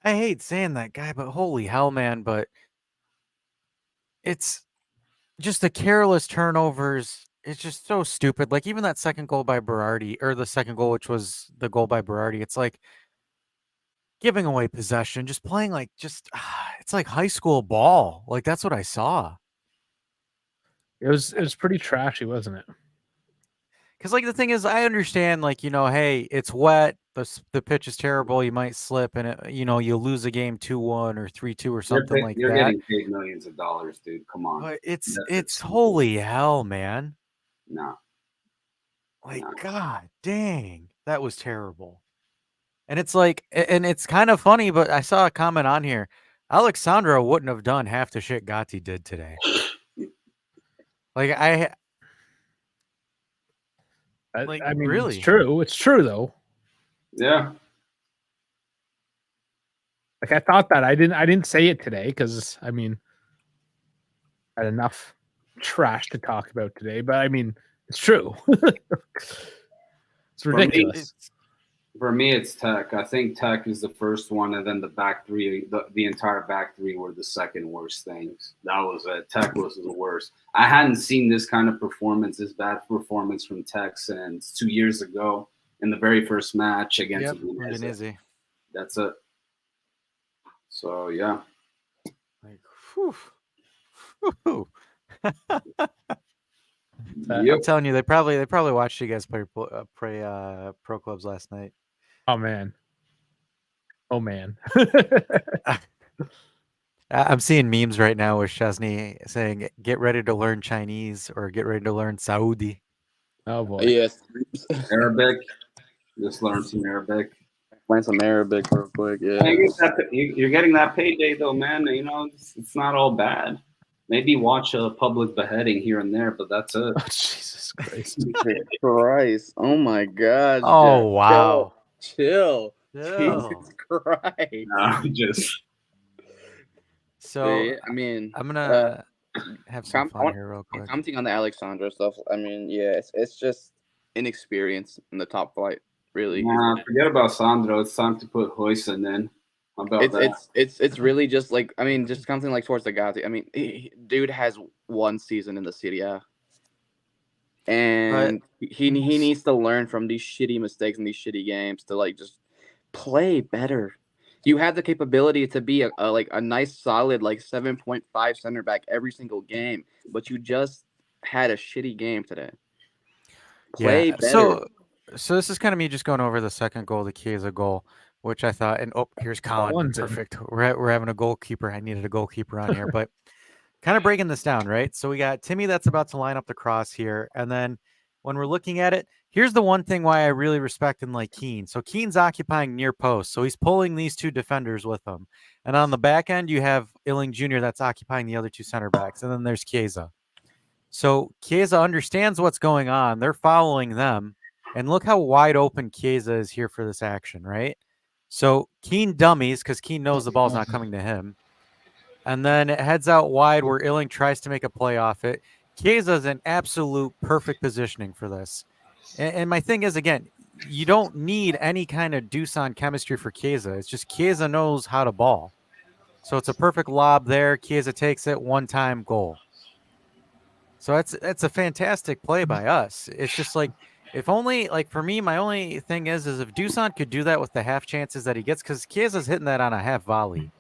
I hate saying that guy, but holy hell, man! But it's just the careless turnovers. It's just so stupid. Like even that second goal by Berardi, or the second goal, which was the goal by Berardi, it's like giving away possession, just playing like it's like high school ball. Like that's what I saw. It was pretty trashy, wasn't it? Because like the thing is, I understand, like, hey, it's wet, the pitch is terrible, you might slip, and you lose a game 2-1 or 3-2 or something like that. You're getting paid millions of dollars, dude. Come on. But it's holy hell, man. No. Like, God dang, that was terrible. And it's like, and it's kind of funny, but I saw a comment on here. Alexandro wouldn't have done half the shit Gotti did today. Like I mean, really? It's true. It's true though. Yeah. Like I thought that I didn't say it today because I mean, I had enough trash to talk about today. But I mean, it's true. It's ridiculous. For me, it's Tech. I think Tech is the first one, and then the back three, the entire back three were the second worst things. That was it. Tech was the worst. I hadn't seen this kind of performance, this bad performance from Tech since 2 years ago in the very first match against Udinese. That's it. So, yeah. Like, whew. Whew. Yep. I'm telling you, they probably watched you guys play pro clubs last night. Oh man. I'm seeing memes right now with Szczesny saying, "Get ready to learn Chinese" or "Get ready to learn Saudi." Oh boy. Yes. Arabic. Just learn some Arabic. Learn some Arabic real quick. Yeah. You're getting that payday though, man. It's not all bad. Maybe watch a public beheading here and there, but that's it. Oh, Jesus Christ. Christ. Oh my God. Oh Jack. wow. Chill. Jesus Christ. No, just. So I mean, I'm gonna have some fun here real quick. Commenting on the Alexandra stuff. I mean, yeah, it's just inexperience in the top flight. Really. Nah, forget about Sandro. It's time to put Huijsen in. How about that? It's really just like, I mean, just something like towards the Gatti. I mean, dude has one season in the Serie A. And he needs to learn from these shitty mistakes and these shitty games to like just play better. You have the capability to be a nice solid like 7.5 center back every single game, but you just had a shitty game today. Play better. So this is kind of me just going over the second goal, the Chiesa goal, which I thought, and here's Colin. Perfect. We're having a goalkeeper. I needed a goalkeeper on here, but kind of breaking this down, right? So we got Timmy that's about to line up the cross here, and then when we're looking at it, Here's the one thing why I really respect and like Keane. So Keane's occupying near post, so he's pulling these two defenders with him. And on the back end, you have Illing Jr. that's occupying the other two center backs, and then there's Chiesa. So Chiesa understands what's going on. They're following them. And look how wide open Chiesa is here for this action, right? So Keane dummies because Keane knows the ball's not coming to him. And then it heads out wide where Illing tries to make a play off it. Chiesa's in absolute perfect positioning for this. And my thing is, again, you don't need any kind of Dusan chemistry for Chiesa. It's just Chiesa knows how to ball. So it's a perfect lob there. Chiesa takes it, one-time goal. So that's a fantastic play by us. It's just like, if only, like for me, my only thing is if Dusan could do that with the half chances that he gets, because Chiesa's hitting that on a half volley.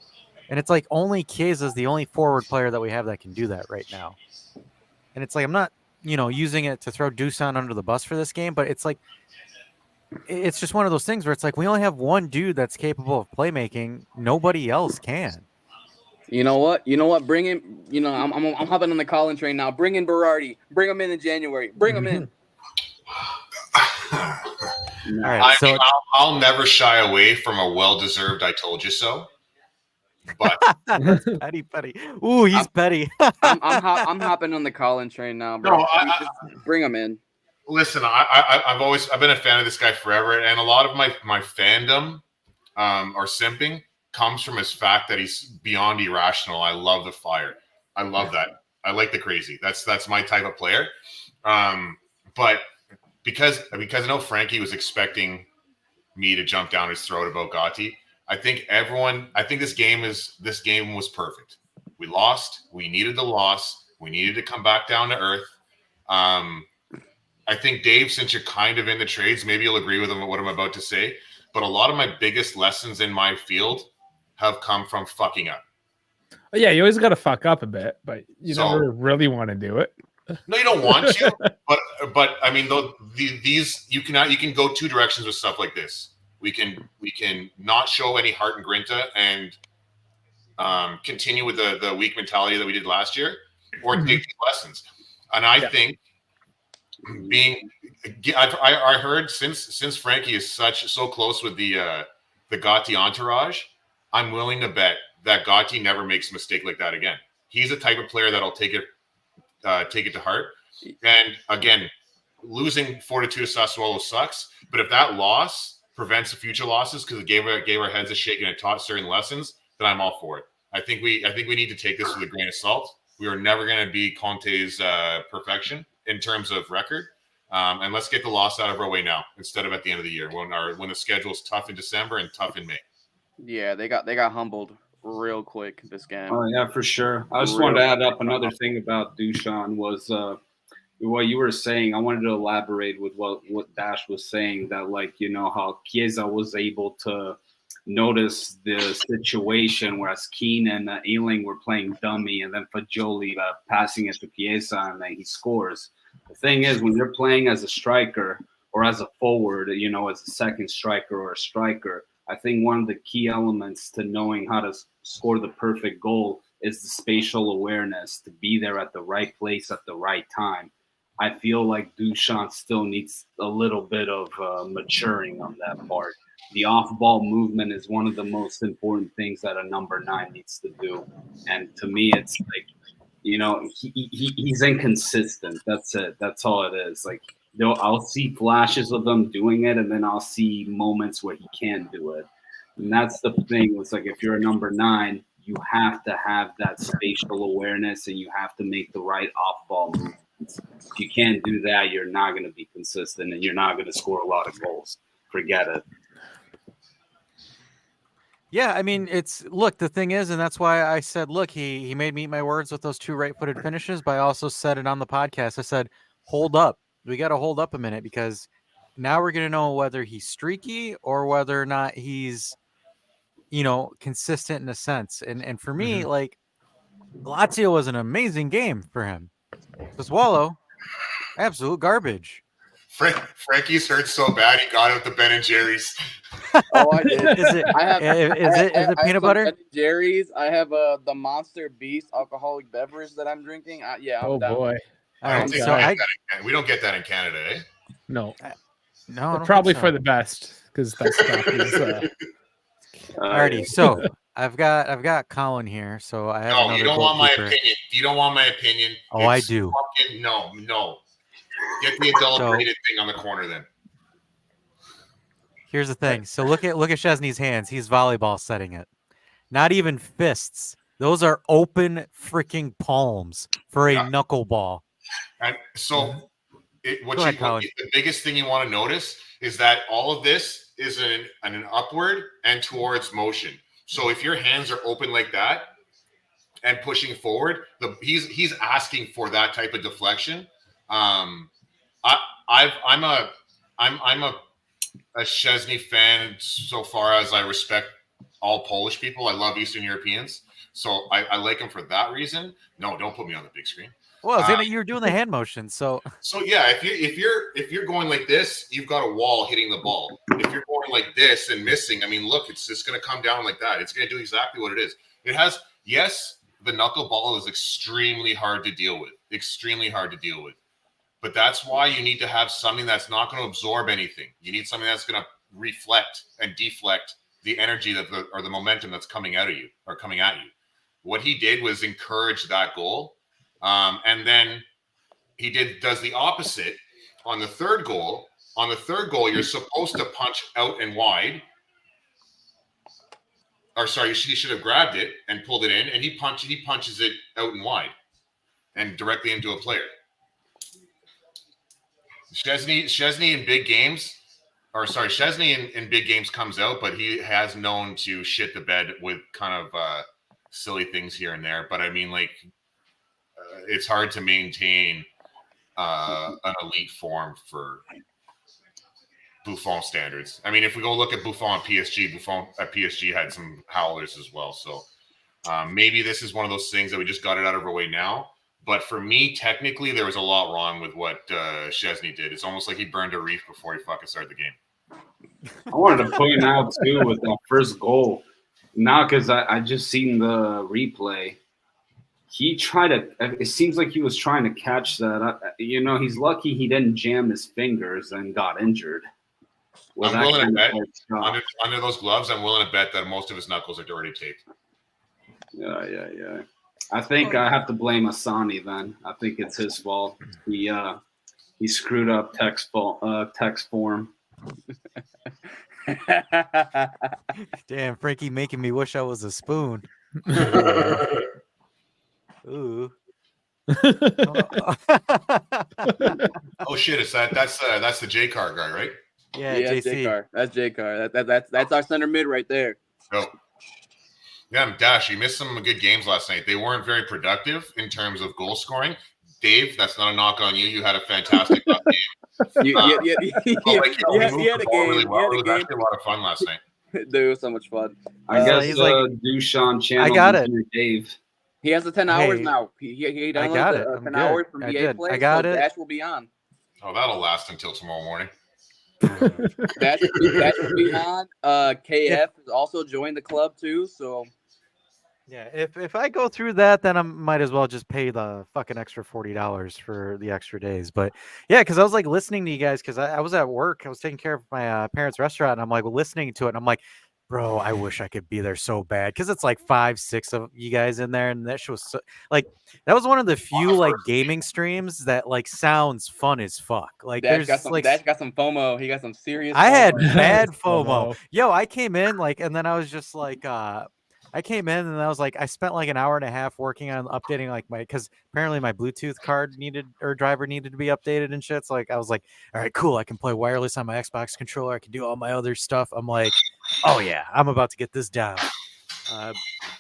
And it's like only Chiesa's the only forward player that we have that can do that right now. And it's like, I'm not, using it to throw Dusan under the bus for this game, but it's like, it's just one of those things where it's like, we only have one dude that's capable of playmaking. Nobody else can. You know what? Bring in. I'm hopping on the Colin train now. Bring in Berardi. Bring him in January. Bring him in. All right, so I'll never shy away from a well-deserved "I told you so." But that's petty. Ooh, he's petty. I'm hopping on the Colin train now, bro. No, bring him in. Listen, I've been a fan of this guy forever, and a lot of my fandom or simping comes from his fact that he's beyond irrational. I love the fire. I love that. I like the crazy. That's my type of player. But because I know Frankie was expecting me to jump down his throat about Gotti, I think this game was perfect. We lost. We needed the loss. We needed to come back down to earth. I think, Dave, since you're kind of in the trades, maybe you'll agree with what I'm about to say. But a lot of my biggest lessons in my field have come from fucking up. Yeah, you always got to fuck up a bit, but you never really want to do it. No, you don't want to. but I mean, these you can go two directions with stuff like this. We can not show any heart and grinta and continue with the weak mentality that we did last year, or take these lessons. And I think I heard since Frankie is so close with the Gotti entourage, I'm willing to bet that Gotti never makes a mistake like that again. He's the type of player that'll take it to heart. And again, losing 4-2 to Sassuolo sucks, but if that loss prevents the future losses because it gave our heads a shake and it taught certain lessons, then I'm all for it. I think we need to take this with a grain of salt. We are never going to be Conte's perfection in terms of record. And let's get the loss out of our way now instead of at the end of the year when the schedule is tough in December and tough in May. Yeah, they got humbled real quick this game. Oh yeah, for sure. I just wanted to add up another thing about Dusan was what you were saying. I wanted to elaborate with what Dash was saying, that how Chiesa was able to notice the situation, whereas Keane and Illing were playing dummy, and then Fagioli passing it to Chiesa, and then he scores. The thing is, when you're playing as a striker or as a forward, as a second striker or a striker, I think one of the key elements to knowing how to score the perfect goal is the spatial awareness, to be there at the right place at the right time. I feel like Dusan still needs a little bit of maturing on that part. The off-ball movement is one of the most important things that a number 9 needs to do. And to me, it's like, he's inconsistent. That's it. That's all it is. Like, I'll see flashes of him doing it, and then I'll see moments where he can't do it. And that's the thing. It's like, if you're a number 9, you have to have that spatial awareness, and you have to make the right off-ball movements. If you can't do that, you're not going to be consistent, and you're not going to score a lot of goals. Forget it. Yeah, I mean, the thing is, and that's why I said, look, he made me eat my words with those 2 right-footed finishes, but I also said it on the podcast. I said, hold up. We got to hold up a minute, because now we're going to know whether he's streaky or whether or not he's, consistent in a sense. And for me, like, Lazio was an amazing game for him. Sassuolo, absolute garbage. Frankie's hurt so bad he got out the Ben and Jerry's. Oh, I did. Is it peanut butter? Ben and Jerry's. I have the Monster Beast alcoholic beverage that I'm drinking. I'm down. Boy. We don't get that in Canada, eh? No, No, I don't probably think for so. the best because that stuff is. Alrighty, so I've got Colin here, so I have No, another you don't want my goalkeeper. opinion. You don't want my opinion. Oh, I do. Fucking, no. Get the adulterated thing on the corner then. Here's the thing. So look at Chesney's hands. He's volleyball setting it. Not even fists. Those are open freaking palms for a knuckleball. And so Colin. the biggest thing you want to notice is that all of this is an upward and towards motion. So if your hands are open like that and pushing forward, he's asking for that type of deflection. I'm a Szczesny fan so far as I respect all Polish people. I love Eastern Europeans, so I like him for that reason. No, don't put me on the big screen. Well, you were doing the hand motion, so yeah, if you're going like this, you've got a wall hitting the ball. If you're going like this and missing, I mean, look, it's just going to come down like that. It's going to do exactly what it is. It has, yes, the knuckleball is extremely hard to deal with. But that's why you need to have something that's not going to absorb anything. You need something that's going to reflect and deflect the energy or the momentum that's coming out of you or coming at you. What he did was encourage that goal. And then he does the opposite on the third goal. On the third goal, you're supposed to punch out and wide. Or sorry, he should have grabbed it and pulled it in, and he punches it out and wide and directly into a player. Szczesny in big games, Szczesny in big games comes out, but he has known to shit the bed with kind of silly things here and there. But I mean, like, it's hard to maintain an elite form for Buffon standards. I mean, if we go look at Buffon at PSG had some howlers as well. So maybe this is one of those things that we just got it out of our way now. But for me, technically, there was a lot wrong with what Szczesny did. It's almost like he burned a reef before he fucking started the game. I wanted to point out, too, with that first goal. Now, because I just seen the replay. It seems like he was trying to catch that. He's lucky he didn't jam his fingers and got injured. I'm willing to bet, under those gloves, I'm willing to bet that most of his knuckles are already taped. Yeah. I think I have to blame Asani then. I think it's his fault. He screwed up text form. Damn, Frankie making me wish I was a spoon. Ooh. Oh shit! That's the J Car guy, right? Yeah, JC. J-Car. That's J-Car. That's our center mid right there. Oh. Yeah, Dash, you missed some good games last night. They weren't very productive in terms of goal scoring. Dave, that's not a knock on you. You had a fantastic game. You had a game. Really well. It was actually a lot of fun last night. Dude, it was so much fun. I guess he's like Dushan channel. I got it. Dave. He has the 10 hours now. He downloaded the 10 hours from EA Play. I got it. Dash will be on. Oh, that'll last until tomorrow morning. Dash will be on. KF has also joined the club too. So yeah, if I go through that, then I might as well just pay the fucking extra $40 for the extra days. But yeah, because I was like listening to you guys because I was at work. I was taking care of my parents' restaurant, and I'm like listening to it, and I'm like, bro, I wish I could be there so bad because it's like 5-6 of you guys in there, and that shit was so, like that was one of the few like gaming streams that like sounds fun as fuck. Like Dash got some FOMO. He got some serious. I had bad FOMO. Yo, I came in like, and then I was just like, I came in and I was like, I spent like an hour and a half working on updating like because apparently my Bluetooth driver needed to be updated and shit. So like I was like, all right, cool, I can play wireless on my Xbox controller. I can do all my other stuff. I'm like, oh yeah, I'm about to get this down.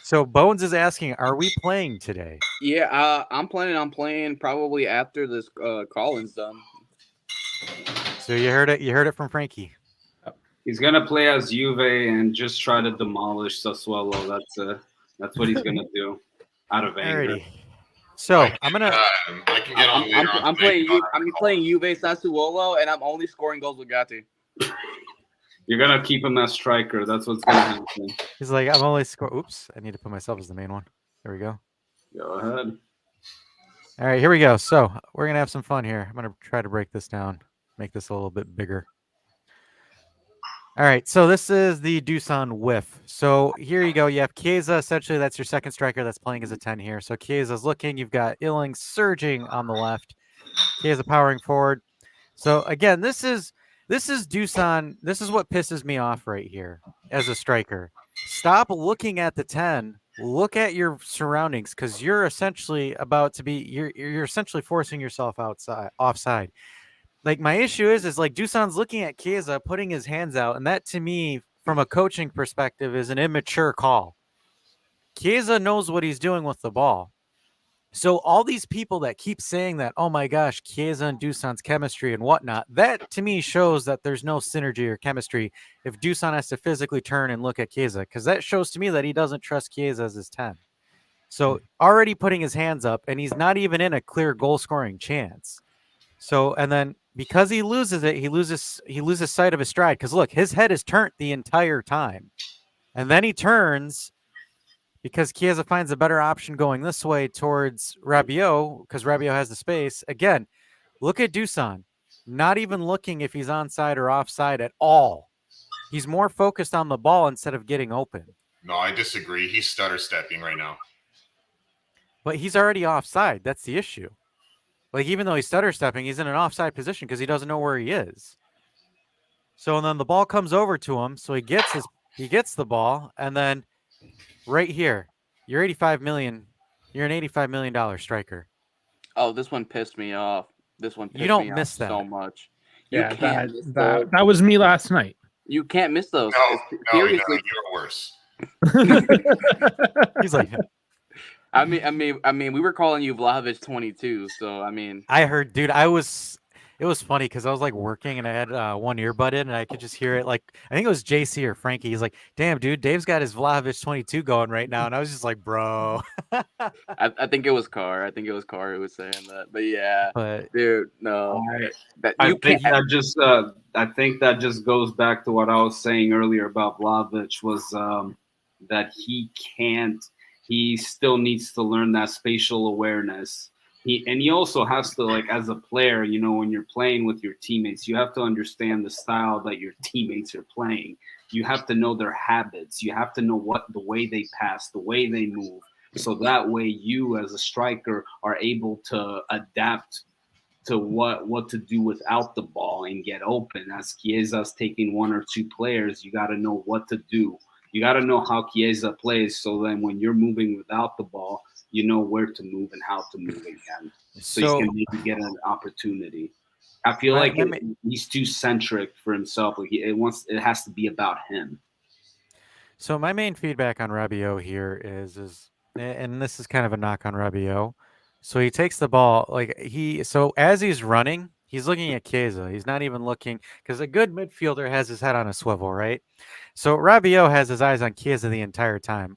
So Bones is asking, are we playing today? Yeah, I'm planning on playing probably after this call-in's done. So you heard it from Frankie. He's gonna play as Juve and just try to demolish Sassuolo. That's what he's gonna do out of anger. Alrighty. So I can get on later. I'm playing Juve Sassuolo, and I'm only scoring goals with Gatti. You're gonna keep him as striker. That's what's gonna happen. He's like, I'm only score. Oops, I need to put myself as the main one. There we go. Go ahead. All right, here we go. So we're gonna have some fun here. I'm gonna try to break this down. make this a little bit bigger. All right, so this is the Doosan whiff. So here you go. You have Chiesa. Essentially, that's your second striker that's playing as a 10 here. So Chiesa's looking. You've got Illing surging on the left. Chiesa powering forward. So again, this is Doosan. This is what pisses me off right here as a striker. Stop looking at the 10. Look at your surroundings, because you're essentially about to be you're essentially forcing yourself offside. Like, my issue is like Doosan's looking at Chiesa, putting his hands out, and that to me, from a coaching perspective, is an immature call. Chiesa knows what he's doing with the ball. So all these people that keep saying that, oh my gosh, Chiesa and Doosan's chemistry and whatnot, that to me shows that there's no synergy or chemistry if Doosan has to physically turn and look at Chiesa, because that shows to me that he doesn't trust Chiesa as his 10. So already putting his hands up, and he's not even in a clear goal scoring chance. So, and then because he loses it, he loses sight of his stride. Because look, his head is turned the entire time. And then he turns because Chiesa finds a better option going this way towards Rabiot, because Rabiot has the space. Again, look at Doosan. Not even looking if he's onside or offside at all. He's more focused on the ball instead of getting open. No, I disagree. He's stutter stepping right now. But he's already offside. That's the issue. Like, even though he's stutter stepping, he's in an offside position because he doesn't know where he is. So, and then the ball comes over to him. So he gets the ball, and then right here, you're an $85 million striker. Oh, this one pissed me off. You don't miss that so much. Yeah, that was me last night. You can't miss those. No, seriously, you're worse. He's like, I mean, we were calling you Vlahovic 22, so I mean, I heard, dude. It was funny because I was like working and I had one earbud in and I could just hear it. Like, I think it was JC or Frankie. He's like, "Damn, dude, Dave's got his Vlahovic 22 going right now," and I was just like, "Bro." I think it was Carr. I think it was Carr who was saying that. But yeah, dude, no. I think that just goes back to what I was saying earlier about Vlahovic, was that he still needs to learn that spatial awareness. He also has to, like, as a player, you know, when you're playing with your teammates, you have to understand the style that your teammates are playing. You have to know their habits. You have to know the way they pass, the way they move. So that way you as a striker are able to adapt to what to do without the ball and get open. As Chiesa's taking one or two players, you got to know what to do. You got to know how Chiesa plays, so then when you're moving without the ball, you know where to move and how to move again. So he's going to get an opportunity. I feel like he's too centric for himself. Like, it has to be about him. So my main feedback on Rabiot here is, and this is kind of a knock on Rabiot. So he takes the ball, so as he's running, he's looking at Chiesa. He's not even looking, because a good midfielder has his head on a swivel, right? So Rabiot has his eyes on Chiesa the entire time.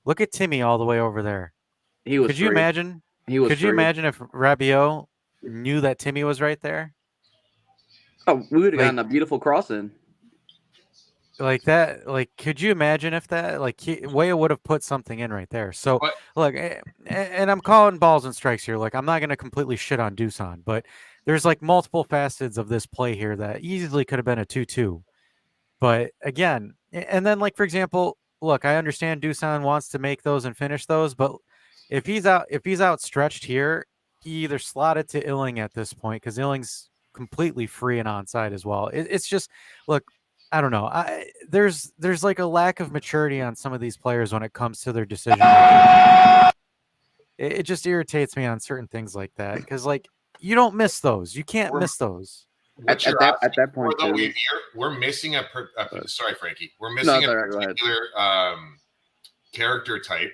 Look at Timmy all the way over there. Could you imagine? Could you imagine if Rabiot knew that Timmy was right there? Oh, we would have gotten a beautiful cross in. Like that, could you imagine if that, Weah would have put something in right there? So, look, and I'm calling balls and strikes here. Like, I'm not going to completely shit on Doosan, but there's multiple facets of this play here that easily could have been a 2-2. But again, and then, for example, look, I understand Doosan wants to make those and finish those, but if he's outstretched here, he either slot it to Illing at this point, because Illing's completely free and onside as well. It's just, look, I don't know. There's a lack of maturity on some of these players when it comes to their decision making. It just irritates me on certain things like that, because you don't miss those. You can't miss those. At that point, though, we're missing sorry, Frankie. We're missing a particular character type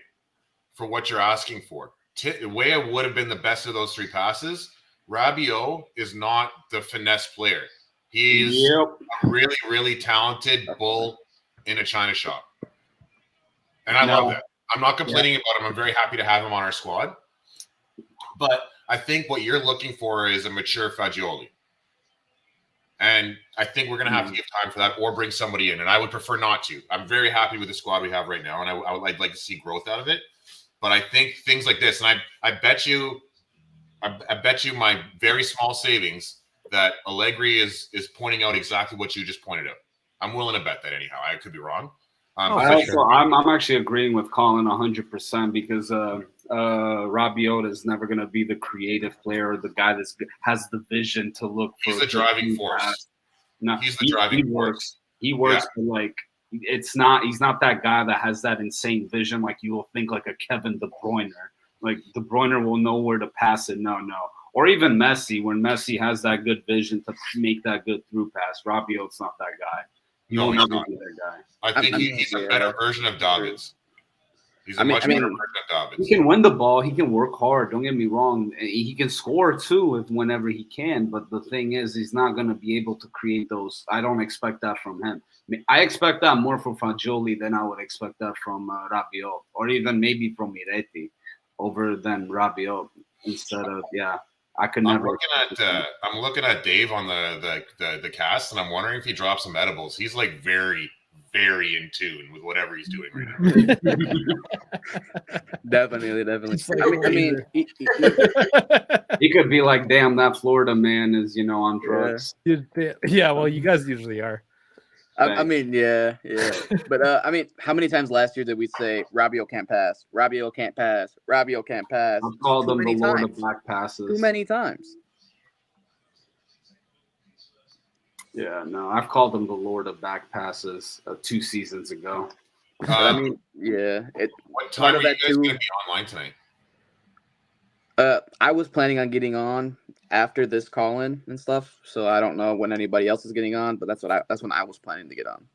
for what you're asking for. Weah would have been the best of those three passes. Rabiot is not the finesse player. He's a really, really talented bull in a china shop. And I love that. I'm not complaining about him. I'm very happy to have him on our squad. But I think what you're looking for is a mature Fagioli. And I think we're going to have to give time for that, or bring somebody in. And I would prefer not to. I'm very happy with the squad we have right now, and I'd like to see growth out of it. But I think things like this, and I bet you my very small savings that Allegri is pointing out exactly what you just pointed out. I'm willing to bet that anyhow. I could be wrong. I'm actually agreeing with Colin 100% because Rabiot is never going to be the creative player or the guy that has the vision to look for. He's the driving force. No, he's the driving force. He works for like he's not that guy that has that insane vision like you will think like a Kevin De Bruyne. Like De Bruyne will know where to pass it. No. Or even Messi, when Messi has that good vision to make that good through pass. Rabiot's not that guy. He will never be that guy. I think he's a better version of Davids. He's a much better version of Davids. He can win the ball. He can work hard. Don't get me wrong. He can score too whenever he can. But the thing is, he's not going to be able to create those. I don't expect that from him. I expect that more from Fagioli than I would expect that from Rabiot, or even maybe from Miretti, over than Rabiot. Instead of I could never. I'm looking at Dave on the cast, and I'm wondering if he dropped some edibles. He's like very, very in tune with whatever he's doing right now. Definitely. He could be like, "Damn, that Florida man is on drugs." Yeah, well, you guys usually are. But how many times last year did we say Rabiot can't pass? Rabiot can't pass. Rabiot can't pass. I've called them the Lord of back passes. Too many times. Yeah, no, I've called them the Lord of back passes 2 seasons ago. What time are you guys going to be online tonight? I was planning on getting on after this call-in and stuff, so I don't know when anybody else is getting on, but that's when I was planning to get on.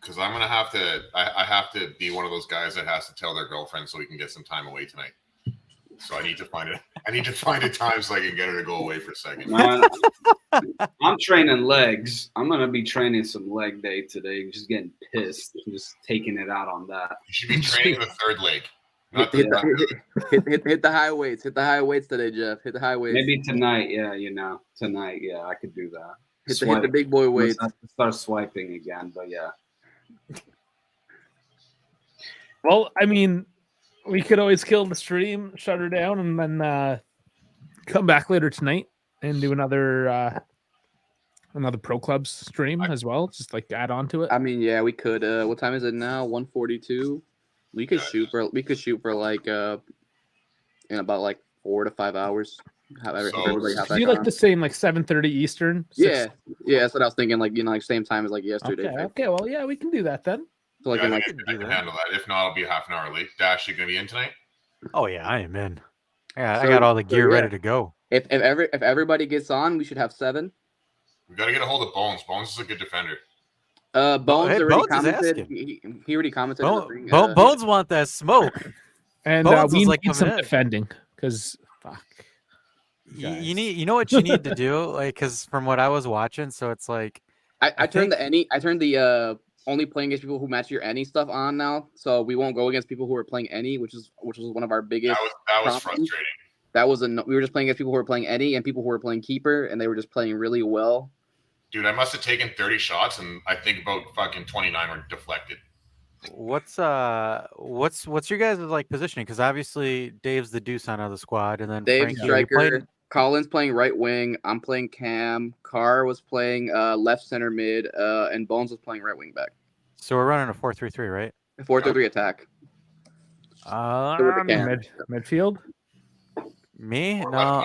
Because I'm gonna have to. I have to be one of those guys that has to tell their girlfriend so we can get some time away tonight. So I need to find it. I need to find a time so I can get her to go away for a second. I'm training legs. I'm gonna be training some leg day today. Just getting pissed. Just taking it out on that. You should be training the third leg. Hit the high weights. Hit the high weights today, Jeff. Hit the high weights. Maybe tonight. Yeah, tonight. Yeah, I could do that. Hit the big boy weights. Start swiping again, but yeah. Well, I mean, we could always kill the stream, shut her down, and then come back later tonight and do another Pro Clubs stream as well. Just like add on to it. I mean, yeah, we could. What time is it now? 1:42. We could shoot for like in about like 4 to 5 hours. You like the same like 7:30 Eastern? Yeah, that's what I was thinking. Like like same time as like yesterday. Okay, well, yeah, we can do that then. So like, I can handle that. If not, I'll be half an hour late. Dash, you gonna be in tonight? Oh yeah, I am in. Yeah, I got all the gear ready to go. If everybody gets on, we should have 7. We got to get a hold of Bones. Bones is a good defender. Bones already commented. He already commented. Bones want that smoke, and we need some defending because fuck. You know what you need to do, like, because from what I was watching, so it's like I turned the only playing against people who match your any stuff on now, so we won't go against people who are playing any, which was one of our biggest. That was frustrating. That was we were just playing against people who were playing any and people who were playing keeper, and they were just playing really well. Dude, I must have taken 30 shots, and I think about fucking 29 were deflected. What's your guys' like positioning? Because obviously Dave's the deuce on the squad, and then Dave's striker. Colin's playing right wing. I'm playing cam. Carr was playing left center mid, and Bones was playing right wing back. So we're running a 4-3-3, right? 4-3-3 attack. Midfield. Me? No.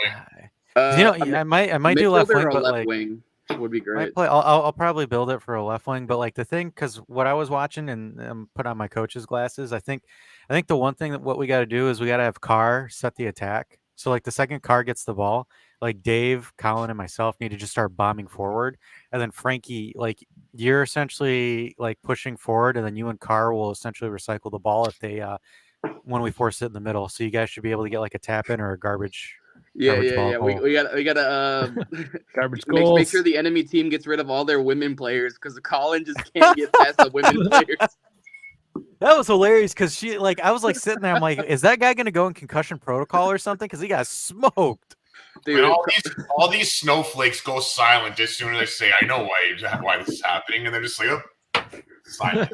I might do left wing, but like wing would be great. I'll probably build it for a left wing, but like the thing, because what I was watching and put on my coach's glasses, I think the one thing that what we got to do is we got to have Carr set the attack. So like the second Carr gets the ball, like Dave, Colin, and myself need to just start bombing forward, and then Frankie, like you're essentially like pushing forward, and then you and Carr will essentially recycle the ball if they when we force it in the middle. So you guys should be able to get like a tap in or a garbage. Yeah. We gotta garbage goals. Make sure the enemy team gets rid of all their women players because Colin just can't get past the women players. That was hilarious because she I was like sitting there. I'm like, is that guy gonna go in concussion protocol or something? Because he got smoked. Dude, all these snowflakes go silent as soon as I say, I know why this is happening, and they're just like, oh, silent.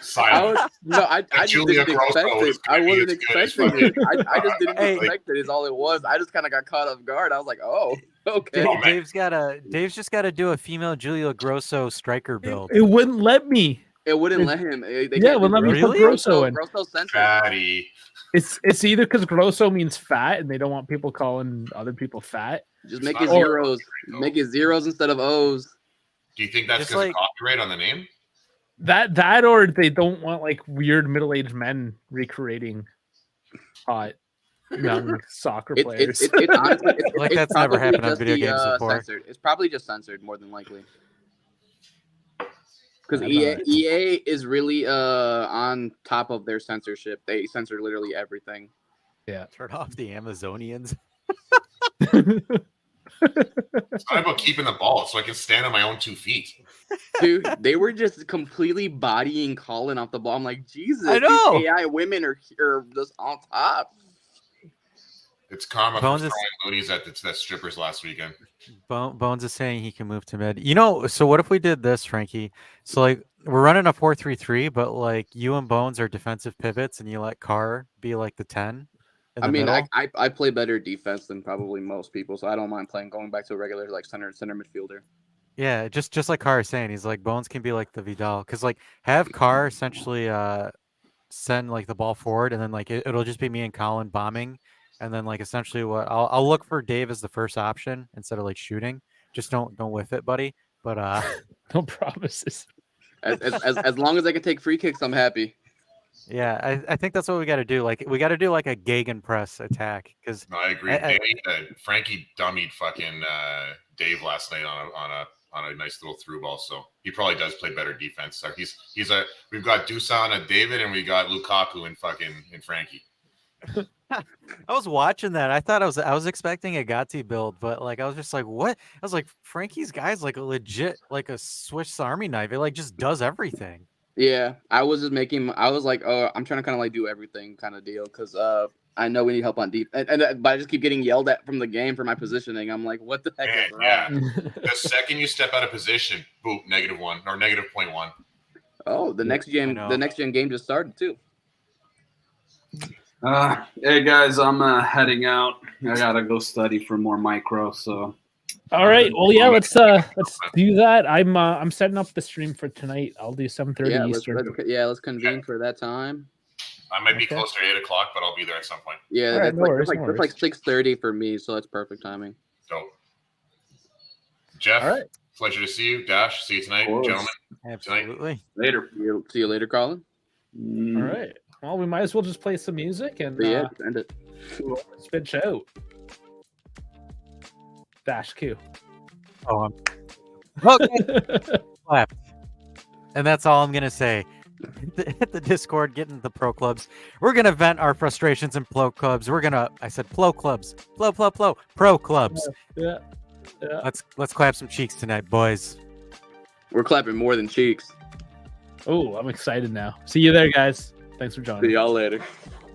Silent. I just Julia didn't expect Grosso it. is I gonna be wasn't as good as expecting it. fucking- I just didn't Hey. expect it. Is all it was. I just kind of got caught off guard. I was like, oh, okay. Oh, man. Dave's just gotta do a female Julia Grosso striker build. It wouldn't let me. It wouldn't let him. They Yeah, it wouldn't let me put Really? Grosso in. Grosso censored. Fatty. It's either because Grosso means fat and they don't want people calling other people fat. Just make It's it not- zeros. Make it zeros instead of O's. Do you think that's Just because like- of copyright on the name? That or they don't want like weird middle-aged men recreating hot young soccer players. It's honestly, Like, it's that's never probably happened on just video games before. Censored. It's probably just censored more than likely. Because I bet. EA is really on top of their censorship. They censor literally everything. Turn off the Amazonians. It's not about keeping the ball, so I can stand on my own 2 feet. Dude, they were just completely bodying Colin off the ball. I'm like, Jesus, I know. these AI women are just on top. It's karma Bones for is- throwing loonies at the strippers last weekend. Bones is saying he can move to mid. So what if we did this, Frankie? So like we're running a 4-3-3, but like you and Bones are defensive pivots, and you let Carr be like the 10. In the I mean, middle? I play better defense than probably most people, so I don't mind going back to a regular like center midfielder. Yeah, just like Carr is saying, he's like Bones can be like the Vidal, because like have Carr essentially send like the ball forward, and then like it'll just be me and Colin bombing, and then like essentially what I'll look for Dave as the first option instead of like shooting. Just don't whiff it, buddy. But No promises. As long as I can take free kicks, I'm happy. yeah, I think that's what we got to do. Like we got to do like a gegenpress attack, because No, I agree. Frankie dummied fucking Dave last night on a nice little through ball, so he probably does play better defense. So we've got Dusan and David, and we got Lukaku and Frankie. I was watching that. I thought I was expecting a Gatti build, but like I was just like, what? I was like, Frankie's guy's like a legit like a Swiss Army knife. It like just does everything. Yeah, I was just I was like, oh, I'm trying to kind of like do everything kind of deal, because I know we need help on deep, but I just keep getting yelled at from the game for my positioning. I'm like, what the heck is wrong? Yeah. The second you step out of position, boom, -1 or -0.1. Oh, the next gen game just started too. Hey guys, I'm heading out. I gotta go study for more micro. So, All right. Well, yeah. Let's do that. I'm setting up the stream for tonight. I'll do 7:30 Yeah, Eastern. let's convene for that time. I might be Okay. closer to 8 o'clock, but I'll be there at some point. Yeah, All right, that's no worries, no that's like 6:30 for me, so that's perfect timing. So, Jeff, All right. pleasure to see you. Dash, see you tonight, Of course. gentlemen. Absolutely. later. See you later, Colin. All right. Well, we might as well just play some music and But yeah, end it. spit out. Dash Q. Oh, I'm okay. Clap. And that's all I'm gonna say. Hit the Discord, get into the pro clubs. We're gonna vent our frustrations in pro clubs. I said pro clubs. Pro clubs. Yeah. Let's clap some cheeks tonight, boys. We're clapping more than cheeks. Oh, I'm excited now. See you there, guys. Thanks for joining. See y'all later.